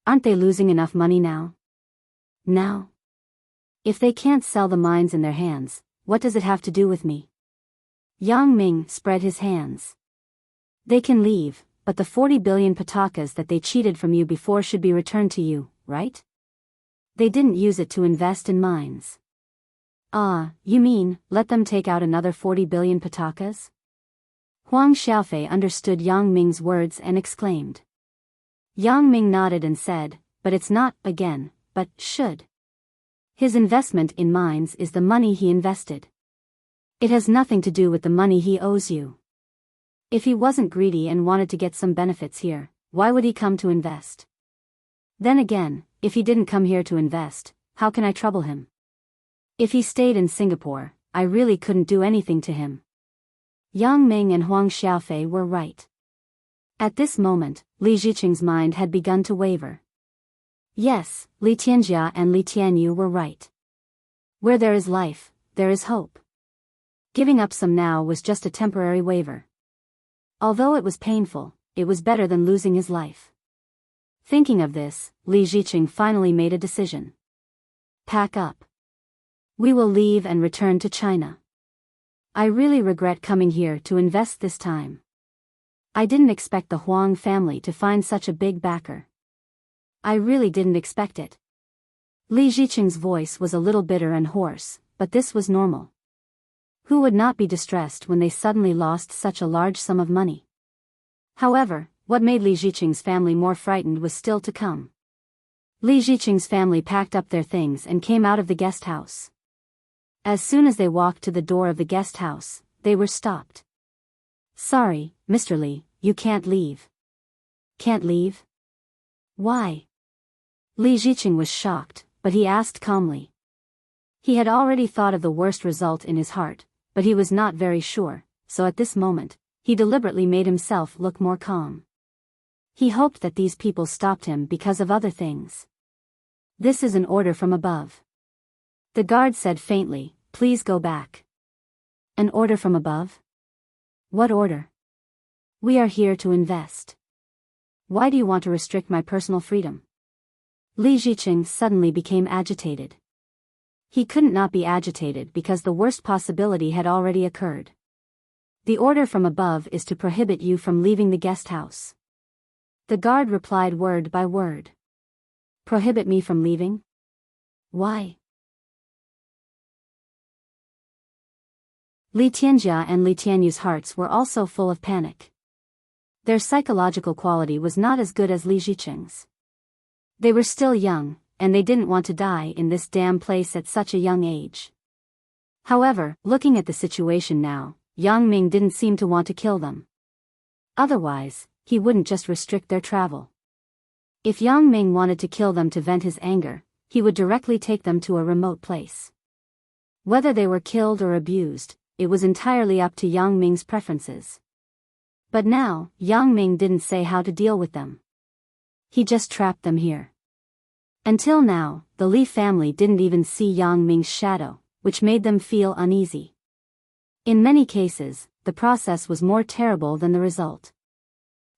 Aren't they losing enough money now? Now? If they can't sell the mines in their hands, what does it have to do with me? Yang Ming spread his hands. They can leave, but the 40 billion patakas that they cheated from you before should be returned to you, right? They didn't use it to invest in mines. Ah, you mean, let them take out another 40 billion patakas? Huang Xiaofei understood Yang Ming's words and exclaimed. Yang Ming nodded and said, but it's not, again, but should. His investment in mines is the money he invested. It has nothing to do with the money he owes you. If he wasn't greedy and wanted to get some benefits here, why would he come to invest? Then again, if he didn't come here to invest, how can I trouble him? If he stayed in Singapore, I really couldn't do anything to him. Yang Ming and Huang Xiaofei were right. At this moment, Li Ziqing's mind had begun to waver. Yes, Li Tianjia and Li Tianyu were right. Where there is life, there is hope. Giving up some now was just a temporary waver. Although it was painful, it was better than losing his life. Thinking of this, Li Ziqing finally made a decision. Pack up. We will leave and return to China. I really regret coming here to invest this time. I didn't expect the Huang family to find such a big backer. I really didn't expect it. Li Ziqing's voice was a little bitter and hoarse, but this was normal. Who would not be distressed when they suddenly lost such a large sum of money? However, what made Li Ziqing's family more frightened was still to come. Li Ziqing's family packed up their things and came out of the guest house. As soon as they walked to the door of the guest house, they were stopped. Sorry, Mr. Li, you can't leave. Can't leave? Why? Li Ziqing was shocked, but he asked calmly. He had already thought of the worst result in his heart, but he was not very sure, so at this moment, he deliberately made himself look more calm. He hoped that these people stopped him because of other things. This is an order from above. The guard said faintly, please go back. An order from above? What order? We are here to invest. Why do you want to restrict my personal freedom? Li Ziqing suddenly became agitated. He couldn't not be agitated because the worst possibility had already occurred. The order from above is to prohibit you from leaving the guest house. The guard replied word by word. Prohibit me from leaving? Why? Li Tianjia and Li Tianyu's hearts were also full of panic. Their psychological quality was not as good as Li Ziqing's. They were still young, and they didn't want to die in this damn place at such a young age. However, looking at the situation now, Yang Ming didn't seem to want to kill them. Otherwise, he wouldn't just restrict their travel. If Yang Ming wanted to kill them to vent his anger, he would directly take them to a remote place. Whether they were killed or abused, it was entirely up to Yang Ming's preferences. But now, Yang Ming didn't say how to deal with them. He just trapped them here. Until now, the Li family didn't even see Yang Ming's shadow, which made them feel uneasy. In many cases, the process was more terrible than the result.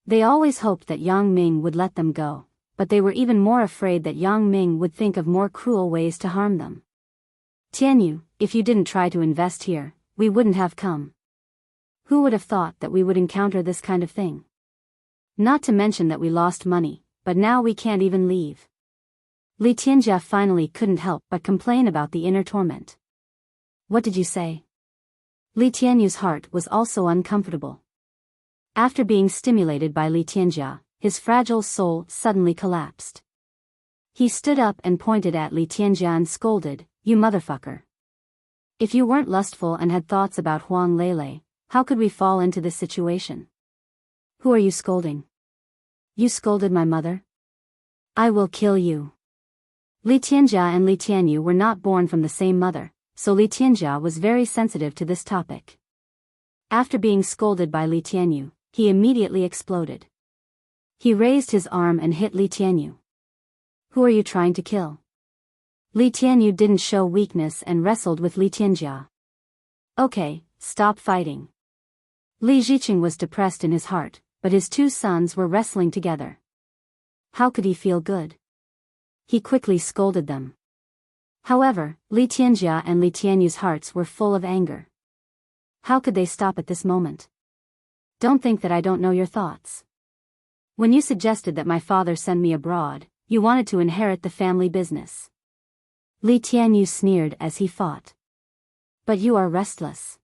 They always hoped that Yang Ming would let them go, but they were even more afraid that Yang Ming would think of more cruel ways to harm them. Tianyu, if you didn't try to invest here, we wouldn't have come. Who would have thought that we would encounter this kind of thing? Not to mention that we lost money, but now we can't even leave. Li Tianjia finally couldn't help but complain about the inner torment. What did you say? Li Tianyu's heart was also uncomfortable. After being stimulated by Li Tianjia, his fragile soul suddenly collapsed. He stood up and pointed at Li Tianjia and scolded, "You motherfucker. If you weren't lustful and had thoughts about Huang Lele, how could we fall into this situation? Who are you scolding? You scolded my mother? I will kill you." Li Tianjia and Li Tianyu were not born from the same mother, so Li Tianjia was very sensitive to this topic. After being scolded by Li Tianyu, he immediately exploded. He raised his arm and hit Li Tianyu. "Who are you trying to kill?" Li Tianyu didn't show weakness and wrestled with Li Tianjia. "Okay, stop fighting." Li Ziqing was depressed in his heart, but his two sons were wrestling together. How could he feel good? He quickly scolded them. However, Li Tianjia and Li Tianyu's hearts were full of anger. How could they stop at this moment? Don't think that I don't know your thoughts. When you suggested that my father send me abroad, you wanted to inherit the family business. Li Tianyu sneered as he fought. But you are restless.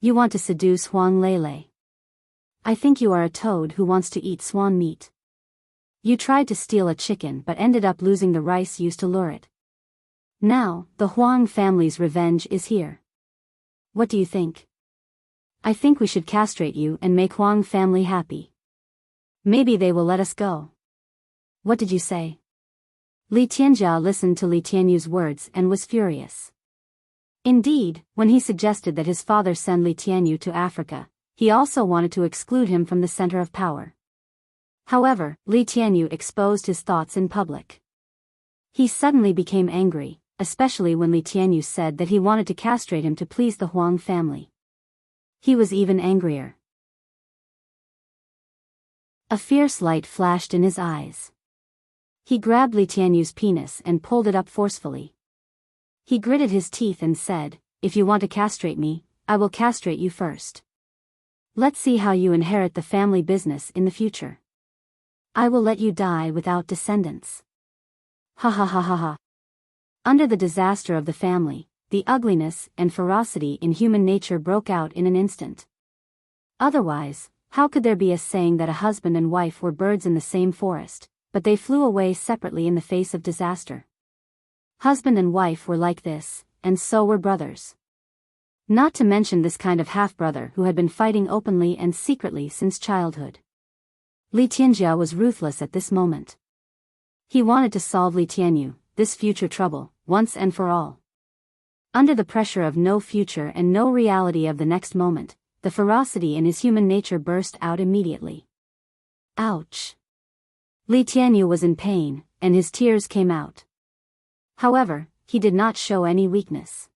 You want to seduce Huang Lele. I think you are a toad who wants to eat swan meat. You tried to steal a chicken but ended up losing the rice used to lure it. Now, the Huang family's revenge is here. What do you think? I think we should castrate you and make Huang family happy. Maybe they will let us go. What did you say? Li Tianjia listened to Li Tianyu's words and was furious. Indeed, when he suggested that his father send Li Tianyu to Africa, he also wanted to exclude him from the center of power. However, Li Tianyu exposed his thoughts in public. He suddenly became angry, especially when Li Tianyu said that he wanted to castrate him to please the Huang family. He was even angrier. A fierce light flashed in his eyes. He grabbed Li Tianyu's penis and pulled it up forcefully. He gritted his teeth and said, "If you want to castrate me, I will castrate you first. Let's see how you inherit the family business in the future. I will let you die without descendants." Ha ha ha ha ha. Under the disaster of the family, the ugliness and ferocity in human nature broke out in an instant. Otherwise, how could there be a saying that a husband and wife were birds in the same forest, but they flew away separately in the face of disaster? Husband and wife were like this, and so were brothers. Not to mention this kind of half-brother who had been fighting openly and secretly since childhood. Li Tianjia was ruthless at this moment. He wanted to solve Li Tianyu, this future trouble, once and for all. Under the pressure of no future and no reality of the next moment, the ferocity in his human nature burst out immediately. Ouch! Li Tianyu was in pain, and his tears came out. However, he did not show any weakness.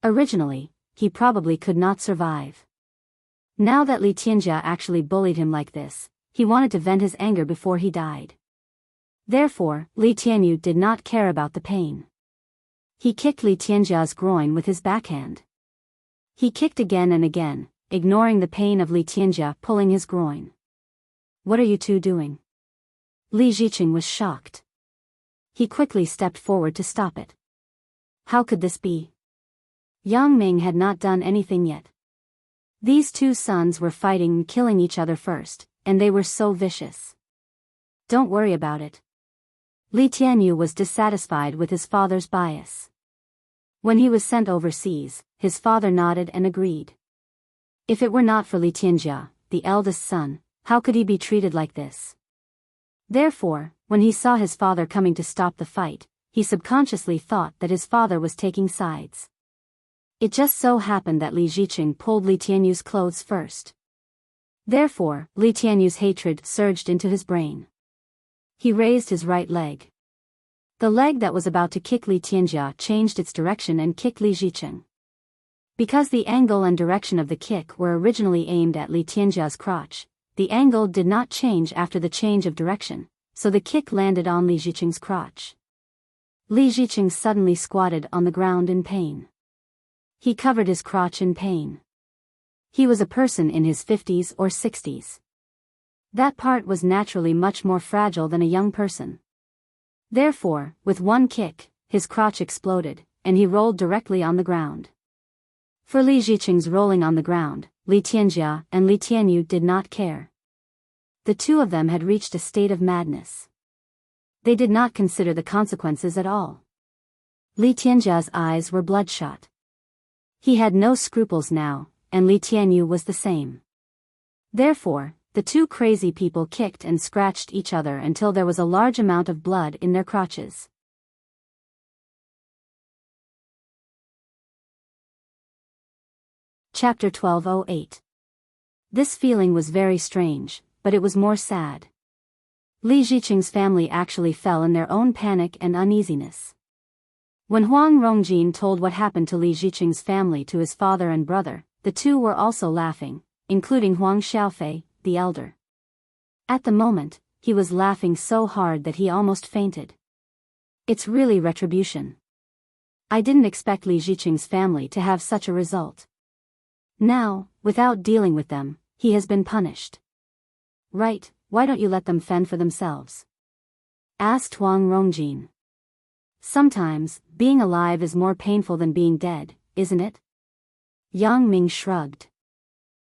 Originally, he probably could not survive. Now that Li Tianjia actually bullied him like this, he wanted to vent his anger before he died. Therefore, Li Tianyu did not care about the pain. He kicked Li Tianjia's groin with his backhand. He kicked again and again, ignoring the pain of Li Tianjia pulling his groin. What are you two doing? Li Ziqing was shocked. He quickly stepped forward to stop it. How could this be? Yang Ming had not done anything yet. These two sons were fighting and killing each other first, and they were so vicious. Don't worry about it. Li Tianyu was dissatisfied with his father's bias. When he was sent overseas, his father nodded and agreed. If it were not for Li Tianjia, the eldest son, how could he be treated like this? Therefore, when he saw his father coming to stop the fight, he subconsciously thought that his father was taking sides. It just so happened that Li Ziqing pulled Li Tianyu's clothes first. Therefore, Li Tianyu's hatred surged into his brain. He raised his right leg. The leg that was about to kick Li Tianjia changed its direction and kicked Li Zicheng. Because the angle and direction of the kick were originally aimed at Li Tianjia's crotch, the angle did not change after the change of direction, so the kick landed on Li Zicheng's crotch. Li Zicheng suddenly squatted on the ground in pain. He covered his crotch in pain. He was a person in his 50s or 60s. That part was naturally much more fragile than a young person. Therefore, with one kick, his crotch exploded, and he rolled directly on the ground. For Li Zicheng's rolling on the ground, Li Tianjia and Li Tianyu did not care. The two of them had reached a state of madness. They did not consider the consequences at all. Li Tianjia's eyes were bloodshot. He had no scruples now, and Li Tianyu was the same. Therefore, the two crazy people kicked and scratched each other until there was a large amount of blood in their crotches. Chapter 1208. This feeling was very strange, but it was more sad. Li Zicheng's family actually fell in their own panic and uneasiness. When Huang Rongjin told what happened to Li Zicheng's family to his father and brother, the two were also laughing, including Huang Xiaofei, the elder. At the moment, he was laughing so hard that he almost fainted. It's really retribution. I didn't expect Li Zicheng's family to have such a result. Now, without dealing with them, he has been punished. Right, why don't you let them fend for themselves? Asked Huang Rongjin. Sometimes, being alive is more painful than being dead, isn't it? Yang Ming shrugged.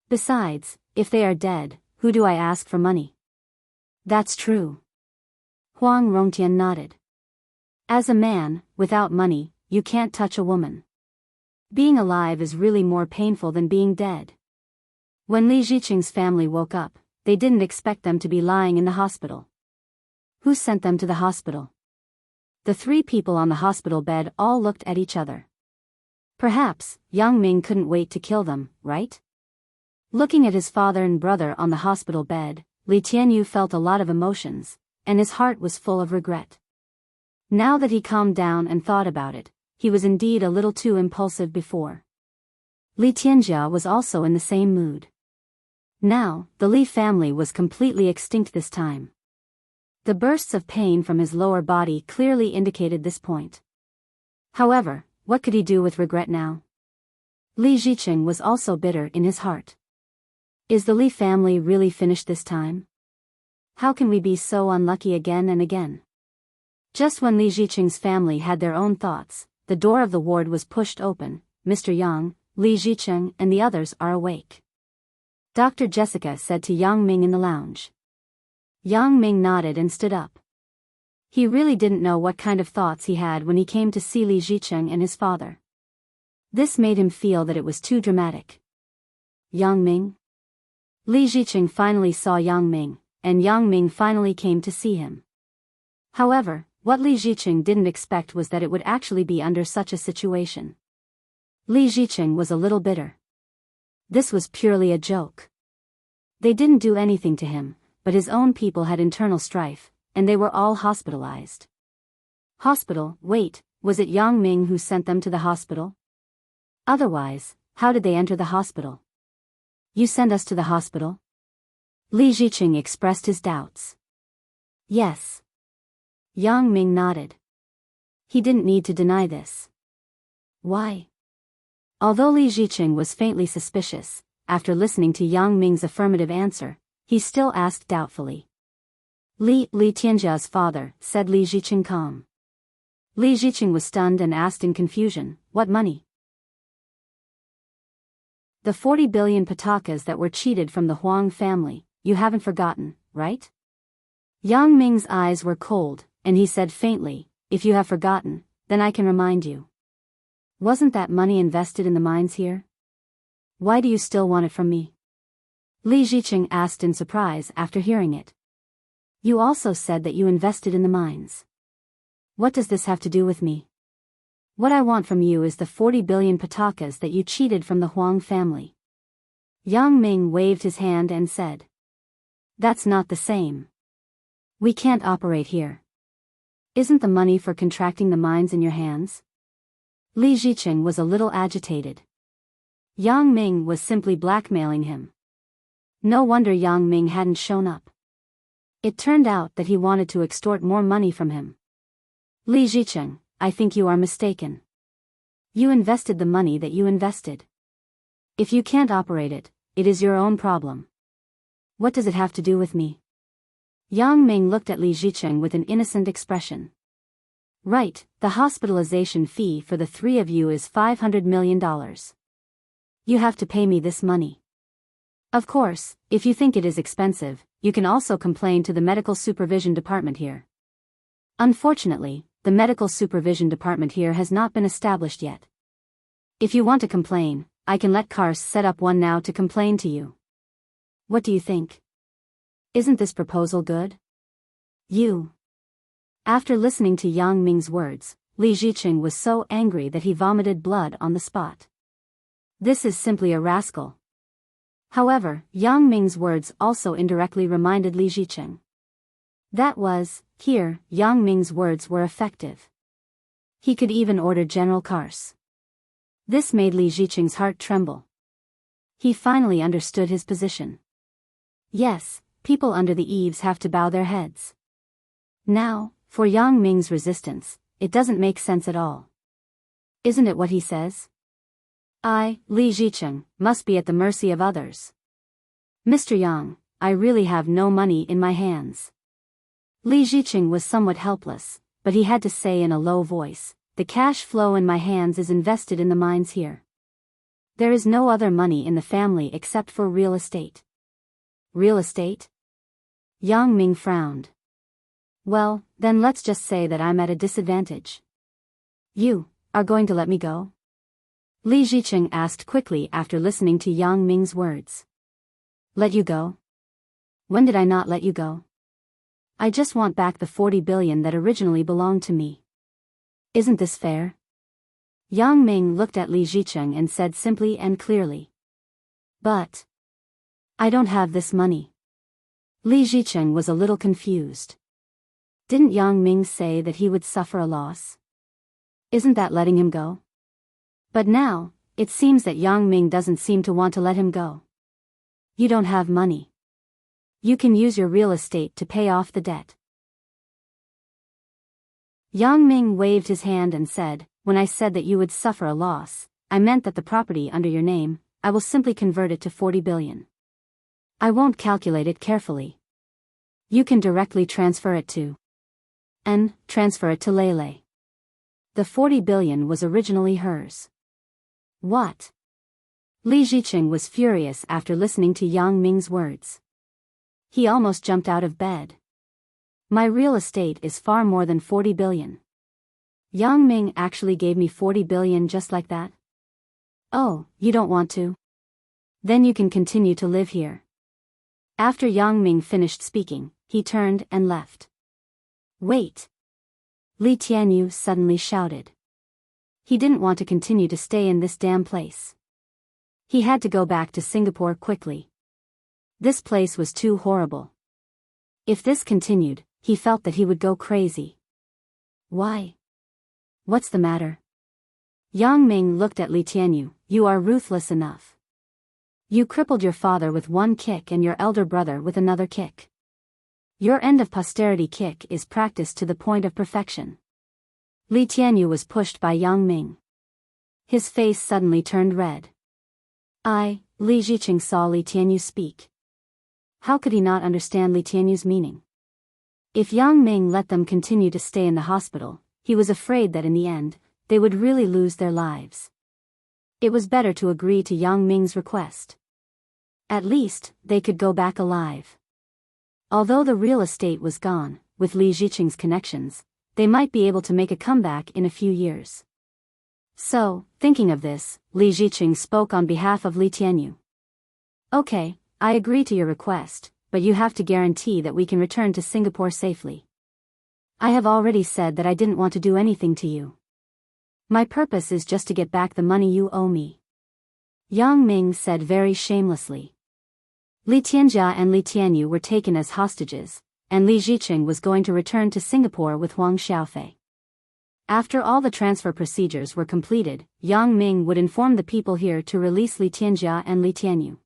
Besides, if they are dead, who do I ask for money? That's true. Huang Rongtian nodded. As a man, without money, you can't touch a woman. Being alive is really more painful than being dead. When Li Zicheng's family woke up, they didn't expect them to be lying in the hospital. Who sent them to the hospital? The three people on the hospital bed all looked at each other. Perhaps, Yang Ming couldn't wait to kill them, right? Looking at his father and brother on the hospital bed, Li Tianyu felt a lot of emotions, and his heart was full of regret. Now that he calmed down and thought about it, he was indeed a little too impulsive before. Li Tianjia was also in the same mood. Now, the Li family was completely extinct this time. The bursts of pain from his lower body clearly indicated this point. However, what could he do with regret now? Li Zicheng was also bitter in his heart. Is the Li family really finished this time? How can we be so unlucky again and again? Just when Li Zicheng's family had their own thoughts, the door of the ward was pushed open. Mr. Yang, Li Zicheng and the others are awake. Dr. Jessica said to Yang Ming in the lounge. Yang Ming nodded and stood up. He really didn't know what kind of thoughts he had when he came to see Li Zicheng and his father. This made him feel that it was too dramatic. Yang Ming? Li Zicheng finally saw Yang Ming, and Yang Ming finally came to see him. However, what Li Zicheng didn't expect was that it would actually be under such a situation. Li Zicheng was a little bitter. This was purely a joke. They didn't do anything to him, but his own people had internal strife, and they were all hospitalized. Hospital? Wait, was it Yang Ming who sent them to the hospital? Otherwise, how did they enter the hospital? You sent us to the hospital? Li Zicheng expressed his doubts. Yes. Yang Ming nodded. He didn't need to deny this. Why? Although Li Zicheng was faintly suspicious, after listening to Yang Ming's affirmative answer, he still asked doubtfully. Li Tianjia's father, said Li Zicheng calm. Li Zicheng was stunned and asked in confusion, what money? The 40 billion patakas that were cheated from the Huang family, you haven't forgotten, right? Yang Ming's eyes were cold, and he said faintly, if you have forgotten, then I can remind you. Wasn't that money invested in the mines here? Why do you still want it from me? Li Zicheng asked in surprise after hearing it. You also said that you invested in the mines. What does this have to do with me? What I want from you is the 40 billion patakas that you cheated from the Huang family. Yang Ming waved his hand and said. That's not the same. We can't operate here. Isn't the money for contracting the mines in your hands? Li Zicheng was a little agitated. Yang Ming was simply blackmailing him. No wonder Yang Ming hadn't shown up. It turned out that he wanted to extort more money from him. Li Zicheng, I think you are mistaken. You invested the money that you invested. If you can't operate it, it is your own problem. What does it have to do with me? Yang Ming looked at Li Zicheng with an innocent expression. Right, the hospitalization fee for the three of you is $500 million. You have to pay me this money. Of course, if you think it is expensive, you can also complain to the medical supervision department here. Unfortunately, the medical supervision department here has not been established yet. If you want to complain, I can let Kars set up one now to complain to you. What do you think? Isn't this proposal good? You. After listening to Yang Ming's words, Li Zicheng was so angry that he vomited blood on the spot. This is simply a rascal. However, Yang Ming's words also indirectly reminded Li Zicheng. Here, Yang Ming's words were effective. He could even order General Kars. This made Li Zicheng's heart tremble. He finally understood his position. Yes, people under the eaves have to bow their heads. Now, for Yang Ming's resistance, it doesn't make sense at all. Isn't it what he says? I, Li Zicheng, must be at the mercy of others. Mr. Yang, I really have no money in my hands. Li Zicheng was somewhat helpless, but he had to say in a low voice, the cash flow in my hands is invested in the mines here. There is no other money in the family except for real estate. Real estate? Yang Ming frowned. Well, then let's just say that I'm at a disadvantage. You are going to let me go? Li Zicheng asked quickly after listening to Yang Ming's words. Let you go? When did I not let you go? I just want back the 40 billion that originally belonged to me. Isn't this fair? Yang Ming looked at Li Zicheng and said simply and clearly. But I don't have this money. Li Zicheng was a little confused. Didn't Yang Ming say that he would suffer a loss? Isn't that letting him go? But now, it seems that Yang Ming doesn't seem to want to let him go. You don't have money. You can use your real estate to pay off the debt. Yang Ming waved his hand and said, when I said that you would suffer a loss, I meant that the property under your name, I will simply convert it to 40 billion. I won't calculate it carefully. You can directly transfer it to Lele. The 40 billion was originally hers. What? Li Zicheng was furious after listening to Yang Ming's words. He almost jumped out of bed. My real estate is far more than 40 billion. Yang Ming actually gave me 40 billion just like that? Oh, you don't want to? Then you can continue to live here. After Yang Ming finished speaking, he turned and left. Wait! Li Tianyu suddenly shouted. He didn't want to continue to stay in this damn place. He had to go back to Singapore quickly. This place was too horrible. If this continued, he felt that he would go crazy. Why? What's the matter? Yang Ming looked at Li Tianyu. You are ruthless enough. You crippled your father with one kick and your elder brother with another kick. Your end of posterity kick is practiced to the point of perfection. Li Tianyu was pushed by Yang Ming. His face suddenly turned red. Li Zicheng saw Li Tianyu speak. How could he not understand Li Tianyu's meaning? If Yang Ming let them continue to stay in the hospital, he was afraid that in the end, they would really lose their lives. It was better to agree to Yang Ming's request. At least, they could go back alive. Although the real estate was gone, with Li Zicheng's connections, they might be able to make a comeback in a few years. So, thinking of this, Li Zicheng spoke on behalf of Li Tianyu. Okay, I agree to your request, but you have to guarantee that we can return to Singapore safely. I have already said that I didn't want to do anything to you. My purpose is just to get back the money you owe me. Yang Ming said very shamelessly. Li Tianjia and Li Tianyu were taken as hostages, and Li Ziqing was going to return to Singapore with Huang Xiaofei. After all the transfer procedures were completed, Yang Ming would inform the people here to release Li Tianjia and Li Tianyu.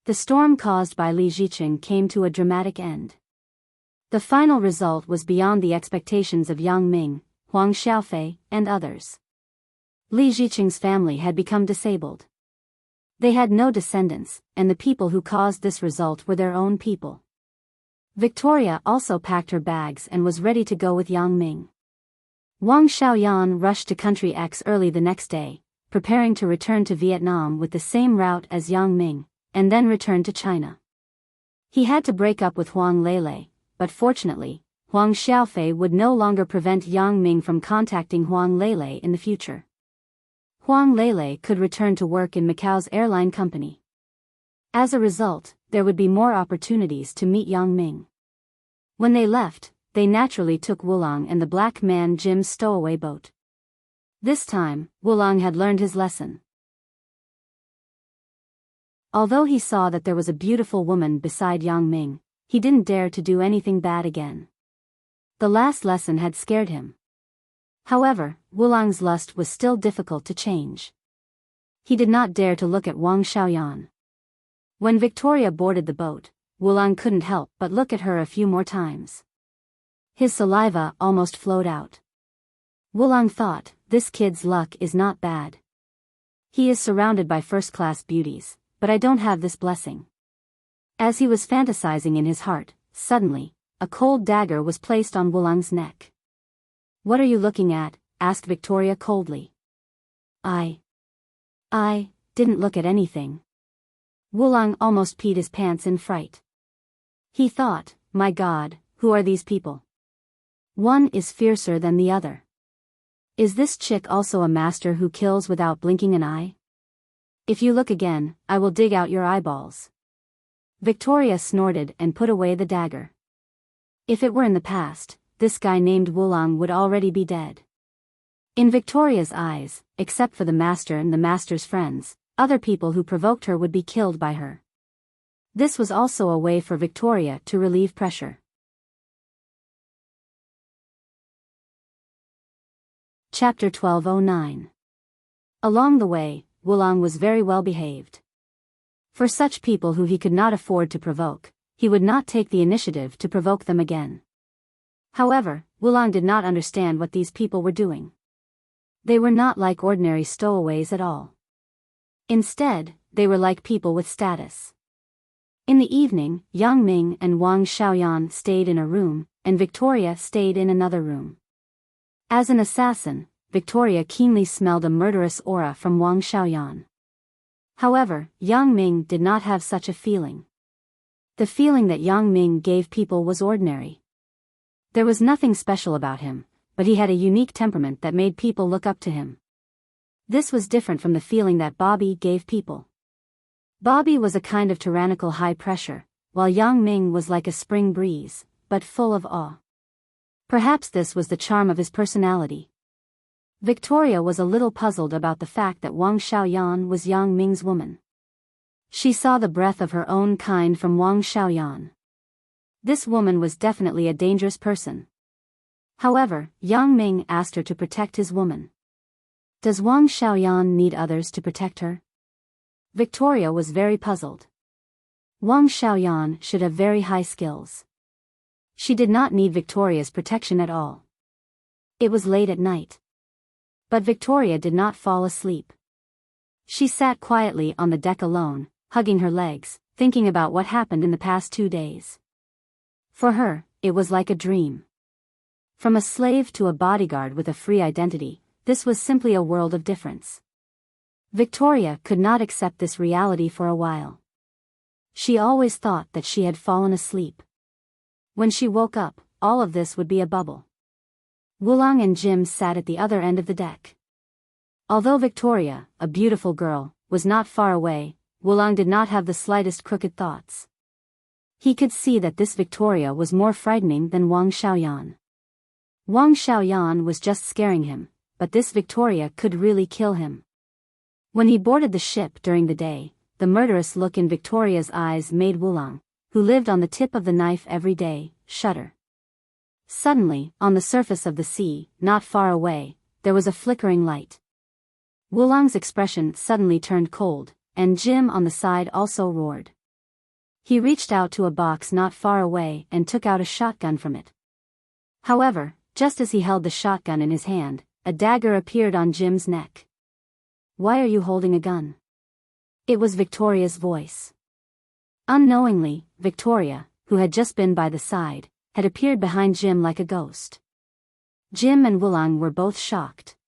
The storm caused by Li Ziqing came to a dramatic end. The final result was beyond the expectations of Yang Ming, Huang Xiaofei, and others. Li Ziqing's family had become disabled. They had no descendants, and the people who caused this result were their own people. Victoria also packed her bags and was ready to go with Yang Ming. Wang Xiaoyan rushed to Country X early the next day, preparing to return to Vietnam with the same route as Yang Ming, and then return to China. He had to break up with Huang Lele, but fortunately, Huang Xiaofei would no longer prevent Yang Ming from contacting Huang Lele in the future. Huang Lele could return to work in Macau's airline company. As a result, there would be more opportunities to meet Yang Ming. When they left, they naturally took Wulang and the black man Jim's stowaway boat. This time, Wulang had learned his lesson. Although he saw that there was a beautiful woman beside Yang Ming, he didn't dare to do anything bad again. The last lesson had scared him. However, Wulang's lust was still difficult to change. He did not dare to look at Wang Xiaoyan. When Victoria boarded the boat, Wulang couldn't help but look at her a few more times. His saliva almost flowed out. Wulang thought, this kid's luck is not bad. He is surrounded by first-class beauties, but I don't have this blessing. As he was fantasizing in his heart, suddenly, a cold dagger was placed on Wulang's neck. What are you looking at? Asked Victoria coldly. I didn't look at anything. Wulang almost peed his pants in fright. He thought, my God, who are these people? One is fiercer than the other. Is this chick also a master who kills without blinking an eye? If you look again, I will dig out your eyeballs. Victoria snorted and put away the dagger. If it were in the past, this guy named Wulang would already be dead. In Victoria's eyes, except for the master and the master's friends, other people who provoked her would be killed by her. This was also a way for Victoria to relieve pressure. Chapter 1209. Along the way, Wulang was very well behaved. For such people who he could not afford to provoke, he would not take the initiative to provoke them again. However, Wulang did not understand what these people were doing. They were not like ordinary stowaways at all. Instead, they were like people with status. In the evening, Yang Ming and Wang Xiaoyan stayed in a room, and Victoria stayed in another room. As an assassin, Victoria keenly smelled a murderous aura from Wang Xiaoyan. However, Yang Ming did not have such a feeling. The feeling that Yang Ming gave people was ordinary. There was nothing special about him, but he had a unique temperament that made people look up to him. This was different from the feeling that Bobby gave people. Bobby was a kind of tyrannical high pressure, while Yang Ming was like a spring breeze, but full of awe. Perhaps this was the charm of his personality. Victoria was a little puzzled about the fact that Wang Xiaoyan was Yang Ming's woman. She saw the breath of her own kind from Wang Xiaoyan. This woman was definitely a dangerous person. However, Yang Ming asked her to protect his woman. Does Wang Xiaoyan need others to protect her? Victoria was very puzzled. Wang Xiaoyan should have very high skills. She did not need Victoria's protection at all. It was late at night. But Victoria did not fall asleep. She sat quietly on the deck alone, hugging her legs, thinking about what happened in the past 2 days. For her, it was like a dream. From a slave to a bodyguard with a free identity, this was simply a world of difference. Victoria could not accept this reality for a while. She always thought that she had fallen asleep. When she woke up, all of this would be a bubble. Wulang and Jim sat at the other end of the deck. Although Victoria, a beautiful girl, was not far away, Wulang did not have the slightest crooked thoughts. He could see that this Victoria was more frightening than Wang Xiaoyan. Wang Xiaoyan was just scaring him, but this Victoria could really kill him. When he boarded the ship during the day, the murderous look in Victoria's eyes made Wulang, who lived on the tip of the knife every day, shudder. Suddenly, on the surface of the sea, not far away, there was a flickering light. Wulang's expression suddenly turned cold, and Jim on the side also roared. He reached out to a box not far away and took out a shotgun from it. However, just as he held the shotgun in his hand, a dagger appeared on Jim's neck. "Why are you holding a gun?" It was Victoria's voice. Unknowingly, Victoria, who had just been by the side, had appeared behind Jim like a ghost. Jim and Wulang were both shocked.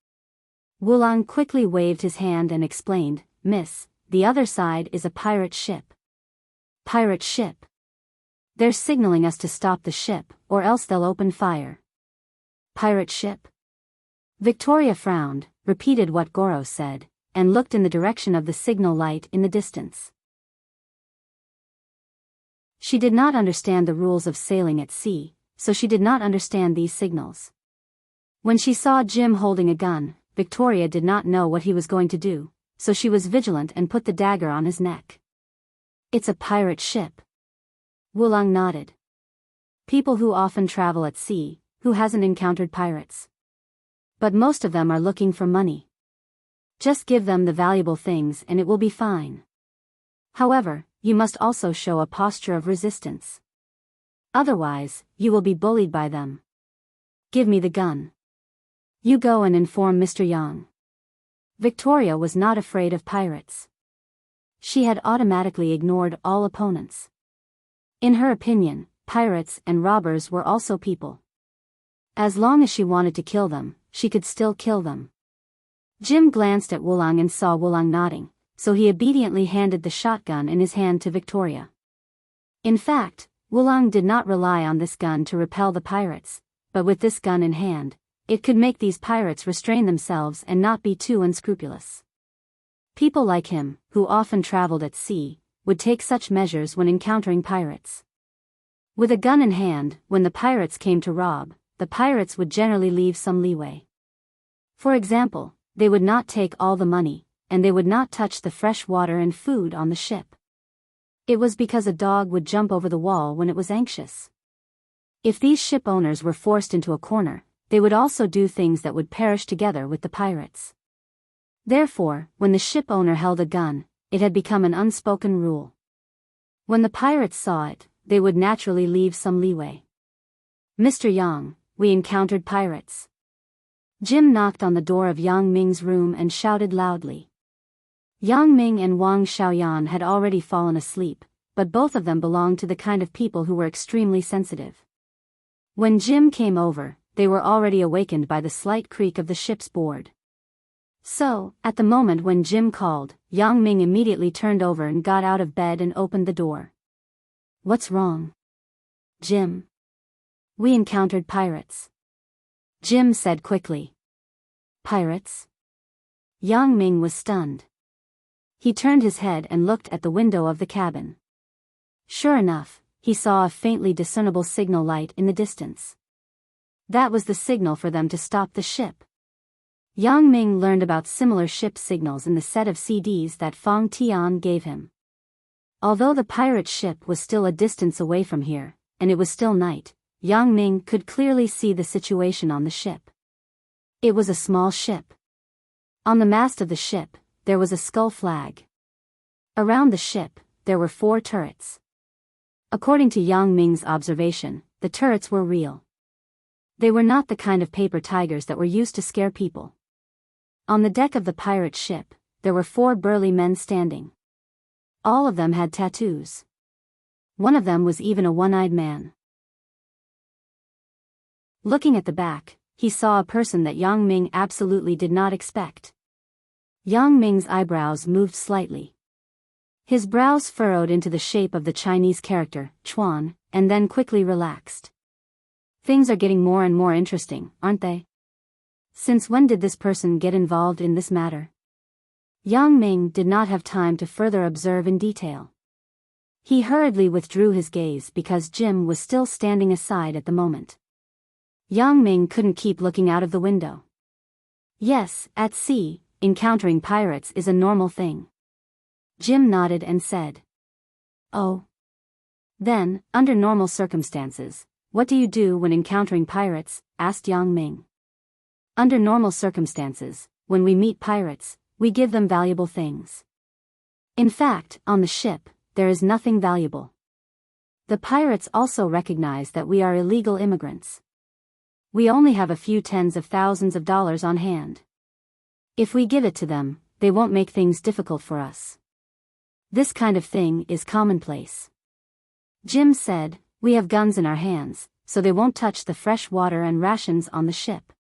Wulang quickly waved his hand and explained, "Miss, the other side is a pirate ship." "Pirate ship? They're signaling us to stop the ship, or else they'll open fire." "Pirate ship?" Victoria frowned, repeated what Goro said, and looked in the direction of the signal light in the distance. She did not understand the rules of sailing at sea, so she did not understand these signals. When she saw Jim holding a gun, Victoria did not know what he was going to do, so she was vigilant and put the dagger on his neck. "It's a pirate ship." Wulang nodded. "People who often travel at sea, who hasn't encountered pirates? But most of them are looking for money. Just give them the valuable things and it will be fine. However, you must also show a posture of resistance. Otherwise, you will be bullied by them. Give me the gun. You go and inform Mr. Yang." Victoria was not afraid of pirates. She had automatically ignored all opponents. In her opinion, pirates and robbers were also people. As long as she wanted to kill them, she could still kill them. Jim glanced at Wulang and saw Wulang nodding, so he obediently handed the shotgun in his hand to Victoria. In fact, Wulang did not rely on this gun to repel the pirates, but with this gun in hand, it could make these pirates restrain themselves and not be too unscrupulous. People like him, who often traveled at sea, would take such measures when encountering pirates. With a gun in hand, when the pirates came to rob, the pirates would generally leave some leeway. For example, they would not take all the money, and they would not touch the fresh water and food on the ship. It was because a dog would jump over the wall when it was anxious. If these ship owners were forced into a corner, they would also do things that would perish together with the pirates. Therefore, when the ship owner held a gun, it had become an unspoken rule. When the pirates saw it, they would naturally leave some leeway. "Mr. Yang, we encountered pirates." Jim knocked on the door of Yang Ming's room and shouted loudly. Yang Ming and Wang Xiaoyan had already fallen asleep, but both of them belonged to the kind of people who were extremely sensitive. When Jim came over, they were already awakened by the slight creak of the ship's board. So, at the moment when Jim called, Yang Ming immediately turned over and got out of bed and opened the door. "What's wrong?" "Jim. We encountered pirates," Jim said quickly. "Pirates?" Yang Ming was stunned. He turned his head and looked at the window of the cabin. Sure enough, he saw a faintly discernible signal light in the distance. That was the signal for them to stop the ship. Yang Ming learned about similar ship signals in the set of CDs that Fang Tian gave him. Although the pirate ship was still a distance away from here, and it was still night, Yang Ming could clearly see the situation on the ship. It was a small ship. On the mast of the ship, there was a skull flag. Around the ship, there were 4 turrets. According to Yang Ming's observation, the turrets were real. They were not the kind of paper tigers that were used to scare people. On the deck of the pirate ship, there were 4 burly men standing. All of them had tattoos. One of them was even a one-eyed man. Looking at the back, he saw a person that Yang Ming absolutely did not expect. Yang Ming's eyebrows moved slightly. His brows furrowed into the shape of the Chinese character, Chuan, and then quickly relaxed. Things are getting more and more interesting, aren't they? Since when did this person get involved in this matter? Yang Ming did not have time to further observe in detail. He hurriedly withdrew his gaze because Jim was still standing aside at the moment. Yang Ming couldn't keep looking out of the window. Yes, at sea, encountering pirates is a normal thing. Jim nodded and said. Oh. Then, under normal circumstances, what do you do when encountering pirates? Asked Yang Ming. Under normal circumstances, when we meet pirates, we give them valuable things. In fact, on the ship, there is nothing valuable. The pirates also recognize that we are illegal immigrants. We only have a few tens of thousands of dollars on hand. If we give it to them, they won't make things difficult for us. This kind of thing is commonplace. Jim said, we have guns in our hands, so they won't touch the fresh water and rations on the ship.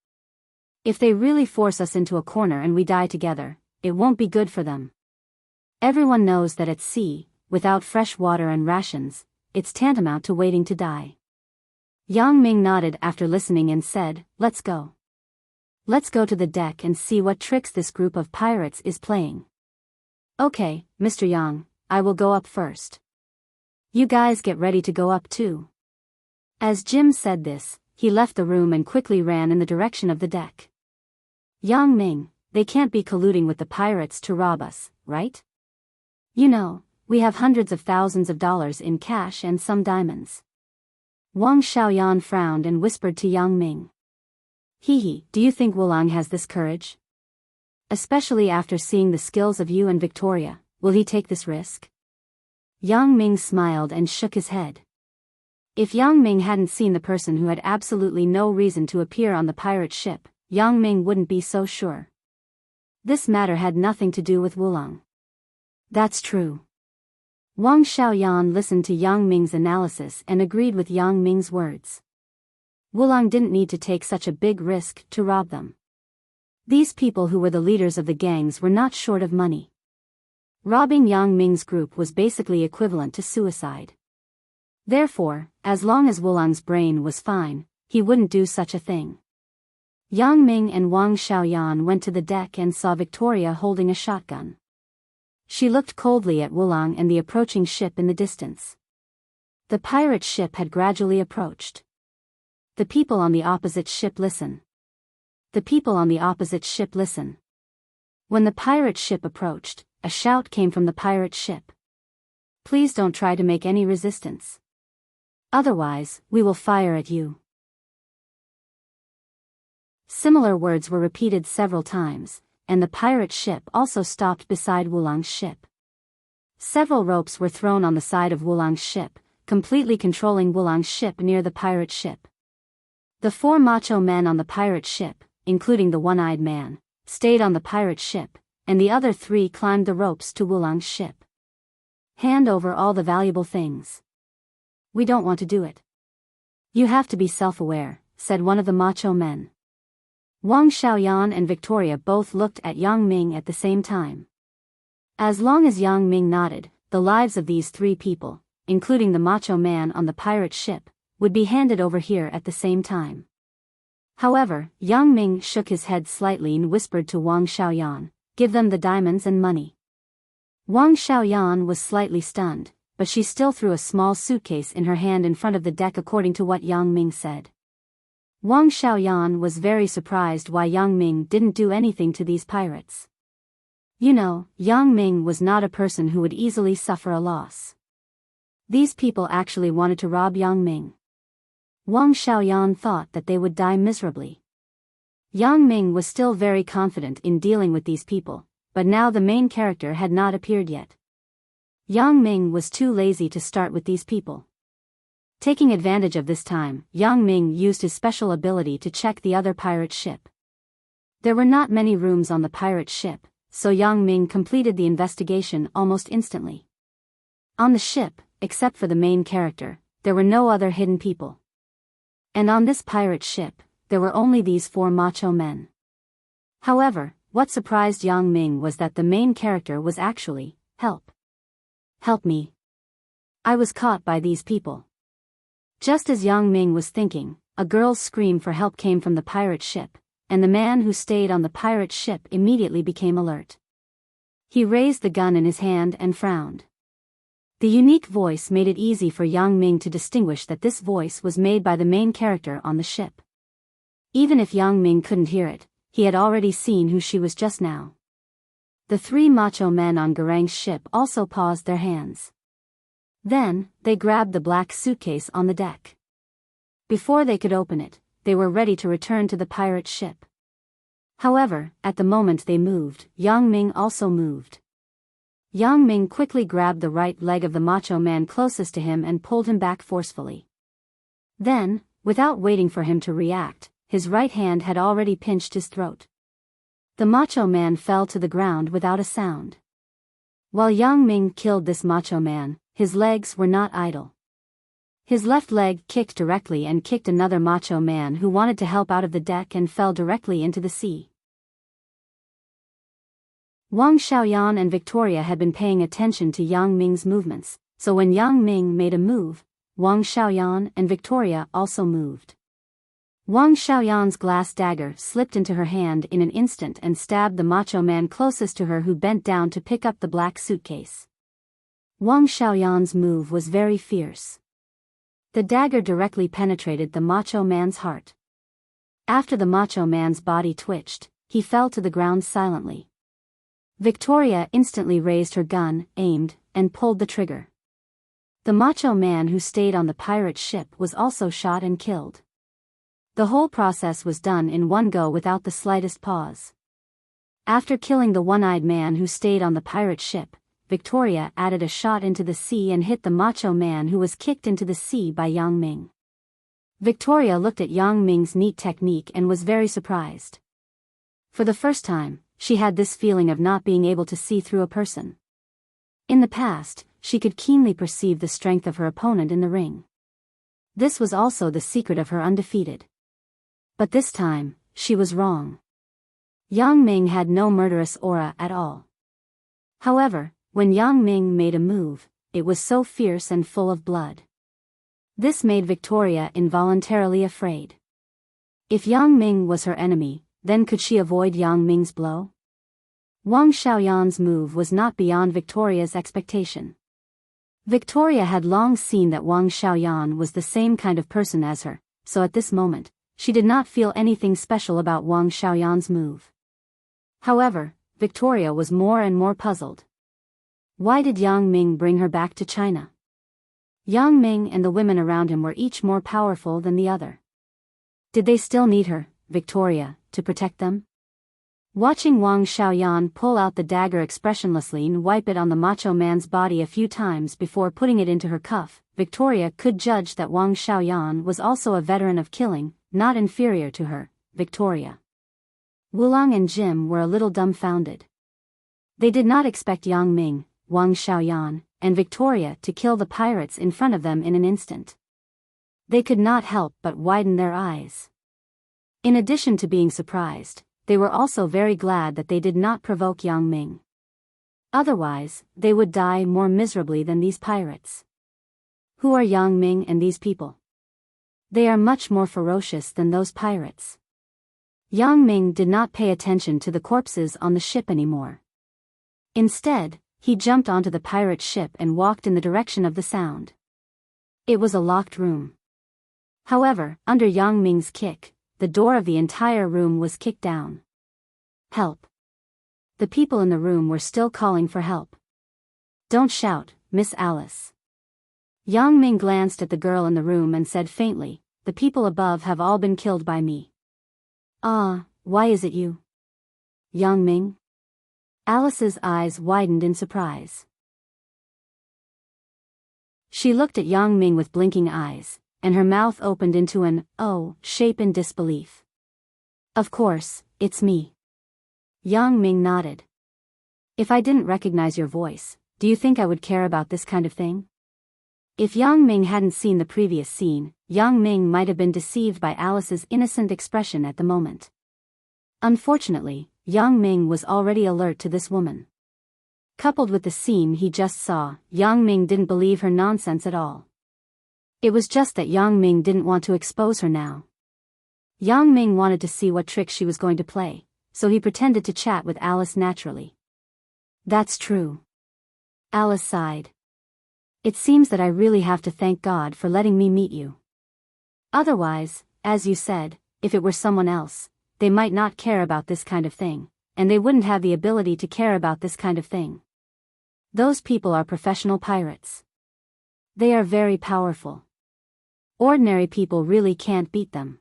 If they really force us into a corner and we die together, it won't be good for them. Everyone knows that at sea, without fresh water and rations, it's tantamount to waiting to die. Yang Ming nodded after listening and said, let's go. Let's go to the deck and see what tricks this group of pirates is playing. Okay, Mr. Yang, I will go up first. You guys get ready to go up too. As Jim said this, he left the room and quickly ran in the direction of the deck. Yang Ming, they can't be colluding with the pirates to rob us, right? You know, we have hundreds of thousands of dollars in cash and some diamonds. Wang Xiaoyan frowned and whispered to Yang Ming. Hee, do you think Wulang has this courage? Especially after seeing the skills of you and Victoria, will he take this risk? Yang Ming smiled and shook his head. If Yang Ming hadn't seen the person who had absolutely no reason to appear on the pirate ship, Yang Ming wouldn't be so sure. This matter had nothing to do with Wulang. That's true. Wang Xiaoyan listened to Yang Ming's analysis and agreed with Yang Ming's words. Wulang didn't need to take such a big risk to rob them. These people who were the leaders of the gangs were not short of money. Robbing Yang Ming's group was basically equivalent to suicide. Therefore, as long as Wulang's brain was fine, he wouldn't do such a thing. Yang Ming and Wang Xiaoyan went to the deck and saw Victoria holding a shotgun. She looked coldly at Wulang and the approaching ship in the distance. The pirate ship had gradually approached. The people on the opposite ship listen. The people on the opposite ship listen. When the pirate ship approached, a shout came from the pirate ship. Please don't try to make any resistance. Otherwise, we will fire at you. Similar words were repeated several times, and the pirate ship also stopped beside Wulang's ship. Several ropes were thrown on the side of Wulang's ship, completely controlling Wulang's ship near the pirate ship. The 4 macho men on the pirate ship, including the one-eyed man, stayed on the pirate ship, and the other 3 climbed the ropes to Wulang's ship. Hand over all the valuable things. We don't want to do it. You have to be self-aware, said one of the macho men. Wang Xiaoyan and Victoria both looked at Yang Ming at the same time. As long as Yang Ming nodded, the lives of these 3 people, including the macho man on the pirate ship, would be handed over here at the same time. However, Yang Ming shook his head slightly and whispered to Wang Xiaoyan, give them the diamonds and money. Wang Xiaoyan was slightly stunned, but she still threw a small suitcase in her hand in front of the deck according to what Yang Ming said. Wang Xiaoyan was very surprised why Yang Ming didn't do anything to these pirates. You know, Yang Ming was not a person who would easily suffer a loss. These people actually wanted to rob Yang Ming. Wang Xiaoyan thought that they would die miserably. Yang Ming was still very confident in dealing with these people, but now the main character had not appeared yet. Yang Ming was too lazy to start with these people. Taking advantage of this time, Yang Ming used his special ability to check the other pirate ship. There were not many rooms on the pirate ship, so Yang Ming completed the investigation almost instantly. On the ship, except for the main character, there were no other hidden people. And on this pirate ship, there were only these 4 macho men. However, what surprised Yang Ming was that the main character was actually, help. Help me. I was caught by these people. Just as Yang Ming was thinking, a girl's scream for help came from the pirate ship, and the man who stayed on the pirate ship immediately became alert. He raised the gun in his hand and frowned. The unique voice made it easy for Yang Ming to distinguish that this voice was made by the main character on the ship. Even if Yang Ming couldn't hear it, he had already seen who she was just now. The three macho men on Garang's ship also paused their hands. Then, they grabbed the black suitcase on the deck. Before they could open it, they were ready to return to the pirate ship. However, at the moment they moved, Yang Ming also moved. Yang Ming quickly grabbed the right leg of the macho man closest to him and pulled him back forcefully. Then, without waiting for him to react, his right hand had already pinched his throat. The macho man fell to the ground without a sound. While Yang Ming killed this macho man, his legs were not idle. His left leg kicked directly and kicked another macho man who wanted to help out of the deck and fell directly into the sea. Wang Xiaoyan and Victoria had been paying attention to Yang Ming's movements, so when Yang Ming made a move, Wang Xiaoyan and Victoria also moved. Wang Xiaoyan's glass dagger slipped into her hand in an instant and stabbed the macho man closest to her, who bent down to pick up the black suitcase. Wang Xiaoyan's move was very fierce. The dagger directly penetrated the macho man's heart. After the macho man's body twitched, he fell to the ground silently. Victoria instantly raised her gun, aimed, and pulled the trigger. The macho man who stayed on the pirate ship was also shot and killed. The whole process was done in one go without the slightest pause. After killing the one-eyed man who stayed on the pirate ship, Victoria added a shot into the sea and hit the macho man who was kicked into the sea by Yang Ming. Victoria looked at Yang Ming's neat technique and was very surprised. For the first time, she had this feeling of not being able to see through a person. In the past, she could keenly perceive the strength of her opponent in the ring. This was also the secret of her undefeated. But this time, she was wrong. Yang Ming had no murderous aura at all. However, when Yang Ming made a move, it was so fierce and full of blood. This made Victoria involuntarily afraid. If Yang Ming was her enemy, then could she avoid Yang Ming's blow? Wang Xiaoyan's move was not beyond Victoria's expectation. Victoria had long seen that Wang Xiaoyan was the same kind of person as her, so at this moment, she did not feel anything special about Wang Xiaoyan's move. However, Victoria was more and more puzzled. Why did Yang Ming bring her back to China? Yang Ming and the women around him were each more powerful than the other. Did they still need her, Victoria, to protect them? Watching Wang Xiaoyan pull out the dagger expressionlessly and wipe it on the macho man's body a few times before putting it into her cuff, Victoria could judge that Wang Xiaoyan was also a veteran of killing, not inferior to her, Victoria. Wulang and Jim were a little dumbfounded. They did not expect Yang Ming, Wang Xiaoyan, and Victoria to kill the pirates in front of them in an instant. They could not help but widen their eyes. In addition to being surprised, they were also very glad that they did not provoke Yang Ming. Otherwise, they would die more miserably than these pirates. Who are Yang Ming and these people? They are much more ferocious than those pirates. Yang Ming did not pay attention to the corpses on the ship anymore. Instead, he jumped onto the pirate ship and walked in the direction of the sound. It was a locked room. However, under Yang Ming's kick, the door of the entire room was kicked down. Help! The people in the room were still calling for help. Don't shout, Miss Alice. Yang Ming glanced at the girl in the room and said faintly, the people above have all been killed by me. Ah, why is it you? Yang Ming? Alice's eyes widened in surprise. She looked at Yang Ming with blinking eyes, and her mouth opened into an "oh" shape in disbelief. Of course, it's me. Yang Ming nodded. If I didn't recognize your voice, do you think I would care about this kind of thing? If Yang Ming hadn't seen the previous scene, Yang Ming might have been deceived by Alice's innocent expression at the moment. Unfortunately, Yang Ming was already alert to this woman. Coupled with the scene he just saw, Yang Ming didn't believe her nonsense at all. It was just that Yang Ming didn't want to expose her now. Yang Ming wanted to see what trick she was going to play, so he pretended to chat with Alice naturally. That's true. Alice sighed. It seems that I really have to thank God for letting me meet you. Otherwise, as you said, if it were someone else, they might not care about this kind of thing, and they wouldn't have the ability to care about this kind of thing. Those people are professional pirates. They are very powerful. Ordinary people really can't beat them.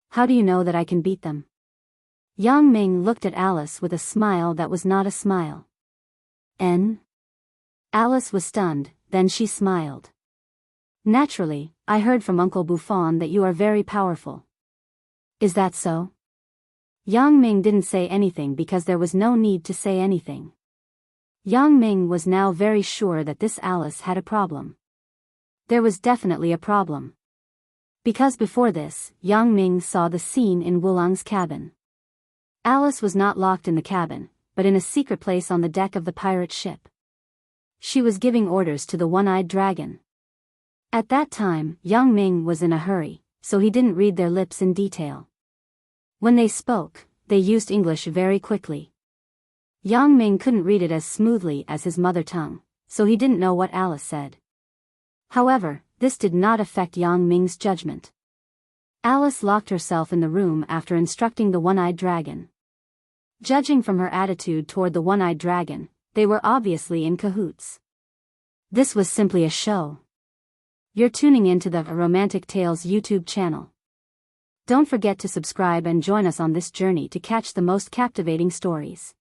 How do you know that I can beat them? Yang Ming looked at Alice with a smile that was not a smile. Alice was stunned, then she smiled. Naturally, I heard from Uncle Buffon that you are very powerful. Is that so? Yang Ming didn't say anything because there was no need to say anything. Yang Ming was now very sure that this Alice had a problem. There was definitely a problem. Because before this, Yang Ming saw the scene in Wulong's cabin. Alice was not locked in the cabin, but in a secret place on the deck of the pirate ship. She was giving orders to the one-eyed dragon. At that time, Yang Ming was in a hurry, so he didn't read their lips in detail. When they spoke, they used English very quickly. Yang Ming couldn't read it as smoothly as his mother tongue, so he didn't know what Alice said. However, this did not affect Yang Ming's judgment. Alice locked herself in the room after instructing the one-eyed dragon. Judging from her attitude toward the one-eyed dragon, they were obviously in cahoots. This was simply a show. You're tuning into the Romantic Tales YouTube channel. Don't forget to subscribe and join us on this journey to catch the most captivating stories.